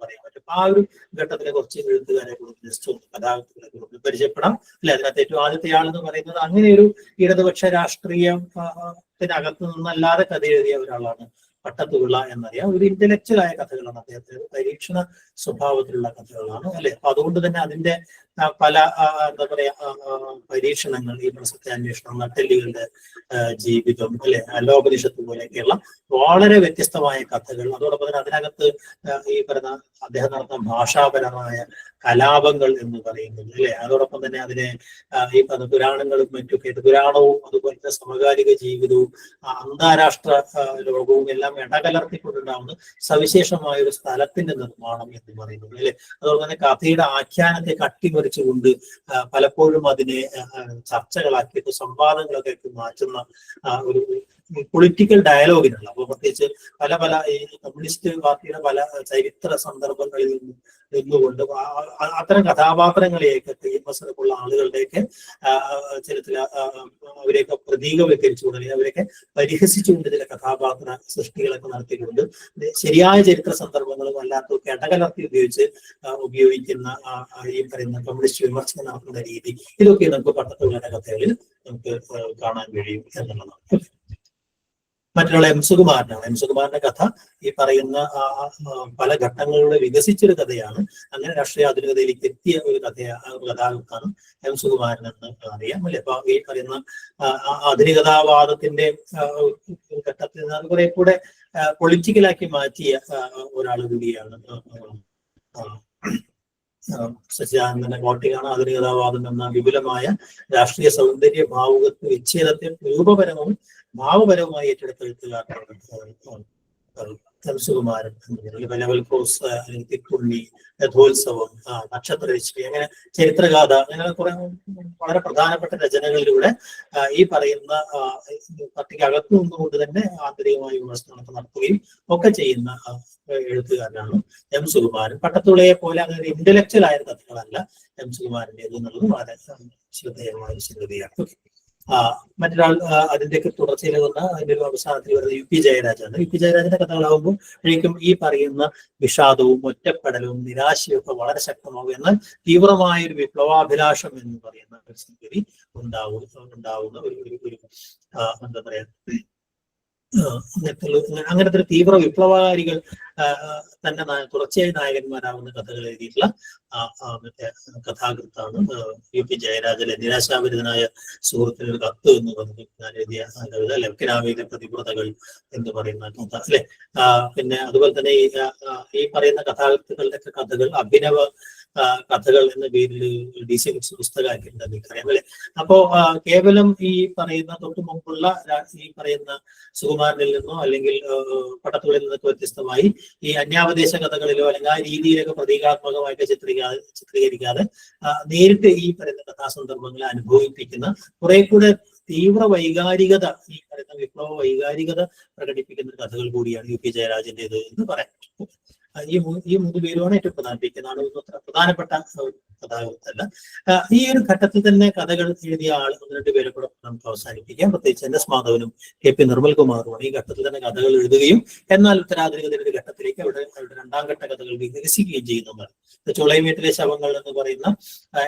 Speaker 1: പറയാൻ പറ്റും. ആ ഒരു ഘട്ടത്തിലെ കുറച്ച് എഴുത്തുകാരെ കുറിച്ച് ജസ്റ്റ് ഒന്ന് കഥാകൃത്തുക്കളെ കുറിച്ച് പരിചയപ്പെടാം അല്ലെ. അതിനകത്ത് ഏറ്റവും ആദ്യത്തെ ആളെന്ന് പറയുന്നത് അങ്ങനെ ഒരു ഇടതുപക്ഷ രാഷ്ട്രീയത്തിനകത്ത് നിന്നല്ലാതെ കഥ എഴുതിയ ഒരാളാണ് പട്ടത്തുപിള്ള എന്നറിയാം. ഒരു ഇന്റലക്ച്വൽ ആയ കഥകളാണ് അദ്ദേഹത്തിന്, പരീക്ഷണ സ്വഭാവത്തിലുള്ള കഥകളാണ് അല്ലെ. അപ്പൊ അതുകൊണ്ട് തന്നെ അതിന്റെ പല എന്താ പറയാ പരീക്ഷണങ്ങൾ, ഈ സത്യാന്വേഷണം, നട്ടെല്ലികളുടെ ജീവിതം അല്ലെ, ലോകനിഷത്ത് പോലെയൊക്കെയുള്ള വളരെ വ്യത്യസ്തമായ കഥകൾ. അതോടൊപ്പം തന്നെ അതിനകത്ത് ഈ പറയുന്ന അദ്ദേഹം നടത്തുന്ന ഭാഷാപരമായ കലാപങ്ങൾ എന്ന് പറയുന്നത് അല്ലെ. അതോടൊപ്പം തന്നെ അതിനെ ഈ പറഞ്ഞ പുരാണങ്ങളും മറ്റൊക്കെ, പുരാണവും അതുപോലത്തെ സമകാലിക ജീവിതവും അന്താരാഷ്ട്ര ലോകവും എല്ലാം ഇടകലർത്തിക്കൊണ്ടുണ്ടാവുന്ന സവിശേഷമായ ഒരു സ്ഥലത്തിന്റെ നിർമ്മാണം എന്ന് പറയുന്നത് അല്ലെ. അതുപോലെ തന്നെ കഥയുടെ ആഖ്യാനത്തെ കട്ടിമറിച്ചുകൊണ്ട് പലപ്പോഴും അതിനെ ചർച്ചകളാക്കിയിട്ട് സംവാദങ്ങളൊക്കെ മാറ്റുന്ന ഒരു പൊളിറ്റിക്കൽ ഡയലോഗിനുള്ള, അപ്പോൾ പ്രത്യേകിച്ച് പല ഈ കമ്മ്യൂണിസ്റ്റ് പാർട്ടിയുടെ പല ചരിത്ര സന്ദർഭങ്ങളിൽ നിന്നുകൊണ്ട് അത്തരം കഥാപാത്രങ്ങളെയൊക്കെ ഫേമസുള്ള ആളുകളുടെയൊക്കെ ചില അവരെയൊക്കെ പ്രതീകവൽക്കരിച്ചുകൊണ്ട് അല്ലെങ്കിൽ അവരെയൊക്കെ പരിഹസിച്ചുകൊണ്ട് ചില കഥാപാത്ര സൃഷ്ടികളൊക്കെ നടത്തിക്കൊണ്ട് ശരിയായ ചരിത്ര സന്ദർഭങ്ങളും അല്ലാത്തതൊക്കെ ഇടകലർത്തി ഉപയോഗിക്കുന്ന ഈ പറയുന്ന കമ്മ്യൂണിസ്റ്റ് വിമർശനം നടത്തുന്ന രീതി, ഇതൊക്കെ നമുക്ക് പട്ടത്തുള്ളവരുടെ കഥകളിൽ നമുക്ക് കാണാൻ കഴിയും എന്നുള്ളതാണ്. മറ്റുള്ള എം സുകുമാരനാണ്. എം സുകുമാരന്റെ കഥ ഈ പറയുന്ന പല ഘട്ടങ്ങളിലൂടെ വികസിച്ചൊരു കഥയാണ്. അങ്ങനെ രാഷ്ട്രീയ ആധുനികതയിലേക്ക് എത്തിയ ഒരു കഥാകൃത്താണ് എം സുകുമാരൻ എന്ന് അറിയാം അല്ലെ. അപ്പൊ ഈ പറയുന്ന ആധുനികതാവാദത്തിന്റെ ഘട്ടത്തിൽ നിന്ന് കുറെ കൂടെ പൊളിറ്റിക്കലാക്കി മാറ്റിയ ഒരാൾ കൂടിയാണ് സച്ചിദാനന്ദന്റെ കോട്ടിയാണ് ആധുനികതാവാദം എന്ന വിപുലമായ രാഷ്ട്രീയ സൗന്ദര്യ ഭാവുകത്വ വിച്ഛേദത്തെ രൂപപരവും ഭാവപരവുമായി ഏറ്റെടുത്ത എഴുത്തുകാരനാണ് എം സുകുമാരൻ. ലെവൽ ക്രോസ്, അല്ലെങ്കിൽ തിക്കുണ്ണി, രഥോത്സവം, നക്ഷത്രരശ്മി, അങ്ങനെ ചരിത്രഗാഥ, അങ്ങനെ കുറെ വളരെ പ്രധാനപ്പെട്ട രചനകളിലൂടെ ഈ പറയുന്ന പാർട്ടിക്കകത്ത് നിന്നുകൊണ്ട് തന്നെ ആന്തരികമായ വിമർശനങ്ങളൊക്കെ നടത്തുകയും ഒക്കെ ചെയ്യുന്ന എഴുത്തുകാരനാണ് എം സുകുമാരൻ. പട്ടത്തുളയെ പോലെ അങ്ങനെ ഒരു ഇന്റലക്ച്വൽ ആയ കഥകളല്ല എം സുകുമാരൻ്റെ എന്നുള്ളത് വളരെ ശ്രദ്ധേയമായ സംഗതിയാണ്. മറ്റൊരാൾ അതിന്റെയൊക്കെ തുടർച്ചയിൽ വന്ന അതിന്റെ ഒരു അവസാനത്തിൽ വരുന്നത് UP ജയരാജാണ്. UP ജയരാജന്റെ കഥകളാകുമ്പോൾ ശരിക്കും ഈ പറയുന്ന വിഷാദവും ഒറ്റപ്പെടലും നിരാശയും ഒക്കെ വളരെ ശക്തമാകും. എന്നാൽ തീവ്രമായ ഒരു വിപ്ലവാഭിലാഷം എന്ന് പറയുന്ന ഒരു സംഗതി ഉണ്ടാവുന്ന ഒരു എന്താ പറയാ അങ്ങനത്തെ ഒരു തീവ്ര വിപ്ലവകാരികൾ തന്നെ തുടർച്ചയായി നായകന്മാരാകുന്ന കഥകൾ എഴുതിയിട്ടുള്ള മറ്റേ കഥാകൃത്താണ് UP ജയരാജലെ നിരാശാഭരിതനായ സുഹൃത്തിന് ഒരു കത്ത് എന്ന് പറഞ്ഞ് ഞാൻ എഴുതിയ കവിത, ലവ്കിനാവിലെ പ്രതിപ്രതകൾ എന്ന് പറയുന്ന കഥ അല്ലെ. പിന്നെ അതുപോലെ തന്നെ ഈ പറയുന്ന കഥാകൃത്തുക്കളുടെ കഥകൾ അഭിനവ കഥകൾ എന്ന പേരിൽ DC ബുക്സ് പുസ്തകമാക്കിയിട്ടുണ്ട്, എനിക്കറിയാം അല്ലെ. അപ്പോ കേവലം ഈ പറയുന്ന തൊട്ടു മുമ്പുള്ള ഈ പറയുന്ന സുകുമാരനിൽ നിന്നോ അല്ലെങ്കിൽ പടത്തുകളിൽ നിന്നൊക്കെ വ്യത്യസ്തമായി ഈ അന്യാവദേശ കഥകളിലോ അല്ലെങ്കിൽ ആ രീതിയിലൊക്കെ പ്രതീകാത്മകമായിട്ട് ചിത്രീകരിക്കാതെ നേരിട്ട് ഈ പറയുന്ന കഥാസന്ദർഭങ്ങളെ അനുഭവിപ്പിക്കുന്ന കുറെ കൂടെ തീവ്ര വൈകാരികത, ഈ പറയുന്ന വിപ്ലവ വൈകാരികത പ്രകടിപ്പിക്കുന്ന കഥകൾ കൂടിയാണ് UP ജയരാജന്റേത് എന്ന് പറയാം. ഈ മൂന്ന് പേരുമാണ് ഏറ്റവും പ്രധാനപ്പെട്ട കഥാകൃത്തല്ല. ഈ ഒരു ഘട്ടത്തിൽ തന്നെ കഥകൾ എഴുതിയ ആൾ 1-2 പേരെ കൂടെ നമുക്ക് അവസാനിപ്പിക്കാം. പ്രത്യേകിച്ച് NS മാധവനും KP നിർമ്മൽകുമാറുമാണ് ഈ ഘട്ടത്തിൽ തന്നെ കഥകൾ എഴുതുകയും എന്നാൽ ഉത്തരാധുനികതയുടെ ഒരു ഘട്ടത്തിലേക്ക് അവരുടെ രണ്ടാം ഘട്ട കഥകൾ വികസിക്കുകയും ചെയ്യുന്നതാണ്. ചുളൈമേട്ടിലെ ശവങ്ങൾ എന്ന് പറയുന്ന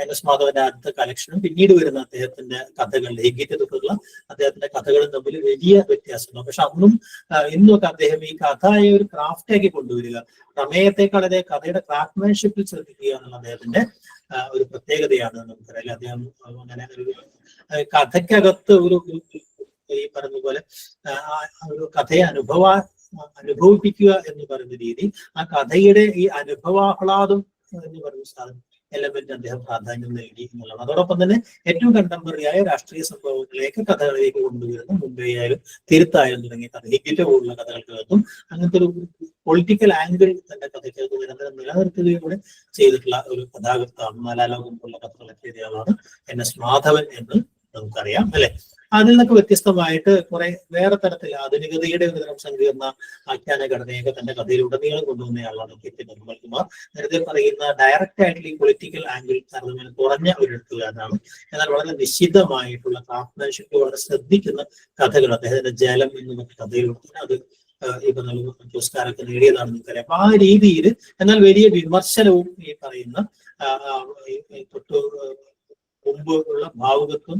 Speaker 1: NS മാധവന്റെ ആദ്യത്തെ കളക്ഷനും പിന്നീട് വരുന്ന അദ്ദേഹത്തിന്റെ കഥകൾ ഹിഗിറ്റ് തൊട്ടുള്ള അദ്ദേഹത്തിന്റെ കഥകളും തമ്മിൽ വലിയ വ്യത്യാസമാണ്. പക്ഷെ അന്നും ഇന്നൊക്കെ അദ്ദേഹം ഈ കഥയെ ഒരു ക്രാഫ്റ്റാക്കി കൊണ്ടുവരിക, പ്രമേയത്തെക്കാൾ അതേ കഥയുടെ ക്രാഫ്റ്റ്മാൻഷിപ്പിൽ ശ്രദ്ധിക്കുക എന്നുള്ള അദ്ദേഹത്തിന്റെ ഒരു പ്രത്യേകതയാണ് നമുക്കറിയാം. അദ്ദേഹം അങ്ങനെ ഒരു കഥയ്ക്കകത്ത് ഒരു ഈ പറഞ്ഞ പോലെ ഒരു കഥയെ അനുഭവിപ്പിക്കുക എന്ന് പറയുന്ന രീതി, ആ കഥയുടെ ഈ അനുഭവാഹ്ലാദം എന്ന് പറയുന്ന സാധനം എലമെന്റ് അദ്ദേഹം പ്രാധാന്യം നൽകി എന്നുള്ളതാണ്. അതോടൊപ്പം തന്നെ ഏറ്റവും കണ്ടംപററിയായ രാഷ്ട്രീയ സംഭവങ്ങളിലേക്ക് കഥകളിലേക്ക് കൊണ്ടുവരുന്ന മുംബൈ ആയാലും തിരുത്തായാലും തുടങ്ങിയ കഥ ഹിഗിറ്റ് പോലുള്ള കഥകൾക്കകത്തും അങ്ങനത്തെ ഒരു പൊളിറ്റിക്കൽ ആംഗിൾ തന്റെ കഥയ്ക്കകത്ത് നിരന്തരം നിലനിർത്തുകയും കൂടെ ചെയ്തിട്ടുള്ള ഒരു കഥാകൃത്താണ്. നാലാലോകം പോലുള്ള കഥകളൊക്കെ എഴുതിയ ആളാണ് NS മാധവൻ എന്ന് നമുക്കറിയാം അല്ലെ. അതിൽ നിന്നൊക്കെ വ്യത്യസ്തമായിട്ട് കുറെ വേറെ തരത്തിൽ ആധുനികതയുടെ ഒരു തരം സങ്കീർണ ആഖ്യാന ഘടനയൊക്കെ തന്റെ കഥയിലുടനീളം കൊണ്ടുവന്നയാളാണ് KP നിർമ്മൽകുമാർ. നേരത്തെ പറയുന്ന ഡയറക്റ്റ് ആയിട്ടുള്ള ഈ പൊളിറ്റിക്കൽ ആംഗിൾ താരതമ്യം കുറഞ്ഞ ഒരു എഴുത്തുകാരനാണ്. എന്നാൽ വളരെ നിശ്ചിതമായിട്ടുള്ള ക്രാഫ്റ്റ്മാൻഷിപ്പ് വളരെ ശ്രദ്ധിക്കുന്ന കഥകൾ അദ്ദേഹത്തിന്റെ ജലം എന്ന കഥയിലൂടെ അത് ഈ പറഞ്ഞ പുരസ്കാരമൊക്കെ നേടിയതാണെന്ന് നമുക്കറിയാം. അപ്പൊ ആ രീതിയിൽ എന്നാൽ വലിയ വിമർശനവും ഈ പറയുന്ന തൊട്ട് മുമ്പ് ഉള്ള ഭാവുകത്വം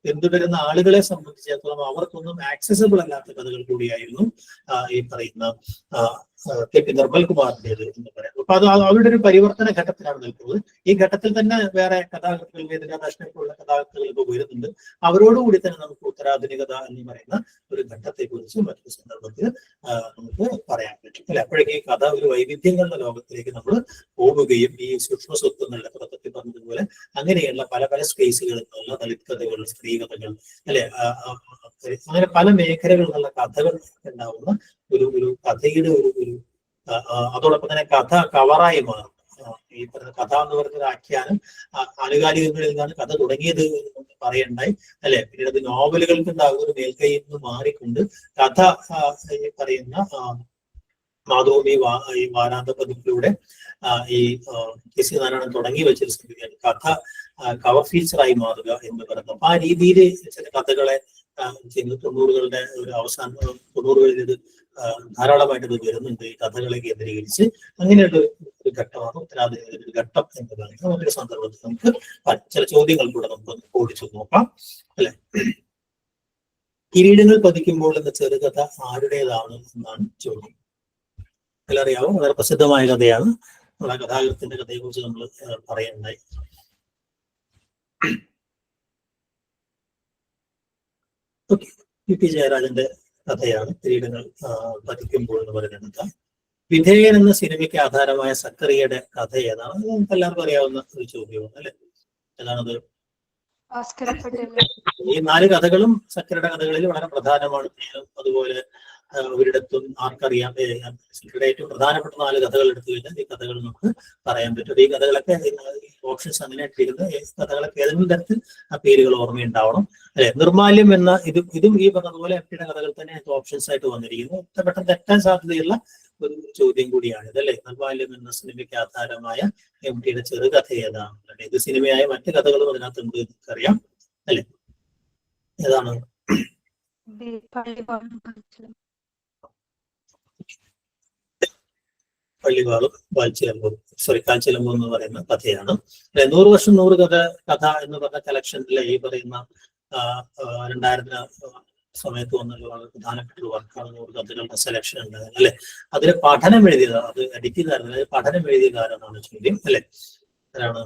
Speaker 1: പിന്തുടരുന്ന ആളുകളെ സംബന്ധിച്ചിടത്തോളം അവർക്കൊന്നും ആക്സസിബിൾ അല്ലാത്ത കഥകൾ കൂടിയായിരുന്നു ഈ പറയുന്ന KP നിർമ്മൽകുമാറിൻ്റെത് എന്ന് പറയാം. അപ്പൊ അത് അവരുടെ ഒരു പരിവർത്തന ഘട്ടത്തിലാണ് നിൽക്കുന്നത്. ഈ ഘട്ടത്തിൽ തന്നെ വേറെ കഥാകൃത്തുകൾ, വേദനാദാഷ്ണക്കുള്ള കഥാകൃത്തുകൾ ഇപ്പോൾ വരുന്നുണ്ട്. അവരോടുകൂടി തന്നെ നമുക്ക് ഉത്തരാധുനികത എന്ന് പറയുന്ന ഒരു ഘട്ടത്തെ കുറിച്ച് മറ്റൊരു സന്ദർഭത്തിൽ നമുക്ക് പറയാൻ പറ്റും അല്ലെ. അപ്പോഴേക്കും ഈ കഥ ഒരു വൈവിധ്യങ്ങളുടെ ലോകത്തിലേക്ക് നമ്മൾ പോവുകയും ഈ സൂക്ഷ്മ സ്വത്വങ്ങളുടെ പുറത്തെത്തി പറഞ്ഞതുപോലെ അങ്ങനെയുള്ള പല പല സ്പേസുകളിൽ നിന്നുള്ള ദളിത് കഥകൾ, സ്ത്രീ കഥകൾ അല്ലെ, അങ്ങനെ പല മേഖലകളിൽ നിന്നുള്ള കഥകൾ ഉണ്ടാവുന്ന ഒരു കഥയുടെ ഒരു അതോടൊപ്പം തന്നെ കഥ കവറായി മാറും. ഈ പറയുന്ന കഥ എന്ന് പറയുന്ന ആഖ്യാനം ആനുകാലികങ്ങളിൽ നിന്നാണ് കഥ തുടങ്ങിയത് എന്ന് പറയണ്ടായി അല്ലെ. പിന്നീട് അത് നോവലുകൾക്ക് ഉണ്ടാകുന്ന ഒരു മേൽക്കൈയിൽ നിന്ന് മാറിക്കൊണ്ട് കഥ ഈ പറയുന്ന മാധവും ഈ വാരാന്ത പതിപ്പിലൂടെ ഈ KC നാരായണൻ തുടങ്ങി വെച്ചൊരു സംഗതിയാണ് കഥ കവർ ഫീച്ചറായി മാറുക എന്ന് പറയുന്നത്. അപ്പൊ ആ രീതിയിൽ ചില കഥകളെ 90കളുടെ ഒരു അവസാനം 90കളിൽ ഇത് ധാരാളമായിട്ട് ഇത് വരുന്നുണ്ട്. ഈ കഥകളെ കേന്ദ്രീകരിച്ച് അങ്ങനെയുള്ള ഒരു ഘട്ടമാണ് ഉത്തരാധുനിക ഒരു ഘട്ടം എന്ന് പറയുന്നത്. മറ്റൊരു സന്ദർഭത്തിൽ നമുക്ക് ചില ചോദ്യങ്ങൾ കൂടെ നമുക്ക് ഓടിച്ചു നോക്കാം അല്ലെ. കിരീടങ്ങൾ പതിക്കുമ്പോൾ എന്ന ചെറുകഥ ആരുടേതാണ് എന്നാണ് ചോദ്യം. അറിയാവോ, വളരെ പ്രസിദ്ധമായ കഥയാണ്. നമ്മുടെ കഥാകൃത്തിന്റെ കഥയെ കുറിച്ച് നമ്മൾ പറയുന്നുണ്ടായി. UP ജയരാജന്റെ കഥയാണ് കിരീടങ്ങൾ പതിക്കുമ്പോൾ എന്ന് പറയുന്ന കഥ. വിധേയൻ എന്ന സിനിമയ്ക്ക് ആധാരമായ സക്കറിയയുടെ കഥ ഏതാണ്? നമുക്ക് എല്ലാവർക്കും അറിയാവുന്ന ഒരു ചോദ്യമാണ് അല്ലെ. ഏതാണത്? ഈ 4 കഥകളും സക്കറിയുടെ കഥകളിൽ വളരെ പ്രധാനമാണ്. അതുപോലെ ഒരിടത്തും ആർക്കറിയാം സക്കറിയുടെ ഏറ്റവും പ്രധാനപ്പെട്ട 4 കഥകൾ എടുത്തു കഴിഞ്ഞാൽ ഈ കഥകൾ നമുക്ക് പറയാൻ പറ്റും. ഈ കഥകളൊക്കെ ഓപ്ഷൻസ് അങ്ങനെ ഇട്ടിരുന്നത് കഥകളൊക്കെ ഏതെങ്കിലും തരത്തിൽ ആ പേരുകൾ ഓർമ്മയുണ്ടാവണം അല്ലെ. നിർമാല്യം എന്ന ഇതും ഈ പറഞ്ഞതുപോലെ MTയുടെ കഥകൾ തന്നെ ഓപ്ഷൻസ് ആയിട്ട് വന്നിരിക്കുന്നു. പെട്ടെന്ന് തെറ്റാൻ സാധ്യതയുള്ള ഒരു ചോദ്യം കൂടിയാണ് ഇതല്ലേ. നിർമാല്യം എന്ന സിനിമയ്ക്ക് ആധാരമായ MTയുടെ ചെറുകഥ ഏതാണ്? ഇത് സിനിമയായ മറ്റു കഥകളും അതിനകത്തുണ്ട്, നമുക്കറിയാം അല്ലെ. ഏതാണ്? പള്ളിവാളും വാൽച്ചിലമ്പും, കാൽച്ചിലമ്പും എന്ന് പറയുന്ന കഥയാണ്. 100 വർഷം 100 കഥ എന്ന് പറഞ്ഞ കളക്ഷനിലെ ഈ പറയുന്ന 2000 സമയത്ത് വന്നുള്ള വളരെ പ്രധാനപ്പെട്ട വർക്കാണ് 100 കഥകളുടെ സെലക്ഷൻ ഉണ്ടായത് അല്ലെ. അതിൽ പഠനം എഴുതിയതാണ്, അത് എഡിറ്റ് ചെയ്തായിരുന്നു. പഠനം എഴുതിയതാരെന്നാണ് ചോദ്യം അല്ലെ. ആരാണ്?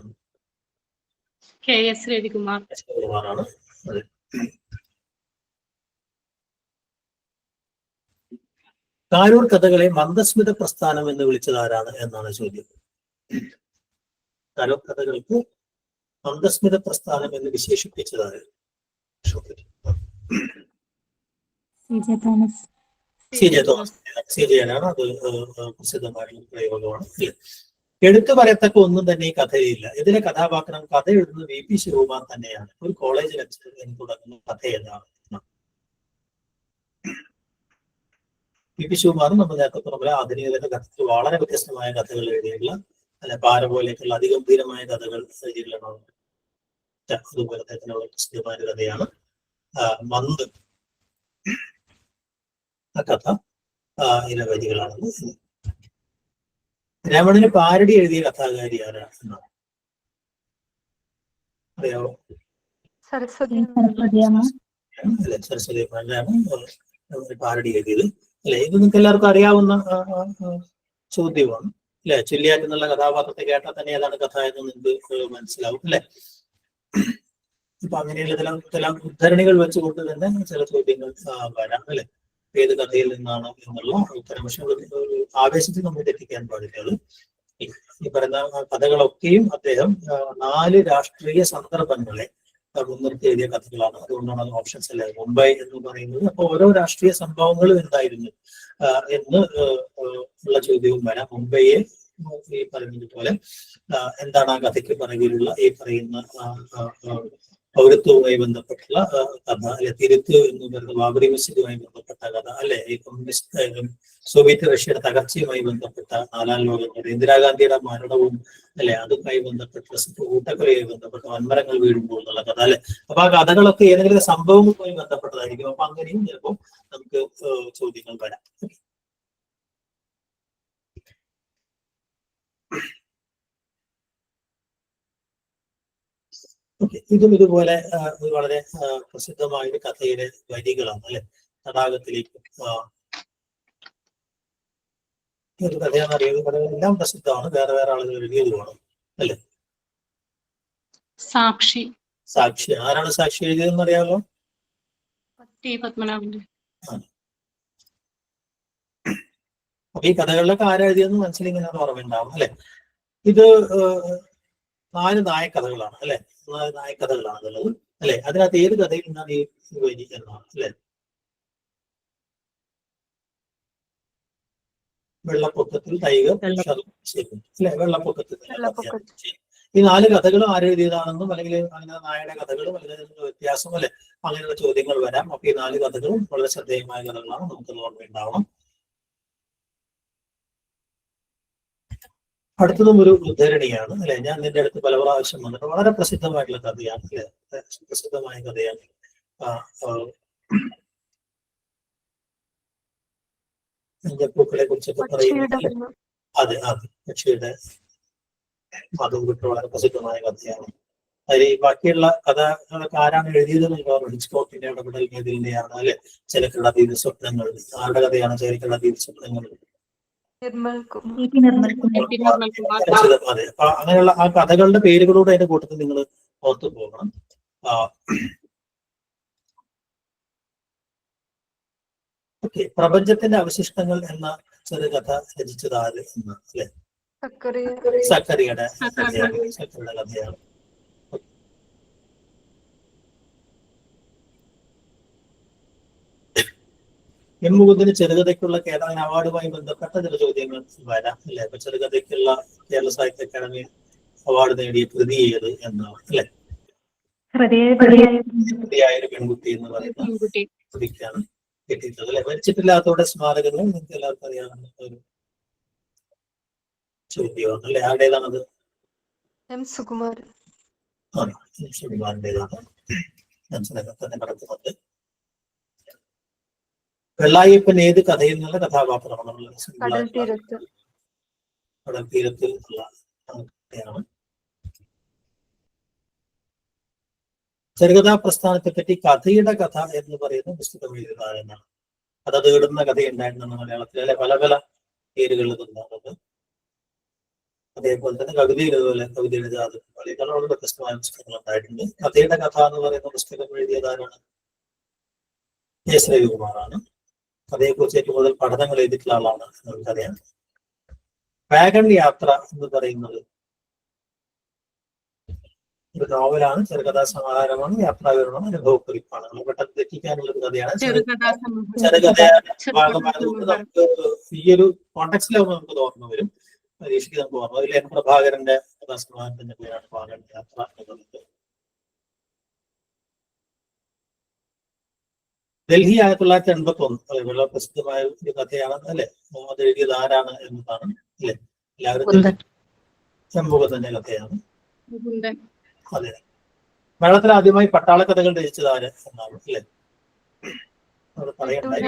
Speaker 2: KS രവികുമാറാണ്.
Speaker 1: അതെ. കാരൂർ കഥകളെ മന്ദസ്മിത പ്രസ്ഥാനം എന്ന് വിളിച്ചത് ആരാണ് എന്നാണ് ചോദ്യം. കാരൂർ കഥകൾക്ക് മന്ദസ്മിത പ്രസ്ഥാനം എന്ന് വിശേഷിപ്പിച്ചത് ആര്? CJ അത് പ്രസിദ്ധമായ പ്രയോഗമാണ്. എടുത്തു പറയത്തക്ക ഒന്നും തന്നെ ഈ കഥയിലില്ല. ഇതിലെ കഥാപാത്രം കഥ എഴുതുന്നത് VP ശിവകുമാർ തന്നെയാണ്. ഒരു കോളേജ് ലെക്ചർ എന്ന് തുടങ്ങുന്ന കഥ ഏതാണ്? VP ശിവകുമാറും നമ്മൾ നേരത്തെ പറഞ്ഞ ആധുനികതയുടെ കഥത്തിൽ വളരെ വ്യത്യസ്തമായ കഥകൾ എഴുതിയിട്ടുള്ള അല്ലെ, പാര പോലെയൊക്കെയുള്ള അതിഗംഭീരമായ കഥകൾ എഴുതിയിട്ടുള്ളതാണ്. അതുപോലെ തന്നെ പ്രസിദ്ധമായ കഥയാണ് മന്ത്. ആ കഥ ഇതിലെ വരികളാണെന്ന്. രമണന് പാരടി എഴുതിയ കഥാകാരി ആരാണ് എന്നാണ് അറിയാവോ?
Speaker 2: സരസ്വതി
Speaker 1: അമ്മയാണ് പാരടി എഴുതിയത് അല്ലെ. ഇത് നിങ്ങൾക്ക് എല്ലാവർക്കും അറിയാവുന്ന ചോദ്യമാണ് അല്ലെ. ചൊല്ലിയാറ്റ് എന്നുള്ള കഥാപാത്രത്തെ കേട്ടാൽ തന്നെ ഏതാണ് കഥ എന്ന് നിങ്ങൾക്ക് മനസ്സിലാവും അല്ലെ. ഇപ്പൊ അങ്ങനെയുള്ള ചില ഉദ്ധരണികൾ വെച്ചുകൊണ്ട് തന്നെ ചില ചോദ്യങ്ങൾ വരാം അല്ലെ. ഏത് കഥയിൽ നിന്നാണ് എന്നുള്ള ഉത്തരം. പക്ഷെ ആവേശത്തിൽ നമ്മൾ തെറ്റിക്കാൻ പാടില്ല. ഈ പറയുന്ന കഥകളൊക്കെയും അദ്ദേഹം 4 രാഷ്ട്രീയ സന്ദർഭങ്ങളെ മുൻനിർത്തി എഴുതിയ കഥകളാണ്. അതുകൊണ്ടാണ് അത് ഓപ്ഷൻസ് അല്ലേ. മുംബൈ എന്ന് പറയുന്നത്. അപ്പൊ ഓരോ രാഷ്ട്രീയ സംഭവങ്ങളും എന്തായിരുന്നു എന്ന് ഉള്ള ചോദ്യവും വരാം. മുംബൈയെ ഈ പറയുന്നതുപോലെ എന്താണ് ആ കഥയ്ക്ക് പിറകിലുള്ള ഈ പറയുന്ന പൗരത്വവുമായി ബന്ധപ്പെട്ടുള്ള കഥ അല്ലെ. തിരുത്ത് എന്ന് പറയുന്ന ബാബറി മസ്ജിദുമായി ബന്ധപ്പെട്ട കഥ അല്ലെ. ഈ കമ്മ്യൂണിസ്റ്റ് സോവിയറ്റ് റഷ്യയുടെ തകർച്ചയുമായി ബന്ധപ്പെട്ട 4ാം ലോകം, ഇന്ദിരാഗാന്ധിയുടെ മരണവും അല്ലെ, അതുമായി ബന്ധപ്പെട്ട കൂട്ടക്കൊലയുമായി ബന്ധപ്പെട്ട വൻമരങ്ങൾ വീഴുമ്പോൾ എന്നുള്ള കഥ അല്ലെ. അപ്പൊ ആ കഥകളൊക്കെ ഏതെങ്കിലും സംഭവങ്ങളുമായി ബന്ധപ്പെട്ടതായിരിക്കും. അപ്പൊ അങ്ങനെയും ചിലപ്പോൾ നമുക്ക് ചോദ്യങ്ങൾ വരാം. ഓക്കെ, ഇതും ഇതുപോലെ വളരെ പ്രസിദ്ധമായ ഒരു കഥയുടെ വരികളാണ് അല്ലെ. തടാകത്തിലേക്ക് ഒരു കഥയാണെന്ന് അറിയുന്നത് എല്ലാം പ്രസിദ്ധമാണ്. വേറെ വേറെ ആളുകൾ എഴുതിയതുമാണ് അല്ലെ. സാക്ഷി ആരാണ് സാക്ഷി എഴുതിയതെന്ന് അറിയാമല്ലോ? അപ്പൊ ഈ കഥകളിലൊക്കെ ആരാ എഴുതിയെന്ന് മനസ്സിൽ ഇങ്ങനെ ഓർമ്മയുണ്ടാവും അല്ലെ. ഇത് 4 നായക്കഥകളാണ് അല്ലെ. 4 നായക്കഥകളാണ് എന്നുള്ളത് അല്ലെ. അതിനകത്ത് ഏത് കഥയിൽ നിന്നാണ് ഈ വരി എന്നാണ് അല്ലെ. വെള്ളപ്പൊക്കത്തിൽ ടൈഗർ അല്ലെ. വെള്ളപ്പൊക്കത്തിൽ ഈ 4 കഥകളും ആരെഴുതിയതാണെന്നും അല്ലെങ്കിൽ അങ്ങനെ നായയുടെ കഥകളും അല്ലെങ്കിൽ വ്യത്യാസം അല്ലെ, അങ്ങനെയുള്ള ചോദ്യങ്ങൾ വരാം. അപ്പൊ ഈ 4 കഥകളും വളരെ ശ്രദ്ധേയമായ കഥകളാണ്. നമുക്കത് ഓർമ്മയുണ്ടാവണം. അടുത്തതും ഒരു ഉദ്ധരണിയാണ് അല്ലെ. ഞാൻ നിന്റെ അടുത്ത് പല പ്രാവശ്യം വന്നിട്ട് വളരെ പ്രസിദ്ധമായിട്ടുള്ള കഥയാണ് അല്ലെ. പ്രസിദ്ധമായ കഥയാണ്. പൂക്കളെ കുറിച്ചൊക്കെ പറയുന്നത് അതെ പക്ഷിയുടെ അതും വിട്ട് വളരെ പ്രസിദ്ധമായ കഥയാണ്. അതിൽ ബാക്കിയുള്ള കഥകളൊക്കെ ആരാണ് എഴുതിയതെന്ന് ഹിച്ച്കോക്കിന്റെ ഇടപെടൽ ഏതിന്റെയാണ് അല്ലെ. ചിലക്കുള്ള അതീത സ്വപ്നങ്ങൾ ആരുടെ കഥയാണ്? ചിലക്കുള്ള അതീത സ്വപ്നങ്ങൾ അതെ. അപ്പൊ അങ്ങനെയുള്ള ആ കഥകളുടെ പേരുകളോട് അതിന്റെ കൂട്ടത്തിൽ നിങ്ങൾ ഓർത്തു പോകണം. ഓക്കെ, പ്രപഞ്ചത്തിന്റെ അവശിഷ്ടങ്ങൾ എന്ന ചെറുകഥ രചിച്ചത് ആര് എന്ന് അല്ലെ. സക്കറിയുടെ കഥയാണ്. എം മുകുന്ദന് ചെറുകഥയ്ക്കുള്ള കേരള അവാർഡുമായി ബന്ധപ്പെട്ട ചില ചോദ്യങ്ങൾ വരാം അല്ലെ. അപ്പൊ ചെറുകഥയ്ക്കുള്ള കേരള സാഹിത്യ അക്കാദമി അവാർഡ് നേടിയ കൃതി ഏത് എന്നാണ് അല്ലെ. ഹൃദയായ ഒരു പെൺകുട്ടി എന്ന് പറയുന്ന കൃതിക്കാണ് കിട്ടിയിട്ടുള്ളത് അല്ലെ. മരിച്ചിട്ടില്ലാത്തവരുടെ സ്മാരകങ്ങൾ നിങ്ങൾക്ക് എല്ലാവർക്കും അറിയാവുന്ന ഒരു ചോദ്യമാണ് അല്ലെ. ആരുടേതാണത്?
Speaker 2: സുകുമാരൻ്റെതാണ്.
Speaker 1: സസ്പെൻസിനൊക്കെ തന്നെ കടക്കുന്നുണ്ട്. വെള്ളായപ്പൻ ഏത് കഥയിൽ നിന്നുള്ള കഥാപാത്രമാണ്?
Speaker 2: കടൽ തീരത്ത്.
Speaker 1: കടൽ തീരത്തിൽ ഉള്ള കഥയാണ്. ചെറുകഥാ പ്രസ്ഥാനത്തെ പറ്റി കഥയുടെ കഥ എന്ന് പറയുന്ന പുസ്തകം എഴുതാനാണ്. കഥ തേടുന്ന കഥയുണ്ടായിരുന്നു മലയാളത്തിലെ പല പല പേരുകളിൽ നിന്നുള്ളത്. അതേപോലെ തന്നെ കവിത ഇതുപോലെ കവിത എഴുതാതെ വളരെ വ്യത്യസ്തമായ പുസ്തകങ്ങൾ ഉണ്ടായിട്ടുണ്ട്. കഥയുടെ കഥ എന്ന് പറയുന്ന പുസ്തകം എഴുതിയതാരാണ്? എസ് രവികുമാറാണ്. കഥയെക്കുറിച്ച് ഏറ്റവും കൂടുതൽ പഠനങ്ങൾ എഴുതിയിട്ടുള്ള ആളാണ് നമുക്കറിയാം. വാഗൺ യാത്ര എന്ന് പറയുന്നത് ഒരു നോവലാണ്, ചെറുകഥാ സമാഹാരമാണ്, യാത്രാവിവരണമാണ്, അനുഭവക്കുറിപ്പാണ്. നമ്മൾ പെട്ടെന്ന് തെറ്റിക്കാനുള്ള ഒരു കഥയാണ്. ചെറുകഥ ഭാഗമായതുകൊണ്ട് നമുക്ക് ഈ ഒരു കോണ്ടക്സ്റ്റിലാവുമ്പോൾ നമുക്ക് ഓർമ്മ വരും. പരീക്ഷയ്ക്ക് നമുക്ക് ഓർമ്മ. അതിൽ എൻ പ്രഭാകരന്റെ കഥാസമാഹാരത്തിന്റെ പേരാണ് വാഗൺ യാത്ര എന്നുള്ളത്. ഡൽഹി 1981 വളരെ പ്രസിദ്ധമായ ഒരു കഥയാണ് അല്ലെ. അത് എഴുതിയത് ആരാണ് എന്നതാണ് അല്ലെ. എല്ലാവരും ശംഭുഗത്തിന്റെ കഥയാണ്. അതെ. മലയാളത്തിൽ ആദ്യമായി പട്ടാള കഥകൾ രചിച്ചത് ആര് എന്നാണ് അല്ലെ. അത് പറയണ്ടായി.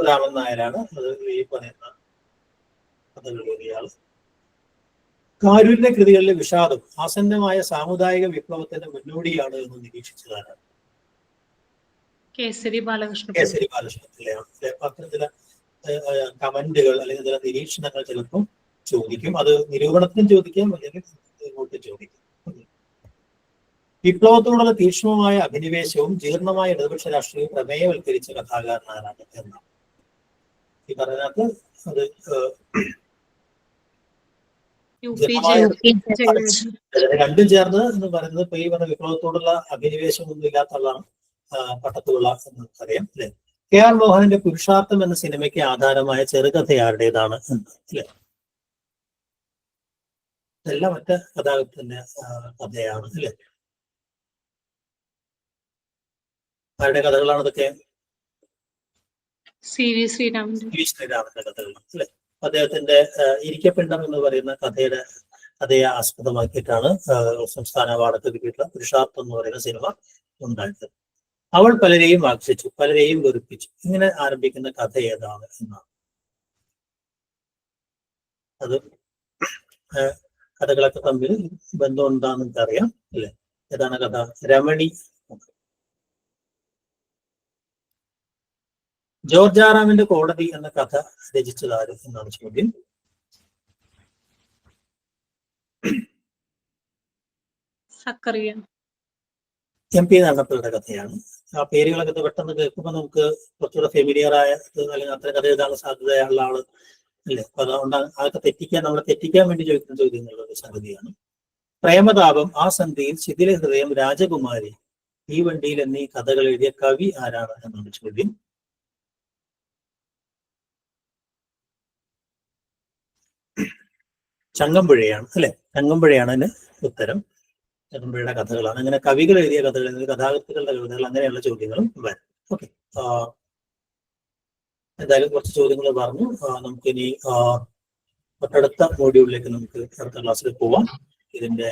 Speaker 1: രാമൻ നായരാണ് അത് ഈ പറയുന്ന കഥകൾ എഴുതിയ ആള്. കാരൂരിന്റെ കൃതികളിലെ വിഷാദം ആസന്നമായ സാമുദായിക വിപ്ലവത്തിന്റെ മുന്നോടിയാണ് എന്ന് നിരീക്ഷിച്ചതാണ്?
Speaker 2: കേസരി ബാലകൃഷ്ണൻ.
Speaker 1: കേസരി ബാലകൃഷ്ണത്തിലെയാണ്. അത്തരം ചില കമന്റുകൾ അല്ലെങ്കിൽ ചില നിരീക്ഷണങ്ങൾ ചിലപ്പോൾ ചോദിക്കും. അത് നിരൂപണത്തിനും ചോദിക്കാം, അല്ലെങ്കിൽ ഇങ്ങോട്ട് ചോദിക്കും. വിപ്ലവത്തോടുള്ള തീക്ഷ്ണമായ അഭിനിവേശവും ജീർണമായ ഇടതുപക്ഷ രാഷ്ട്രീയവും പ്രമേയവൽക്കരിച്ച കഥാകാരനാണ് എന്നാണ് ഈ പറഞ്ഞതിനകത്ത്. അത് രണ്ടും ചേർന്ന് എന്ന് പറയുന്നത് ഇപ്പൊ ഈ പറഞ്ഞ വിപ്ലവത്തോടുള്ള അഭിനിവേശം ഒന്നും ഇല്ലാത്തതാണ് പട്ടത്തുള്ള എന്ന് നമുക്കറിയാം അല്ലെ. കെ ആർ മോഹനന്റെ പുരുഷാർത്ഥം എന്ന സിനിമയ്ക്ക് ആധാരമായ ചെറുകഥ ആരുടേതാണ് എന്ന് അല്ലെ. ഇതെല്ലാം മറ്റ കഥാകൃത്തിന്റെ കഥയാണ് അല്ലെ. ആരുടെ കഥകളാണ് ഇതൊക്കെ?
Speaker 2: സി വി ശ്രീരാമന്റെ
Speaker 1: കഥകളാണ് അല്ലെ. അദ്ദേഹത്തിന്റെ ഇരിക്കപ്പിണ്ടം എന്ന് പറയുന്ന കഥയെ ആസ്പദമാക്കിയിട്ടാണ് സംസ്ഥാന അവാർഡൊക്കെ കിട്ടിയിട്ടുള്ള പുരുഷാർത്ഥം എന്ന് പറയുന്ന സിനിമ ഉണ്ടായത്. അവൾ പലരെയും ആകർഷിച്ചു, പലരെയും വെറുപ്പിച്ചു. ഇങ്ങനെ ആരംഭിക്കുന്ന കഥ ഏതാണ് എന്നാണ്. അത് കഥകളൊക്കെ തമ്മിൽ ബന്ധം എന്താണെന്ന് എനിക്കറിയാം അല്ലെ. ഏതാണ് കഥ? രമണി. ജോർജ് ആറാമിന്റെ കോടതി എന്ന കഥ രചിച്ചതാര് എന്നാണ് ചോദ്യം. എം പി നടന്നപ്പോഴുടെ കഥയാണ്. ആ പേരുകളൊക്കെ പെട്ടെന്ന് കേൾക്കുമ്പോൾ നമുക്ക് കുറച്ചുകൂടെ ഫെമിലിയർ ആയ അല്ലെങ്കിൽ അത്ര കഥ എഴുതാനുള്ള സാധ്യതയുള്ള ആള് അല്ലേ. അപ്പൊ അതുകൊണ്ട് അതൊക്കെ നമ്മളെ തെറ്റിക്കാൻ വേണ്ടി ചോദിക്കുന്ന ചോദ്യങ്ങളുടെ ഒരു സംഗതിയാണ്. പ്രേമതാപം, ആ സന്ധിയിൽ, ശിഥില ഹൃദയം, രാജകുമാരി, ഈ വണ്ടിയിൽ എന്നീ കഥകൾ എഴുതിയ കവി ആരാണ് എന്നാണ് ചോദ്യം. ചങ്ങമ്പുഴയാണ് അല്ലെ. ചങ്ങമ്പുഴയാണ് അതിന് ഉത്തരം. ചങ്ങമ്പുഴയുടെ കഥകളാണ്. അങ്ങനെ കവികൾ എഴുതിയ കഥകൾ, കഥാകൃത്തുക്കളുടെ കഥകൾ, അങ്ങനെയുള്ള ചോദ്യങ്ങളും വരും. ഓക്കെ, എന്തായാലും കുറച്ച് ചോദ്യങ്ങൾ പറഞ്ഞു. നമുക്കിനി തൊട്ടടുത്ത മോഡ്യൂളിലേക്ക് നമുക്ക് അടുത്ത ക്ലാസ്സിൽ പോവാം. ഇതിന്റെ